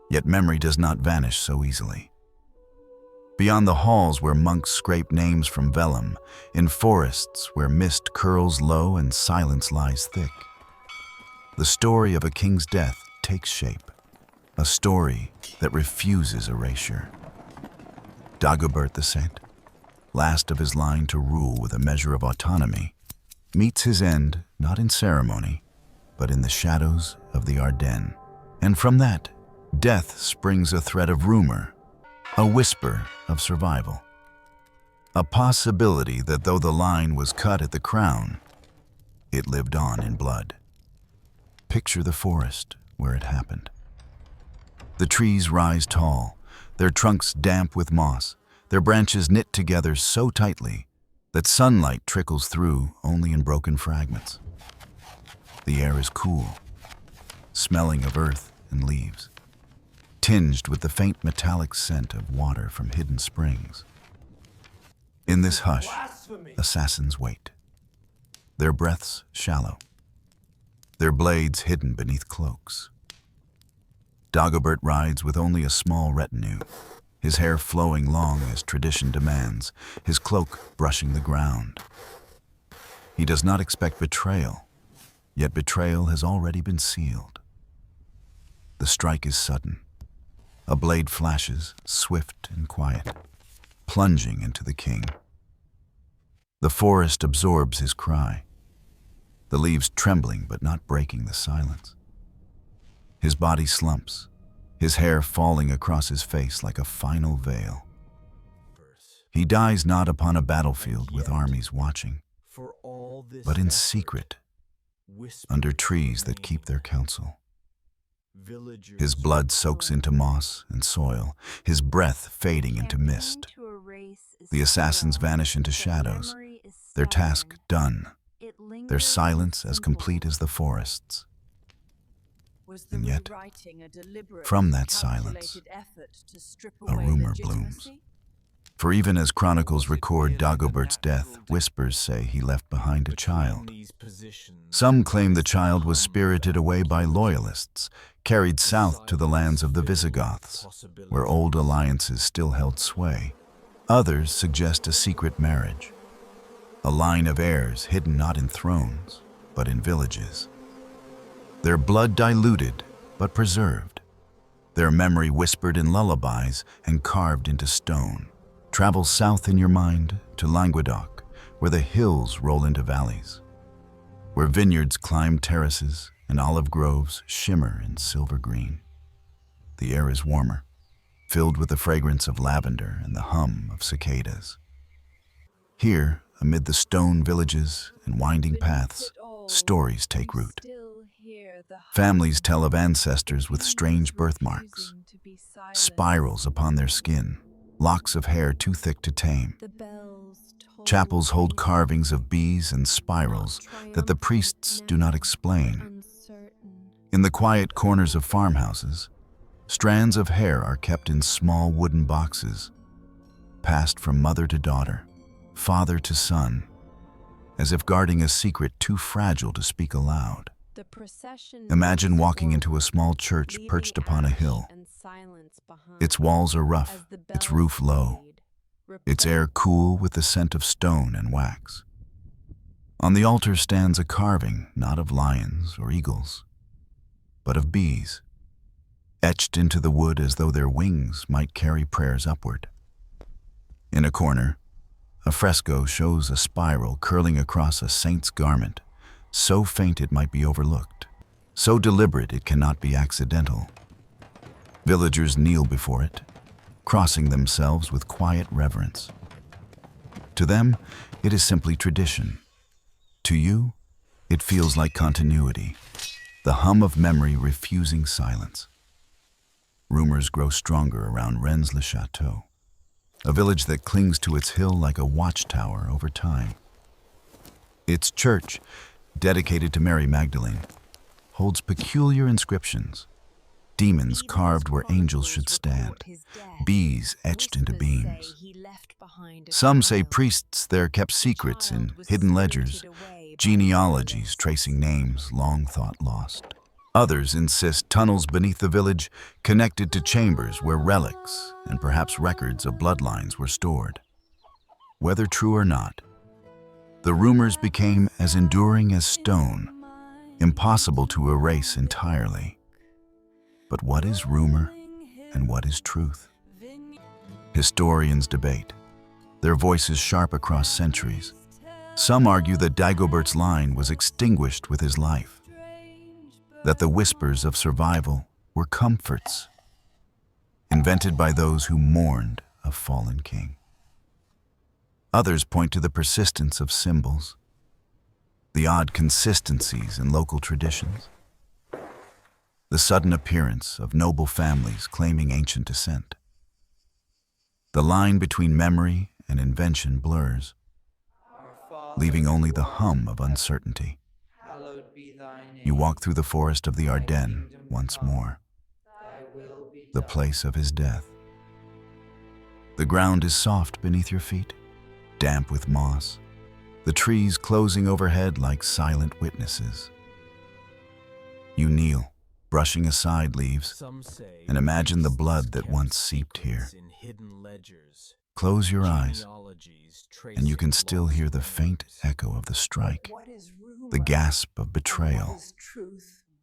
Yet memory does not vanish so easily. Beyond the halls where monks scrape names from vellum, in forests where mist curls low and silence lies thick, the story of a king's death takes shape, a story that refuses erasure. Dagobert II, last of his line to rule with a measure of autonomy, meets his end not in ceremony, but in the shadows of the Ardennes. And from that, death springs a thread of rumor, a whisper of survival, a possibility that though the line was cut at the crown, it lived on in blood. Picture the forest where it happened. The trees rise tall, their trunks damp with moss, their branches knit together so tightly that sunlight trickles through only in broken fragments. The air is cool, smelling of earth and leaves, tinged with the faint metallic scent of water from hidden springs. In this hush, assassins wait, their breaths shallow, their blades hidden beneath cloaks. Dagobert rides with only a small retinue, his hair flowing long as tradition demands, his cloak brushing the ground. He does not expect betrayal, yet betrayal has already been sealed. The strike is sudden. A blade flashes, swift and quiet, plunging into the king. The forest absorbs his cry, the leaves trembling but not breaking the silence. His body slumps, his hair falling across his face like a final veil. He dies not upon a battlefield with armies watching, but in secret, under trees that keep their counsel. His blood soaks into moss and soil, his breath fading into mist. The assassins vanish into shadows, their task done, their silence as complete as the forest's. And yet, from that silence, a rumor blooms. For even as chronicles record Dagobert's death, whispers say he left behind a child. Some claim the child was spirited away by loyalists, carried south to the lands of the Visigoths, where old alliances still held sway. Others suggest a secret marriage, a line of heirs hidden not in thrones, but in villages. Their blood diluted, but preserved. Their memory whispered in lullabies and carved into stone. Travel south in your mind to Languedoc, where the hills roll into valleys, where vineyards climb terraces and olive groves shimmer in silver green. The air is warmer, filled with the fragrance of lavender and the hum of cicadas. Here, amid the stone villages and winding paths, stories take root. Families tell of ancestors with strange birthmarks, spirals upon their skin, locks of hair too thick to tame. Chapels hold carvings of bees and spirals that the priests do not explain. In the quiet corners of farmhouses, strands of hair are kept in small wooden boxes, passed from mother to daughter, father to son, as if guarding a secret too fragile to speak aloud. The procession Imagine moves walking into a forward, small church leaving perched upon a ash hill. and silence behind. Its walls are As rough, the its bells roof low, fade, its air cool with the scent of stone and wax. On the altar stands a carving not of lions or eagles, but of bees, etched into the wood as though their wings might carry prayers upward. In a corner, a fresco shows a spiral curling across a saint's garment, so faint it might be overlooked, so deliberate it cannot be accidental. Villagers kneel before it, crossing themselves with quiet reverence. To them, it is simply tradition. To you, it feels like continuity, the hum of memory refusing silence. Rumors grow stronger around Rennes-le-Château, a village that clings to its hill like a watchtower over time. Its church, dedicated to Mary Magdalene, holds peculiar inscriptions, demons carved where angels should stand, bees etched into beams. Some say priests there kept secrets in hidden ledgers, genealogies tracing names long thought lost. Others insist tunnels beneath the village connected to chambers where relics and perhaps records of bloodlines were stored. Whether true or not, the rumors became as enduring as stone, impossible to erase entirely. But what is rumor and what is truth? Historians debate, their voices sharp across centuries. Some argue that Dagobert's line was extinguished with his life, that the whispers of survival were comforts invented by those who mourned a fallen king. Others point to the persistence of symbols, the odd consistencies in local traditions, the sudden appearance of noble families claiming ancient descent. The line between memory and invention blurs, leaving only the hum of uncertainty. You walk through the forest of the Ardennes once more, the place of his death. The ground is soft beneath your feet, damp with moss, the trees closing overhead like silent witnesses. You kneel, brushing aside leaves, and imagine the blood that once seeped here. Close your eyes, and you can still hear the faint echo of the strike, the gasp of betrayal,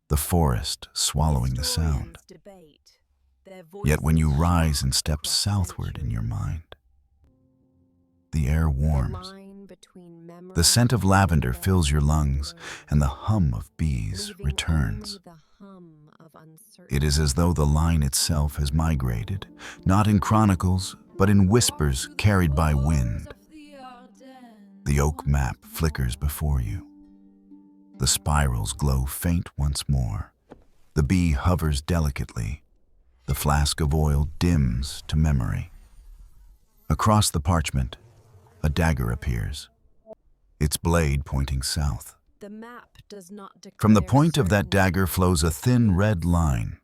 the forest swallowing the sound. Yet when you rise and step southward in your mind, the air warms. The scent of lavender fills your lungs, and the hum of bees returns. It is as though the line itself has migrated, not in chronicles, but in whispers carried by wind. The oak map flickers before you. The spirals glow faint once more. The bee hovers delicately. The flask of oil dims to memory. Across the parchment, a dagger appears, its blade pointing south. From the point of that dagger flows a thin red line,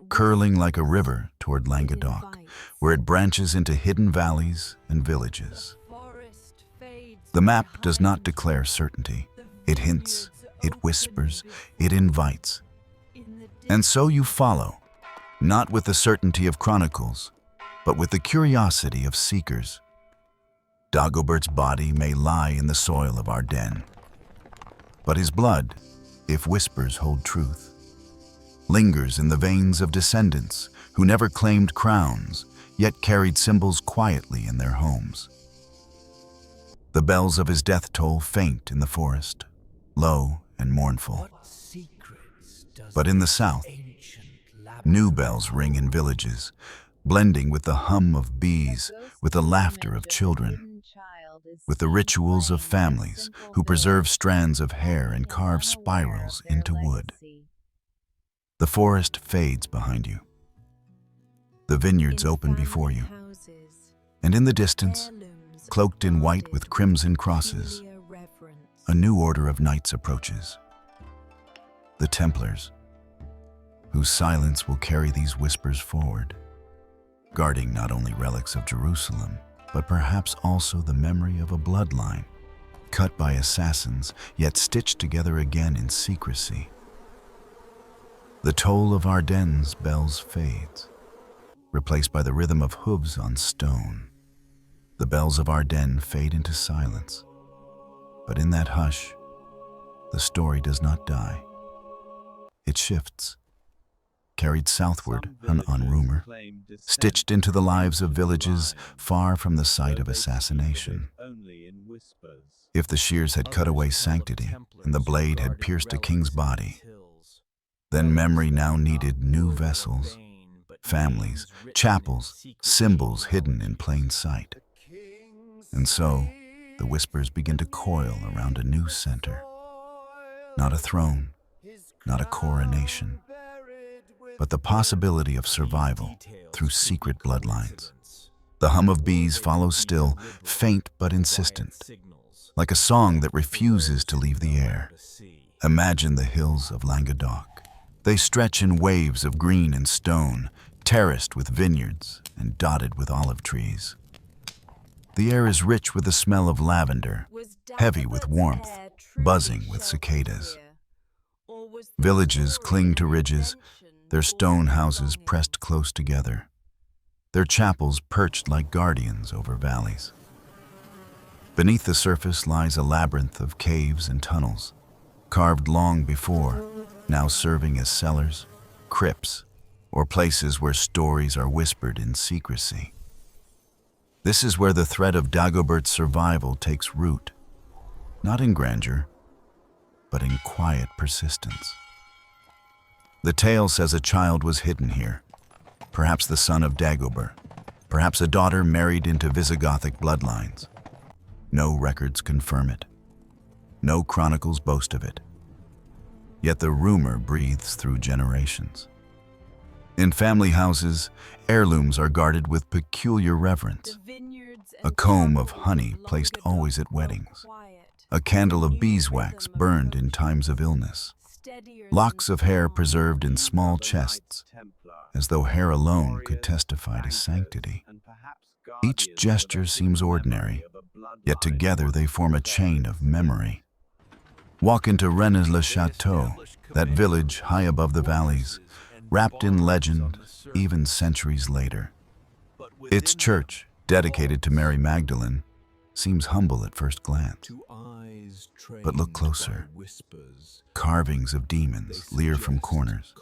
curling like a river toward Languedoc, where it branches into hidden valleys and villages. The map does not declare certainty. It hints, it whispers, it invites. And so you follow, not with the certainty of chronicles, but with the curiosity of seekers. Dagobert's body may lie in the soil of Ardennes, but his blood, if whispers hold truth, lingers in the veins of descendants who never claimed crowns, yet carried symbols quietly in their homes. The bells of his death toll faint in the forest, low and mournful. But in the south, new bells ring in villages, blending with the hum of bees, with the laughter of children, with the rituals of families who preserve strands of hair and carve spirals into wood. The forest fades behind you. The vineyards open before you. And in the distance, cloaked in white with crimson crosses, a new order of knights approaches. The Templars, whose silence will carry these whispers forward, guarding not only relics of Jerusalem, but perhaps also the memory of a bloodline cut by assassins, yet stitched together again in secrecy. The toll of Ardennes bells fades, replaced by the rhythm of hooves on stone. The bells of Ardennes fade into silence, but in that hush, the story does not die. It shifts, carried southward on rumor, stitched into the lives of villages far from the site of assassination. If the shears had cut away sanctity and the blade had pierced a king's body, then memory now needed new vessels, families, chapels, symbols hidden in plain sight. And so, the whispers begin to coil around a new center. Not a throne, not a coronation, but the possibility of survival through secret bloodlines. The hum of bees follows still, faint but insistent, like a song that refuses to leave the air. Imagine the hills of Languedoc. They stretch in waves of green and stone, terraced with vineyards and dotted with olive trees. The air is rich with the smell of lavender, heavy with warmth, buzzing with cicadas. Villages cling to ridges, their stone houses pressed close together, their chapels perched like guardians over valleys. Beneath the surface lies a labyrinth of caves and tunnels, carved long before, now serving as cellars, crypts, or places where stories are whispered in secrecy. This is where the thread of Dagobert's survival takes root, not in grandeur, but in quiet persistence. The tale says a child was hidden here, perhaps the son of Dagobert, perhaps a daughter married into Visigothic bloodlines. No records confirm it. No chronicles boast of it. Yet the rumor breathes through generations. In family houses, heirlooms are guarded with peculiar reverence. A comb of honey placed always at weddings. A candle of beeswax burned in times of illness. Locks of hair preserved in small chests, as though hair alone could testify to sanctity. Each gesture seems ordinary, yet together they form a chain of memory. Walk into Rennes-le-Château, that village high above the valleys, wrapped in legend even centuries later. Its church, dedicated to Mary Magdalene, seems humble at first glance. But look closer. Carvings of demons leer from corners.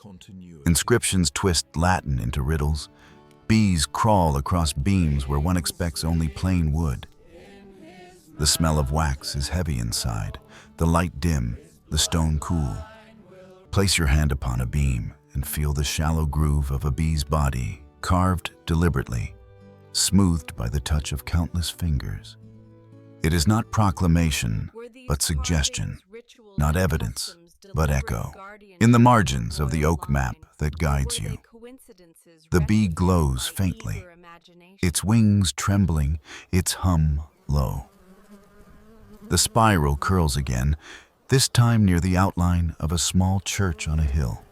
Inscriptions twist Latin into riddles. Bees crawl across beams where one expects only plain wood. The smell of wax is heavy inside, the light dim, the stone cool. Place your hand upon a beam and feel the shallow groove of a bee's body, carved deliberately, smoothed by the touch of countless fingers. It is not proclamation, but suggestion, not evidence, but echo. In the margins of the oak map that guides you, the bee glows faintly, its wings trembling, its hum low. The spiral curls again, this time near the outline of a small church on a hill.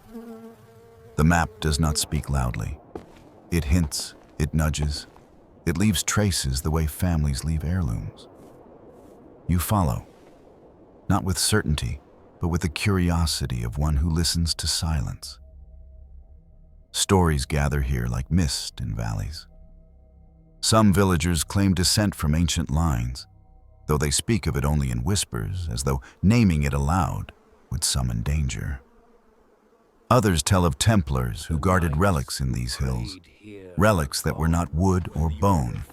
The map does not speak loudly. It hints, it nudges, it leaves traces the way families leave heirlooms. You follow, not with certainty, but with the curiosity of one who listens to silence. Stories gather here like mist in valleys. Some villagers claim descent from ancient lines, though they speak of it only in whispers, as though naming it aloud would summon danger. Others tell of Templars who guarded relics in these hills, relics that were not wood or bone,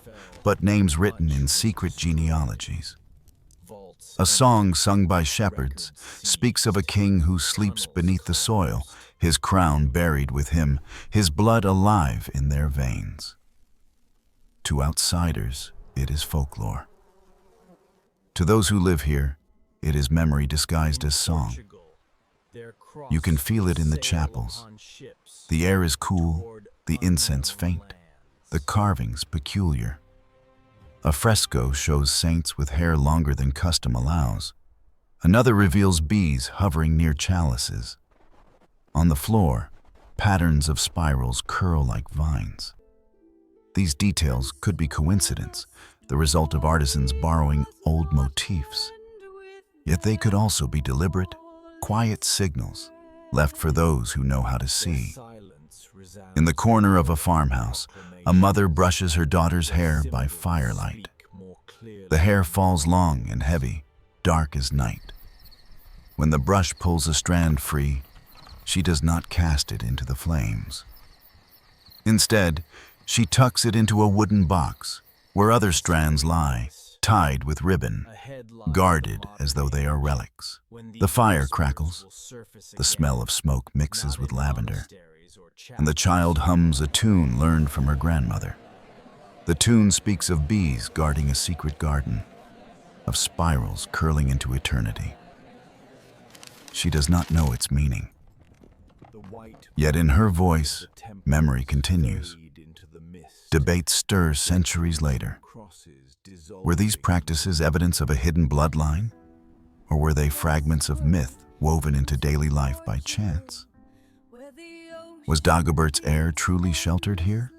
but names written in secret genealogies. A song sung by shepherds speaks of a king who sleeps beneath the soil, his crown buried with him, his blood alive in their veins. To outsiders, it is folklore. To those who live here, it is memory disguised as song. You can feel it in the chapels. The air is cool, the incense faint, the carvings peculiar. A fresco shows saints with hair longer than custom allows. Another reveals bees hovering near chalices. On the floor, patterns of spirals curl like vines. These details could be coincidence, the result of artisans borrowing old motifs. Yet they could also be deliberate, quiet signals left for those who know how to see. In the corner of a farmhouse, a mother brushes her daughter's hair by firelight. The hair falls long and heavy, dark as night. When the brush pulls a strand free, she does not cast it into the flames. Instead, she tucks it into a wooden box where other strands lie, tied with ribbon, guarded as though they are relics. The fire crackles, the smell of smoke mixes with lavender, and the child hums a tune learned from her grandmother. The tune speaks of bees guarding a secret garden, of spirals curling into eternity. She does not know its meaning. Yet in her voice, memory continues. Debate stirs centuries later. Were these practices evidence of a hidden bloodline? Or were they fragments of myth woven into daily life by chance? Was Dagobert's heir truly sheltered here?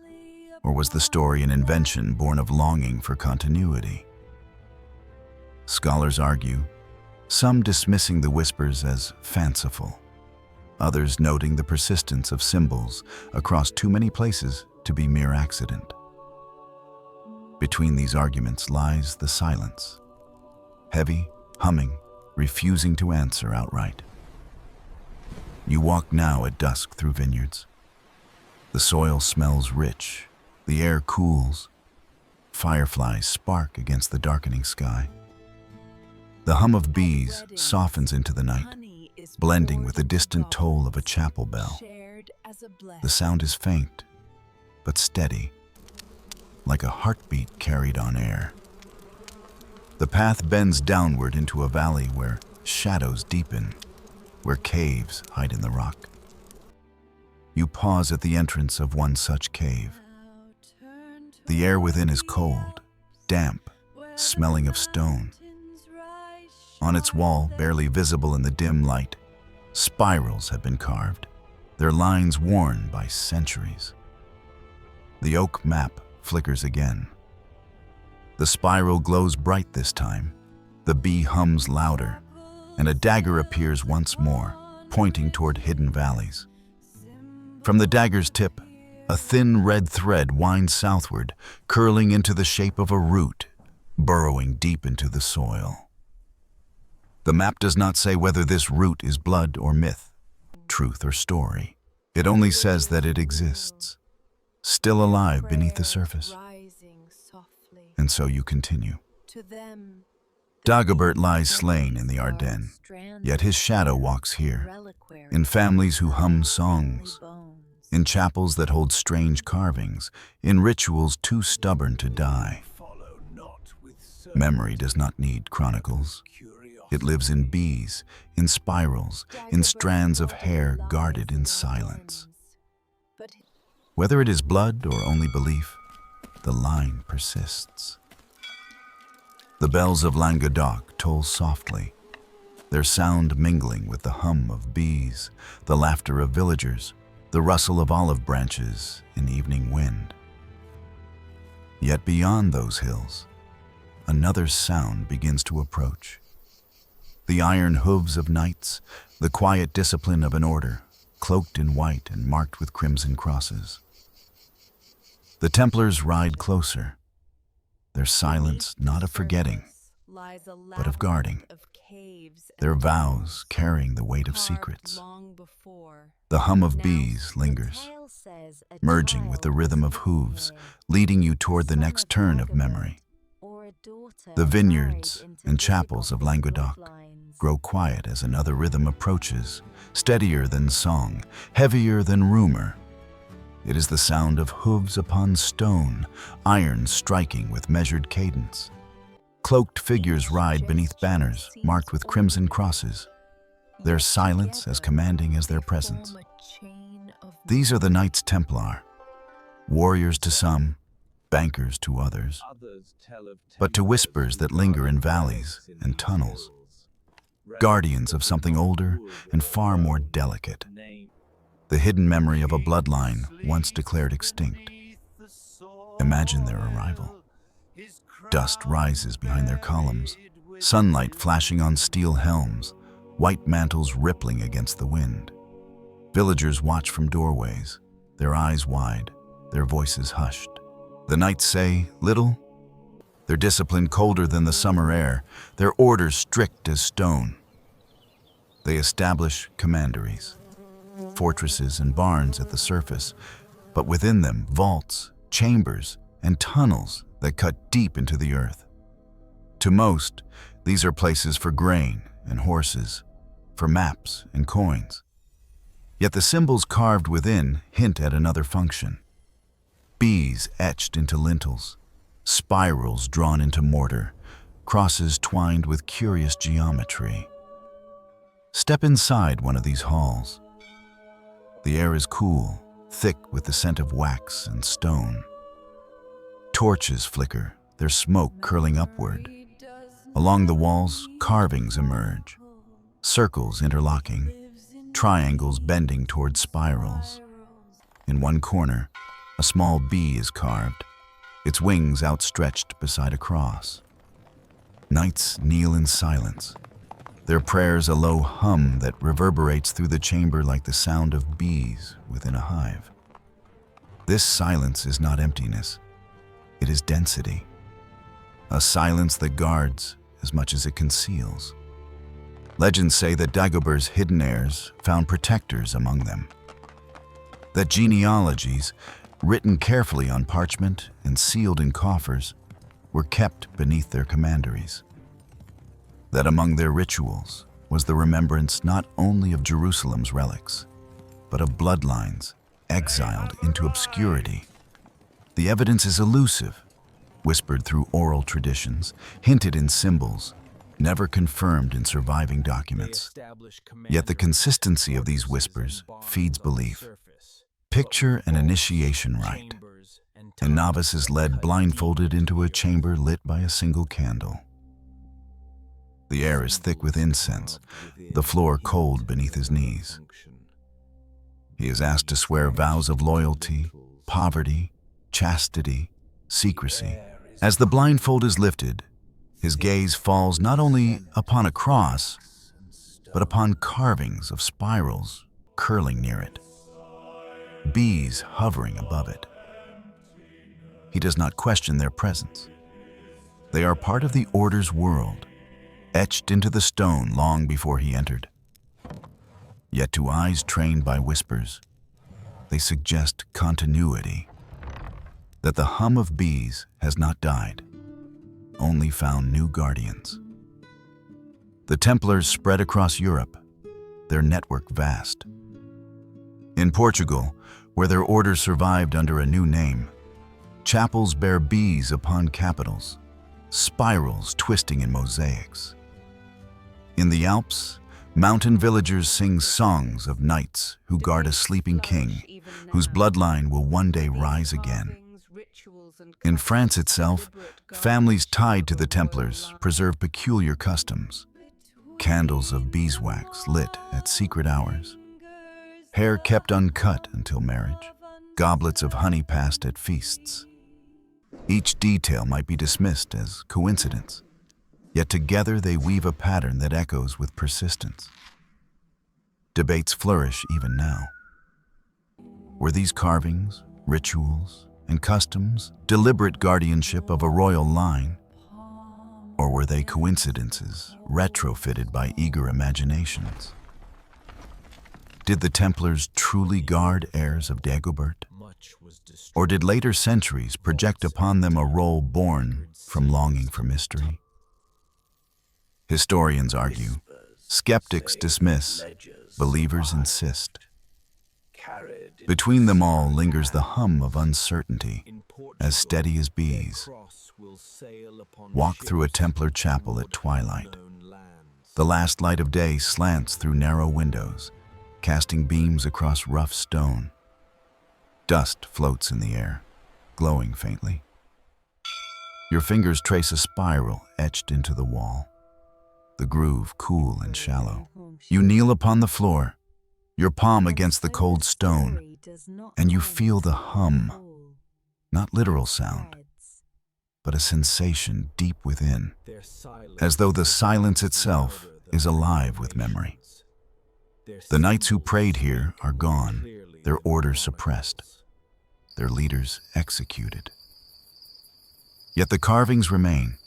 Or was the story an invention born of longing for continuity? Scholars argue, some dismissing the whispers as fanciful, others noting the persistence of symbols across too many places to be mere accident. Between these arguments lies the silence, heavy, humming, refusing to answer outright. You walk now at dusk through vineyards. The soil smells rich, the air cools, fireflies spark against the darkening sky. The hum of bees softens into the night, blending with the distant toll of a chapel bell. The sound is faint, but steady, like a heartbeat carried on air. The path bends downward into a valley where shadows deepen, where caves hide in the rock. You pause at the entrance of one such cave. The air within is cold, damp, smelling of stone. On its wall, barely visible in the dim light, spirals have been carved, their lines worn by centuries. The oak map flickers again. The spiral glows bright this time, the bee hums louder, and a dagger appears once more, pointing toward hidden valleys. From the dagger's tip, a thin red thread winds southward, curling into the shape of a root, burrowing deep into the soil. The map does not say whether this root is blood or myth, truth or story. It only says that it exists, still alive beneath the surface. And so you continue. Dagobert lies slain in the Ardennes, yet his shadow walks here, in families who hum songs, in chapels that hold strange carvings, in rituals too stubborn to die. Memory does not need chronicles. It lives in bees, in spirals, in strands of hair guarded in silence. Whether it is blood or only belief, the line persists. The bells of Languedoc toll softly, their sound mingling with the hum of bees, the laughter of villagers, the rustle of olive branches in evening wind. Yet beyond those hills, another sound begins to approach. The iron hooves of knights, the quiet discipline of an order, cloaked in white and marked with crimson crosses. The Templars ride closer, their silence not of forgetting, but of guarding, their vows carrying the weight of secrets. The hum of bees lingers, merging with the rhythm of hooves, leading you toward the next turn of memory. The vineyards and chapels of Languedoc grow quiet as another rhythm approaches, steadier than song, heavier than rumor. It is the sound of hooves upon stone, iron striking with measured cadence. Cloaked figures ride beneath banners marked with crimson crosses, their silence as commanding as their presence. These are the Knights Templar, warriors to some, bankers to others, but to whispers that linger in valleys and tunnels, guardians of something older and far more delicate, the hidden memory of a bloodline once declared extinct. Imagine their arrival. Dust rises behind their columns, sunlight flashing on steel helms, white mantles rippling against the wind. Villagers watch from doorways, their eyes wide, their voices hushed. The knights say little, their discipline colder than the summer air, their orders strict as stone. They establish commanderies, fortresses and barns at the surface, but within them vaults, chambers, and tunnels that cut deep into the earth. To most, these are places for grain and horses, for maps and coins. Yet the symbols carved within hint at another function. Bees etched into lintels, spirals drawn into mortar, crosses twined with curious geometry. Step inside one of these halls. The air is cool, thick with the scent of wax and stone. Torches flicker, their smoke curling upward. Along the walls, carvings emerge, circles interlocking, triangles bending toward spirals. In one corner, a small bee is carved, its wings outstretched beside a cross. Knights kneel in silence, their prayers a low hum that reverberates through the chamber like the sound of bees within a hive. This silence is not emptiness, it is density, a silence that guards as much as it conceals. Legends say that Dagobert's hidden heirs found protectors among them, that genealogies, written carefully on parchment and sealed in coffers, were kept beneath their commanderies, that among their rituals was the remembrance not only of Jerusalem's relics, but of bloodlines exiled into obscurity. The evidence is elusive, whispered through oral traditions, hinted in symbols, never confirmed in surviving documents. Yet the consistency of these whispers feeds belief. Picture an initiation rite. A novice is led blindfolded into a chamber lit by a single candle. The air is thick with incense, the floor cold beneath his knees. He is asked to swear vows of loyalty, poverty, chastity, secrecy. As the blindfold is lifted, his gaze falls not only upon a cross, but upon carvings of spirals curling near it, bees hovering above it. He does not question their presence. They are part of the Order's world, etched into the stone long before he entered. Yet to eyes trained by whispers, they suggest continuity, that the hum of bees has not died, only found new guardians. The Templars spread across Europe, their network vast. In Portugal, where their order survived under a new name, chapels bear bees upon capitals, spirals twisting in mosaics. In the Alps, mountain villagers sing songs of knights who guard a sleeping king, whose bloodline will one day rise again. In France itself, families tied to the Templars preserve peculiar customs. Candles of beeswax lit at secret hours, hair kept uncut until marriage, goblets of honey passed at feasts. Each detail might be dismissed as coincidence, yet together they weave a pattern that echoes with persistence. Debates flourish even now. Were these carvings, rituals, and customs deliberate guardianship of a royal line? Or were they coincidences retrofitted by eager imaginations? Did the Templars truly guard heirs of Dagobert? Or did later centuries project upon them a role born from longing for mystery? Historians argue, skeptics dismiss, believers insist. Between them all lingers the hum of uncertainty, as steady as bees. Walk through a Templar chapel at twilight. The last light of day slants through narrow windows, casting beams across rough stone. Dust floats in the air, glowing faintly. Your fingers trace a spiral etched into the wall, the groove cool and shallow. You kneel upon the floor, your palm against the cold stone, and you feel the hum, not literal sound, but a sensation deep within, as though the silence itself is alive with memory. The knights who prayed here are gone, their orders suppressed, their leaders executed. Yet the carvings remain,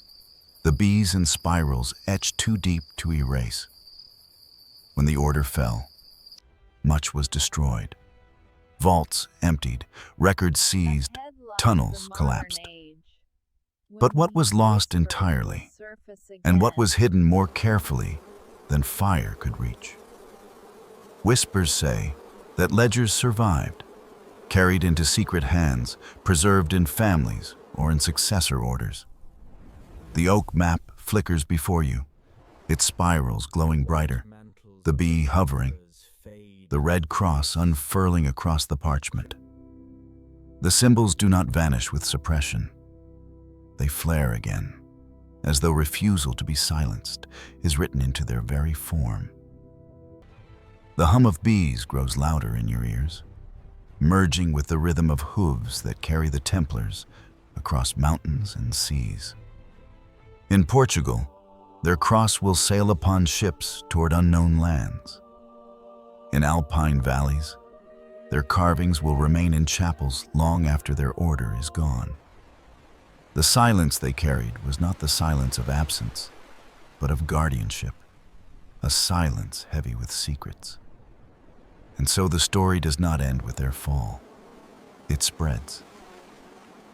the bees and spirals etched too deep to erase. When the order fell, much was destroyed. Vaults emptied, records seized, tunnels collapsed. But what was lost entirely, and what was hidden more carefully than fire could reach? Whispers say that ledgers survived, carried into secret hands, preserved in families or in successor orders. The oak map flickers before you, its spirals glowing brighter, the bee hovering, the red cross unfurling across the parchment. The symbols do not vanish with suppression. They flare again, as though refusal to be silenced is written into their very form. The hum of bees grows louder in your ears, merging with the rhythm of hooves that carry the Templars across mountains and seas. In Portugal, their cross will sail upon ships toward unknown lands. In alpine valleys, their carvings will remain in chapels long after their order is gone. The silence they carried was not the silence of absence, but of guardianship, a silence heavy with secrets. And so the story does not end with their fall. It spreads.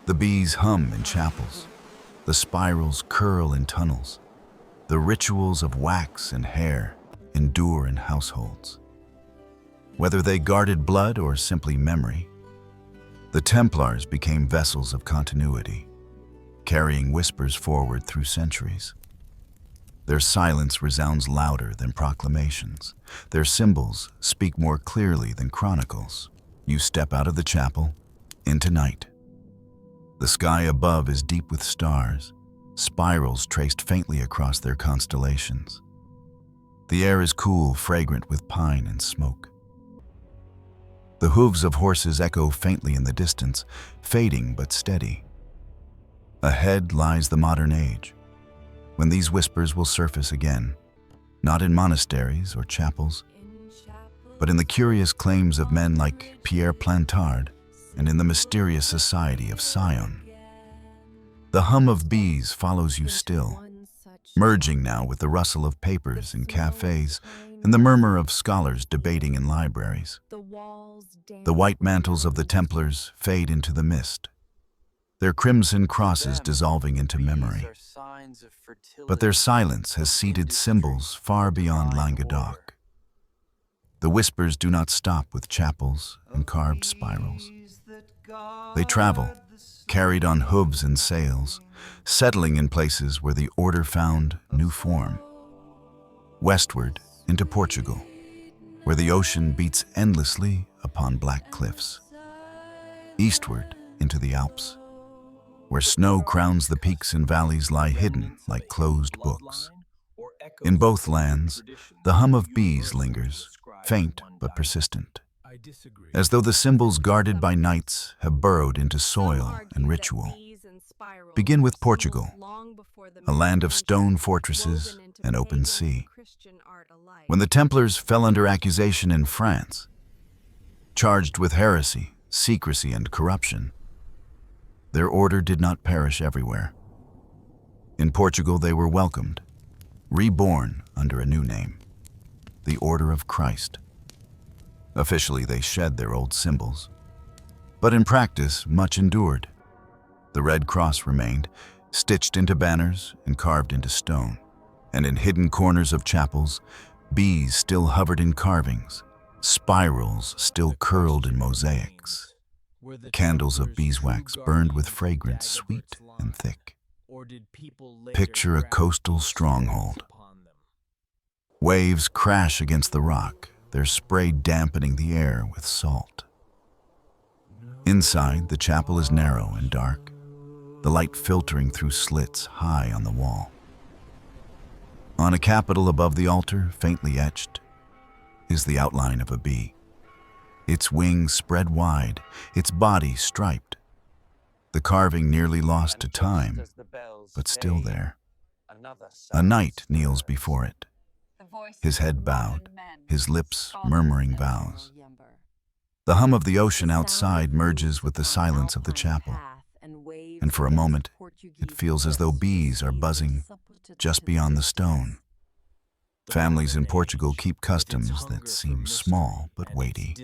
The bees hum in chapels, the spirals curl in tunnels, the rituals of wax and hair endure in households. Whether they guarded blood or simply memory, the Templars became vessels of continuity, carrying whispers forward through centuries. Their silence resounds louder than proclamations. Their symbols speak more clearly than chronicles. You step out of the chapel, into night. The sky above is deep with stars, spirals traced faintly across their constellations. The air is cool, fragrant with pine and smoke. The hooves of horses echo faintly in the distance, fading but steady. Ahead lies the modern age, when these whispers will surface again, not in monasteries or chapels, but in the curious claims of men like Pierre Plantard and in the mysterious society of Sion. The hum of bees follows you still, merging now with the rustle of papers in cafes and the murmur of scholars debating in libraries. The white mantles of the Templars fade into the mist, their crimson crosses dissolving into memory. But their silence has seeded symbols far beyond Languedoc. The whispers do not stop with chapels and carved spirals. They travel, carried on hooves and sails, settling in places where the order found new form. Westward into Portugal, where the ocean beats endlessly upon black cliffs. Eastward into the Alps, where snow crowns the peaks and valleys lie hidden like closed books. In both lands, the hum of bees lingers, faint but persistent, as though the symbols guarded by knights have burrowed into soil and ritual. Begin with Portugal, a land of stone fortresses and open sea. When the Templars fell under accusation in France, charged with heresy, secrecy, and corruption, their order did not perish everywhere. In Portugal, they were welcomed, reborn under a new name, the Order of Christ. Officially, they shed their old symbols, but in practice, much endured. The Red Cross remained, stitched into banners and carved into stone, and in hidden corners of chapels, bees still hovered in carvings, spirals still curled in mosaics. Candles of beeswax burned with fragrance sweet and thick. Picture a coastal stronghold. Waves crash against the rock, their spray dampening the air with salt. Inside, the chapel is narrow and dark, the light filtering through slits high on the wall. On a capital above the altar, faintly etched, is the outline of a bee. Its wings spread wide, its body striped. the carving nearly lost to time, but still there. A knight kneels before it, his head bowed, his lips murmuring vows. The hum of the ocean outside merges with the silence of the chapel, and for a moment it feels as though bees are buzzing just beyond the stone. Families in Portugal keep customs that seem small but weighty.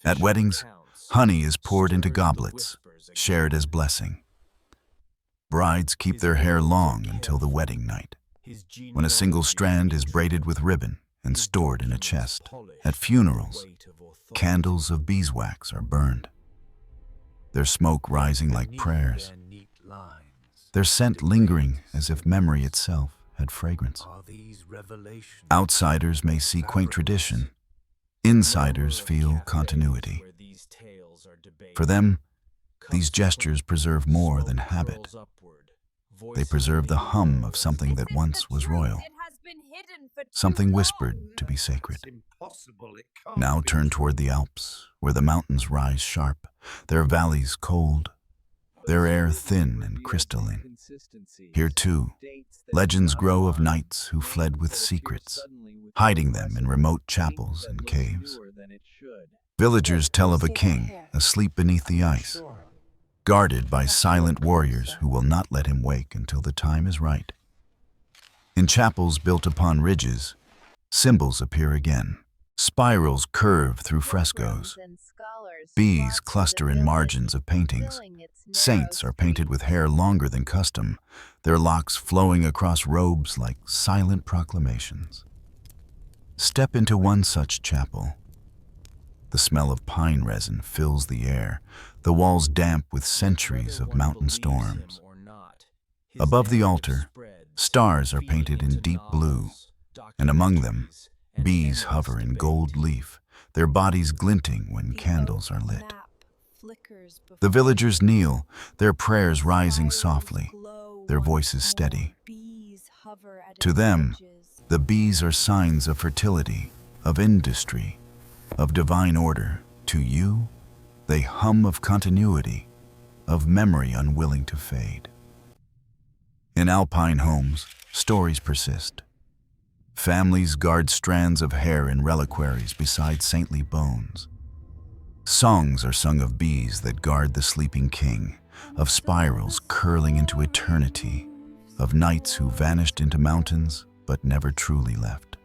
At weddings, honey is poured into goblets, shared as blessing. Brides keep their hair long until the wedding night, when a single strand is braided with ribbon and stored in a chest. At funerals, candles of beeswax are burned, their smoke rising like prayers, their scent lingering as if memory itself had fragrance. Outsiders may see quaint tradition, insiders feel continuity. For them, these gestures preserve more than habit. They preserve the hum of something that once was royal, something whispered to be sacred. Now turn toward the Alps, where the mountains rise sharp, their valleys cold, their air thin and crystalline. Here, too, legends grow of knights who fled with secrets, hiding them in remote chapels and caves. Villagers tell of a king asleep beneath the ice, guarded by silent warriors who will not let him wake until the time is right. In chapels built upon ridges, symbols appear again. Spirals curve through frescoes. Bees cluster in margins of paintings. Saints are painted with hair longer than custom, their locks flowing across robes like silent proclamations. Step into one such chapel. The smell of pine resin fills the air, the walls damp with centuries of mountain storms. Above the altar, stars are painted in deep blue, and among them, bees hover in gold leaf, their bodies glinting when candles are lit. The villagers kneel, their prayers rising softly, their voices steady. To them, the bees are signs of fertility, of industry, of divine order. To you, they hum of continuity, of memory unwilling to fade. In alpine homes, stories persist. Families guard strands of hair in reliquaries beside saintly bones. Songs are sung of bees that guard the sleeping king, of spirals curling into eternity, of knights who vanished into mountains but never truly left.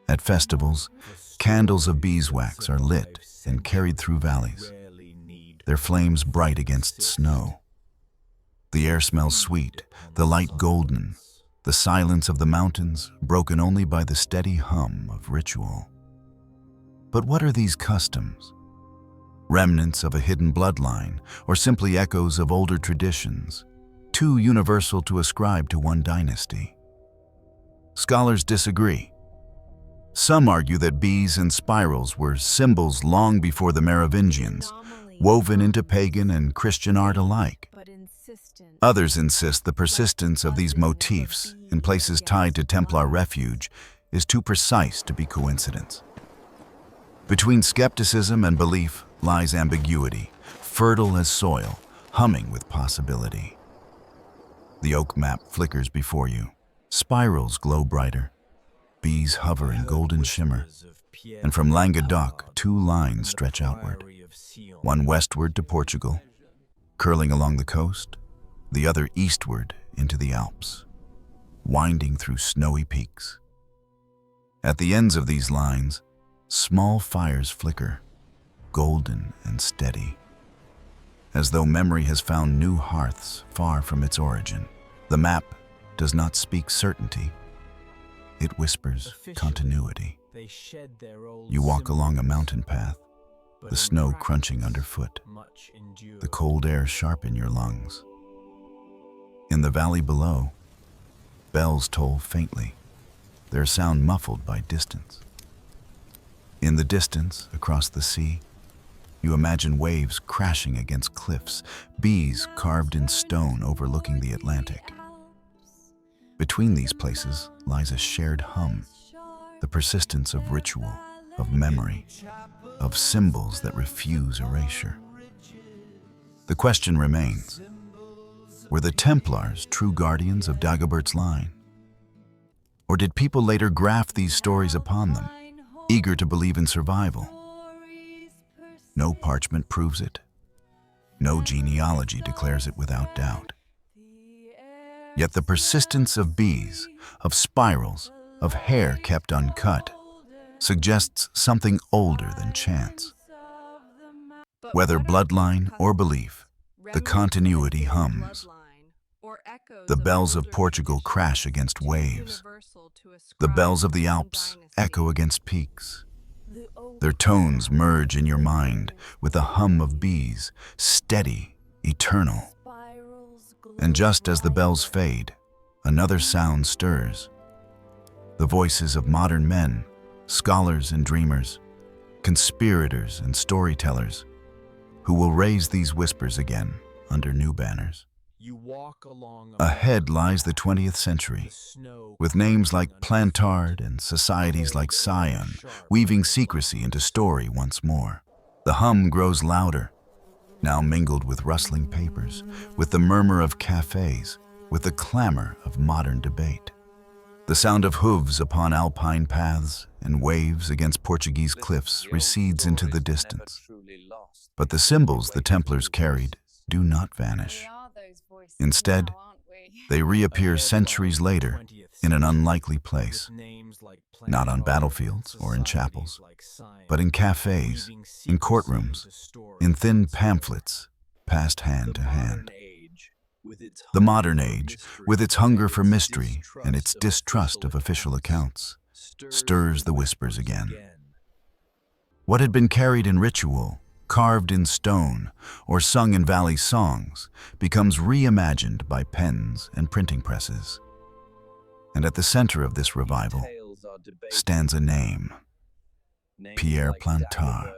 At festivals, candles of beeswax are lit and carried through valleys, their flames bright against snow. The air smells sweet, the light golden, the silence of the mountains broken only by the steady hum of ritual. But what are these customs? Remnants of a hidden bloodline, or simply echoes of older traditions, too universal to ascribe to one dynasty? Scholars disagree. Some argue that bees and spirals were symbols long before the Merovingians, woven into pagan and Christian art alike. Others insist the persistence of these motifs in places tied to Templar refuge is too precise to be coincidence. Between skepticism and belief lies ambiguity, fertile as soil, humming with possibility. The oak map flickers before you. Spirals glow brighter. Bees hover in golden shimmer. And from Languedoc, two lines stretch outward. One westward to Portugal, curling along the coast, the other eastward into the Alps, winding through snowy peaks. At the ends of these lines, small fires flicker, golden and steady, as though memory has found new hearths far from its origin. The map does not speak certainty. It whispers continuity. You walk along a mountain path, the snow crunching underfoot, the cold air sharp in your lungs. In the valley below, bells toll faintly, their sound muffled by distance. In the distance, across the sea, you imagine waves crashing against cliffs, bees carved in stone overlooking the Atlantic. Between these places lies a shared hum, the persistence of ritual, of memory, of symbols that refuse erasure. The question remains, were the Templars true guardians of Dagobert's line? Or did people later graft these stories upon them, eager to believe in survival? No parchment proves it. No genealogy declares it without doubt. Yet the persistence of bees, of spirals, of hair kept uncut, suggests something older than chance. Whether bloodline or belief, the continuity hums. The bells of Portugal crash against waves. The bells of the Alps echo against peaks. Their tones merge in your mind with the hum of bees, steady, eternal. And just as the bells fade, another sound stirs. The voices of modern men, scholars and dreamers, conspirators and storytellers, who will raise these whispers again under new banners. Ahead lies the 20th century, with names like Plantard and societies like Scion, weaving secrecy into story once more. The hum grows louder, now mingled with rustling papers, with the murmur of cafes, with the clamor of modern debate. The sound of hooves upon alpine paths and waves against Portuguese cliffs recedes into the distance. But the symbols the Templars carried do not vanish. Instead, they reappear centuries later in an unlikely place, not on battlefields or in chapels, but in cafes, in courtrooms, in thin pamphlets passed hand to hand. The modern age, with its hunger for mystery and its distrust of official accounts, stirs the whispers again. What had been carried in ritual, carved in stone, or sung in valley songs, becomes reimagined by pens and printing presses. And at the center of this revival stands a name, Pierre Plantard.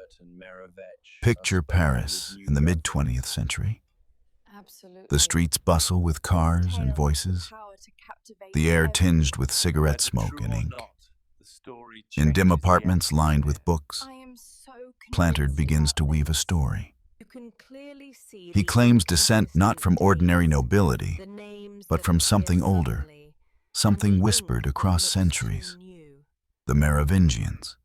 Picture Paris in the mid-20th century. The streets bustle with cars and voices, the air tinged with cigarette smoke and ink. In dim apartments lined with books, Plantard begins to weave a story. He claims descent not from ordinary nobility, but from something older, something whispered across centuries, the Merovingians.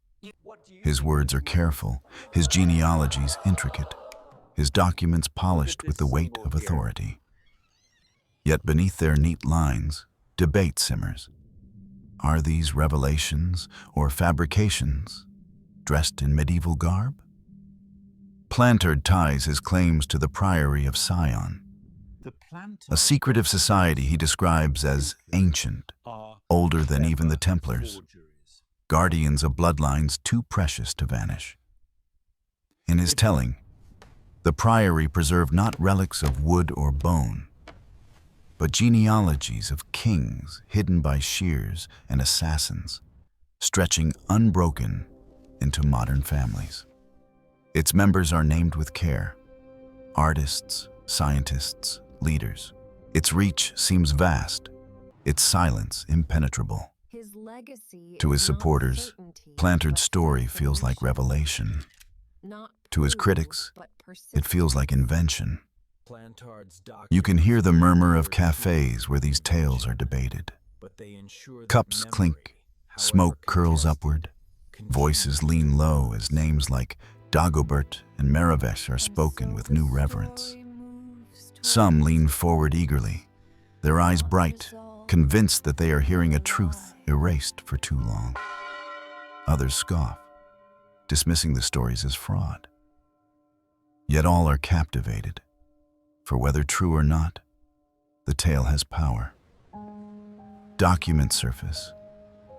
His words are careful, his genealogies intricate, his documents polished with the weight of authority. Yet beneath their neat lines, debate simmers. Are these revelations or fabrications, dressed in medieval garb? Plantard ties his claims to the Priory of Scion, a secretive society he describes as ancient, older than even the Templars, guardians of bloodlines too precious to vanish. In his telling, the priory preserved not relics of wood or bone, but genealogies of kings hidden by shears and assassins, stretching unbroken into modern families. Its members are named with care: artists, scientists, leaders. Its reach seems vast, its silence impenetrable. To his supporters, Plantard's story feels like revelation. To his critics, it feels like invention. You can hear the murmur of cafes where these tales are debated. Cups clink, smoke curls upward, voices lean low as names like Dagobert and Merovingian are spoken with new reverence. Some lean forward eagerly, their eyes bright, convinced that they are hearing a truth erased for too long. Others scoff, dismissing the stories as fraud. Yet all are captivated, for whether true or not, the tale has power. Documents surface,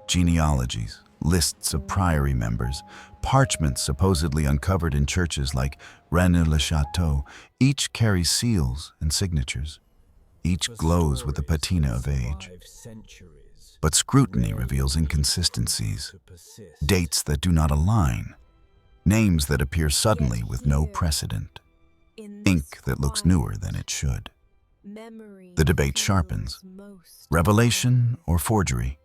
genealogies, lists of priory members, parchments supposedly uncovered in churches like Rennes-le-Château. Each carries seals and signatures. Each glows with the patina of age. But scrutiny reveals inconsistencies, dates that do not align, names that appear suddenly with no precedent, ink that looks newer than it should. The debate sharpens. Revelation or forgery?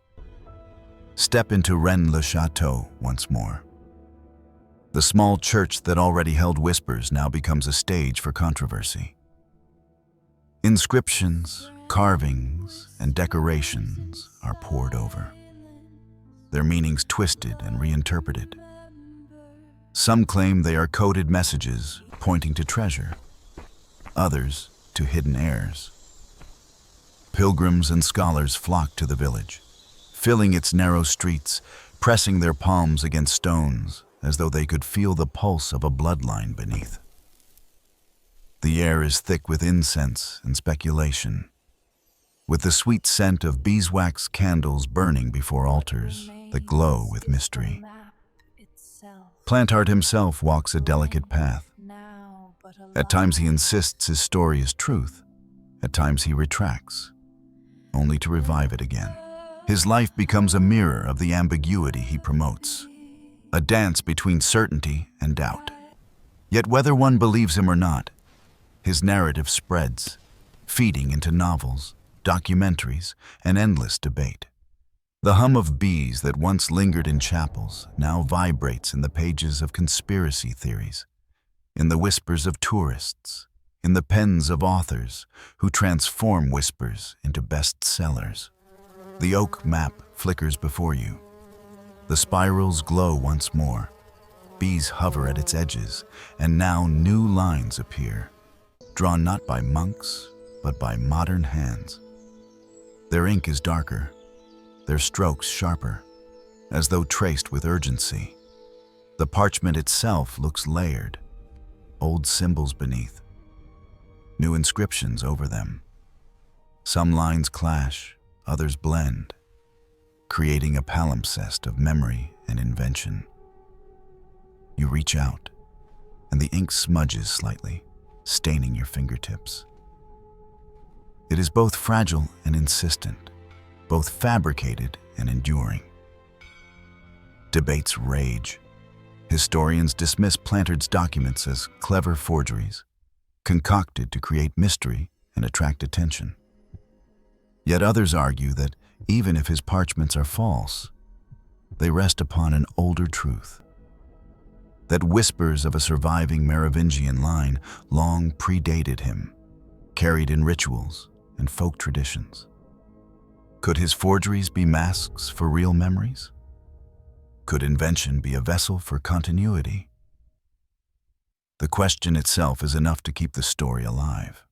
Step into Rennes-le-Château once more. The small church that already held whispers now becomes a stage for controversy. Inscriptions, carvings, and decorations are pored over, their meanings twisted and reinterpreted. Some claim they are coded messages pointing to treasure, others to hidden heirs. Pilgrims and scholars flock to the village, filling its narrow streets, pressing their palms against stones as though they could feel the pulse of a bloodline beneath. The air is thick with incense and speculation, with the sweet scent of beeswax candles burning before altars that glow with mystery. Plantard himself walks a delicate path. At times he insists his story is truth. At times he retracts, only to revive it again. His life becomes a mirror of the ambiguity he promotes, a dance between certainty and doubt. Yet whether one believes him or not, his narrative spreads, feeding into novels, documentaries, and endless debate. The hum of bees that once lingered in chapels now vibrates in the pages of conspiracy theories, in the whispers of tourists, in the pens of authors who transform whispers into bestsellers. The oak map flickers before you. The spirals glow once more. Bees hover at its edges, and now new lines appear, drawn not by monks, but by modern hands. Their ink is darker, their strokes sharper, as though traced with urgency. The parchment itself looks layered, old symbols beneath, new inscriptions over them. Some lines clash, others blend, creating a palimpsest of memory and invention. You reach out, and the ink smudges slightly, staining your fingertips. It is both fragile and insistent, both fabricated and enduring. Debates rage. Historians dismiss Plantard's documents as clever forgeries, concocted to create mystery and attract attention. Yet others argue that even if his parchments are false, they rest upon an older truth, that whispers of a surviving Merovingian line long predated him, carried in rituals and folk traditions. Could his forgeries be masks for real memories? Could invention be a vessel for continuity? The question itself is enough to keep the story alive.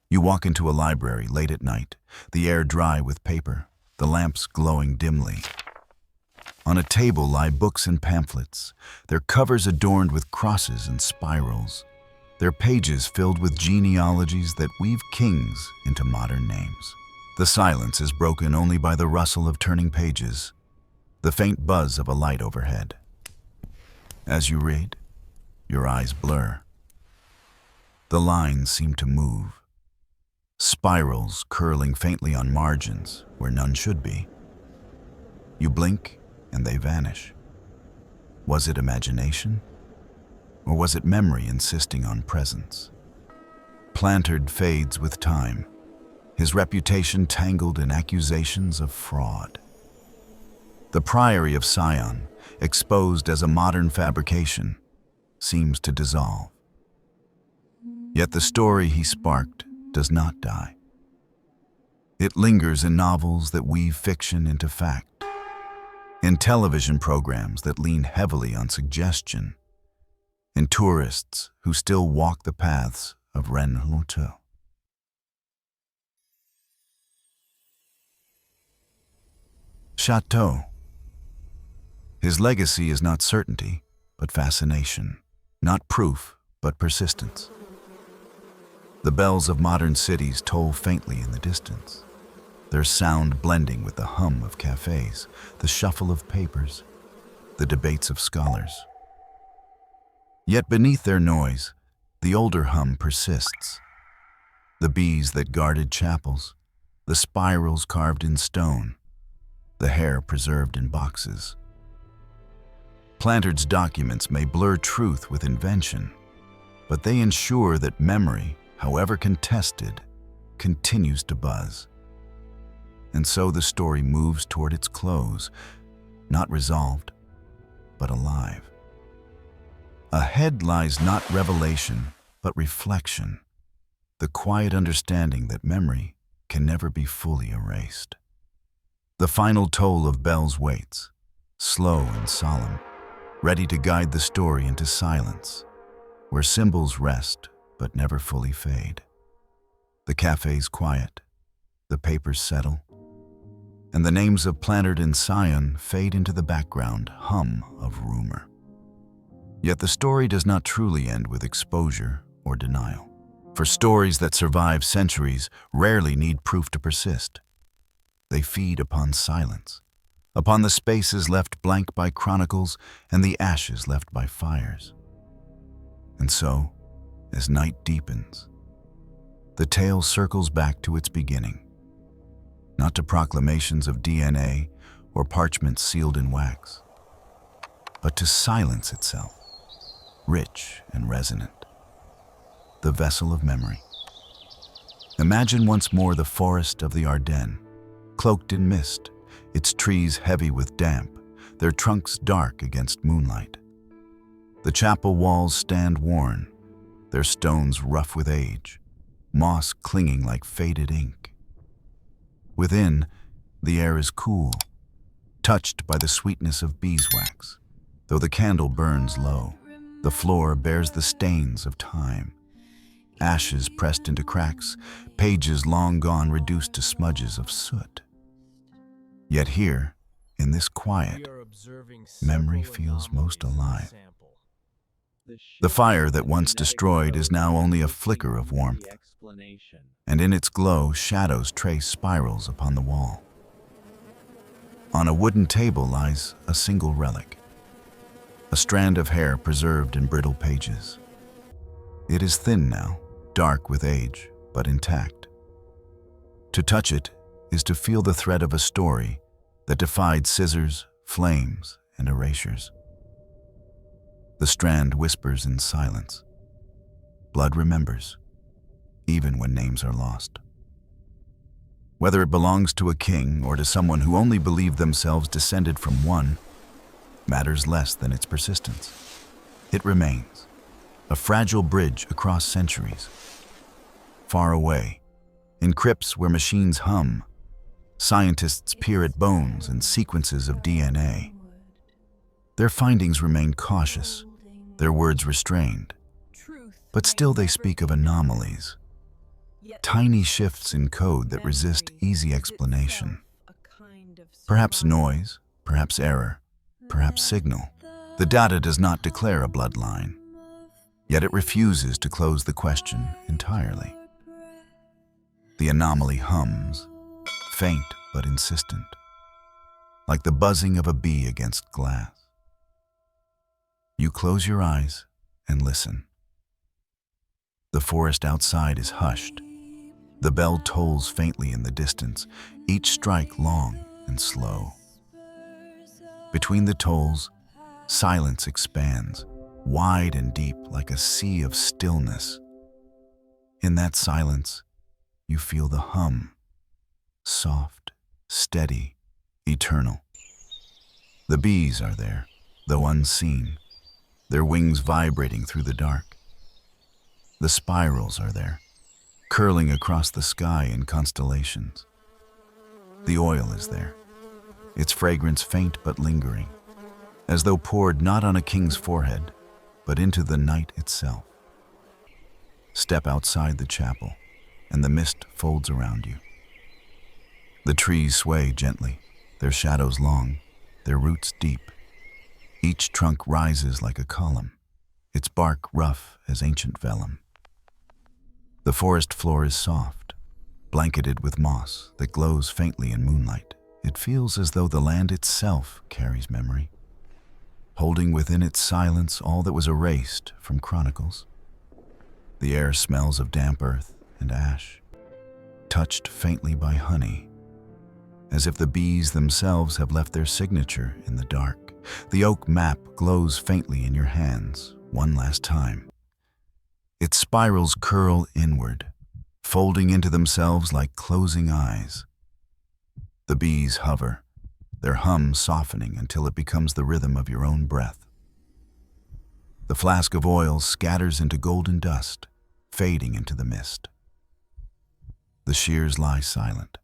You walk into a library late at night, the air dry with paper, the lamps glowing dimly. On a table lie books and pamphlets, their covers adorned with crosses and spirals, their pages filled with genealogies that weave kings into modern names. The silence is broken only by the rustle of turning pages, the faint buzz of a light overhead. As you read, your eyes blur. The lines seem to move, spirals curling faintly on margins where none should be. You blink and they vanish. Was it imagination? Or was it memory insisting on presence? Plantard fades with time, his reputation tangled in accusations of fraud. The Priory of Sion, exposed as a modern fabrication, seems to dissolve. Yet the story he sparked does not die. It lingers in novels that weave fiction into fact, in television programs that lean heavily on suggestion, in tourists who still walk the paths of Rennes-le-Château. Château. His legacy is not certainty, but fascination, not proof, but persistence. The bells of modern cities toll faintly in the distance, their sound blending with the hum of cafes, the shuffle of papers, the debates of scholars. Yet beneath their noise, the older hum persists. The bees that guarded chapels, the spirals carved in stone, the hair preserved in boxes. Plantard's documents may blur truth with invention, but they ensure that memory, however contested, continues to buzz. And so the story moves toward its close, not resolved, but alive. Ahead lies not revelation, but reflection, the quiet understanding that memory can never be fully erased. The final toll of bells waits, slow and solemn, ready to guide the story into silence, where symbols rest but never fully fade. The cafe's quiet, the papers settle, and the names of Plannard and Scion fade into the background hum of rumor. Yet the story does not truly end with exposure or denial. For stories that survive centuries rarely need proof to persist. They feed upon silence, upon the spaces left blank by chronicles and the ashes left by fires. And so, as night deepens, the tale circles back to its beginning, not to proclamations of DNA or parchments sealed in wax, but to silence itself, rich and resonant, the vessel of memory. Imagine once more the forest of the Ardennes, cloaked in mist, its trees heavy with damp, their trunks dark against moonlight. The chapel walls stand worn, their stones rough with age, moss clinging like faded ink. Within, the air is cool, touched by the sweetness of beeswax. Though the candle burns low, the floor bears the stains of time. Ashes pressed into cracks, pages long gone reduced to smudges of soot. Yet here, in this quiet, memory feels most alive. The fire that once destroyed is now only a flicker of warmth, and in its glow, shadows trace spirals upon the wall. On a wooden table lies a single relic, a strand of hair preserved in brittle pages. It is thin now, dark with age, but intact. To touch it is to feel the thread of a story that defied scissors, flames, and erasures. The strand whispers in silence. Blood remembers, even when names are lost. Whether it belongs to a king or to someone who only believed themselves descended from one, matters less than its persistence. It remains, a fragile bridge across centuries. Far away, in crypts where machines hum, scientists peer at bones and sequences of DNA. Their findings remain cautious, their words restrained, but still they speak of anomalies, tiny shifts in code that resist easy explanation. Perhaps noise, perhaps error, perhaps signal. The data does not declare a bloodline, yet it refuses to close the question entirely. The anomaly hums, faint but insistent, like the buzzing of a bee against glass. You close your eyes and listen. The forest outside is hushed. The bell tolls faintly in the distance, each strike long and slow. Between the tolls, silence expands, wide and deep like a sea of stillness. In that silence, you feel the hum, soft, steady, eternal. The bees are there, though unseen, their wings vibrating through the dark. The spirals are there, curling across the sky in constellations. The oil is there, its fragrance faint but lingering, as though poured not on a king's forehead, but into the night itself. Step outside the chapel, and the mist folds around you. The trees sway gently, their shadows long, their roots deep. Each trunk rises like a column, its bark rough as ancient vellum. The forest floor is soft, blanketed with moss that glows faintly in moonlight. It feels as though the land itself carries memory, holding within its silence all that was erased from chronicles. The air smells of damp earth and ash, touched faintly by honey, as if the bees themselves have left their signature in the dark. The oak map glows faintly in your hands one last time. Its spirals curl inward, folding into themselves like closing eyes. The bees hover, their hum softening until it becomes the rhythm of your own breath. The flask of oil scatters into golden dust, fading into the mist. The shears lie silent,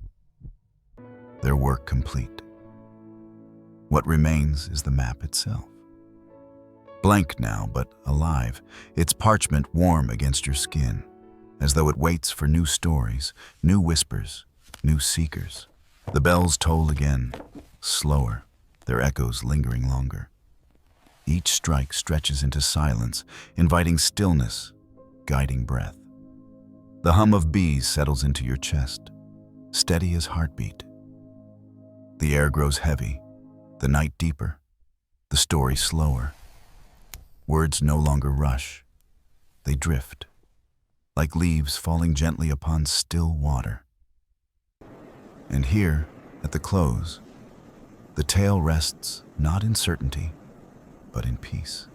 their work complete. What remains is the map itself. Blank now, but alive, its parchment warm against your skin, as though it waits for new stories, new whispers, new seekers. The bells toll again, slower, their echoes lingering longer. Each strike stretches into silence, inviting stillness, guiding breath. The hum of bees settles into your chest, steady as heartbeat. The air grows heavy, the night deeper, the story slower. Words no longer rush, they drift, like leaves falling gently upon still water. And here, at the close, the tale rests not in certainty, but in peace.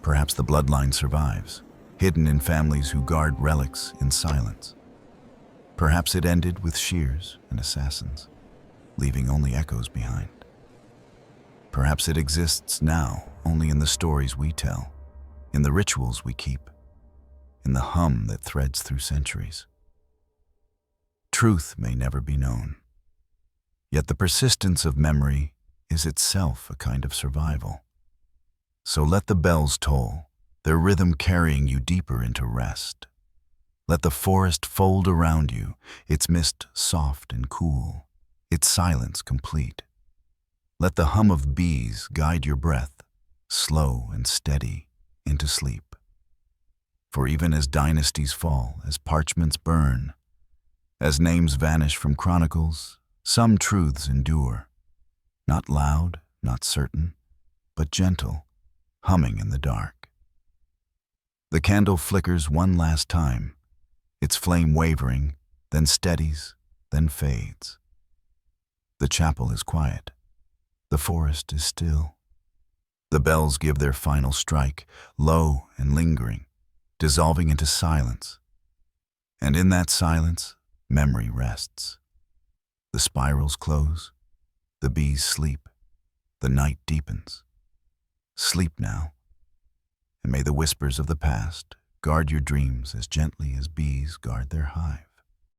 Perhaps the bloodline survives, hidden in families who guard relics in silence. Perhaps it ended with shears and assassins, leaving only echoes behind. Perhaps it exists now only in the stories we tell, in the rituals we keep, in the hum that threads through centuries. Truth may never be known, yet the persistence of memory is itself a kind of survival. So let the bells toll, their rhythm carrying you deeper into rest. Let the forest fold around you, its mist soft and cool, its silence complete. Let the hum of bees guide your breath, slow and steady, into sleep. For even as dynasties fall, as parchments burn, as names vanish from chronicles, some truths endure. Not loud, not certain, but gentle, humming in the dark. The candle flickers one last time, its flame wavering, then steadies, then fades. The chapel is quiet. The forest is still. The bells give their final strike, low and lingering, dissolving into silence. And in that silence, memory rests. The spirals close, the bees sleep, the night deepens. Sleep now, and may the whispers of the past guard your dreams as gently as bees guard their hive.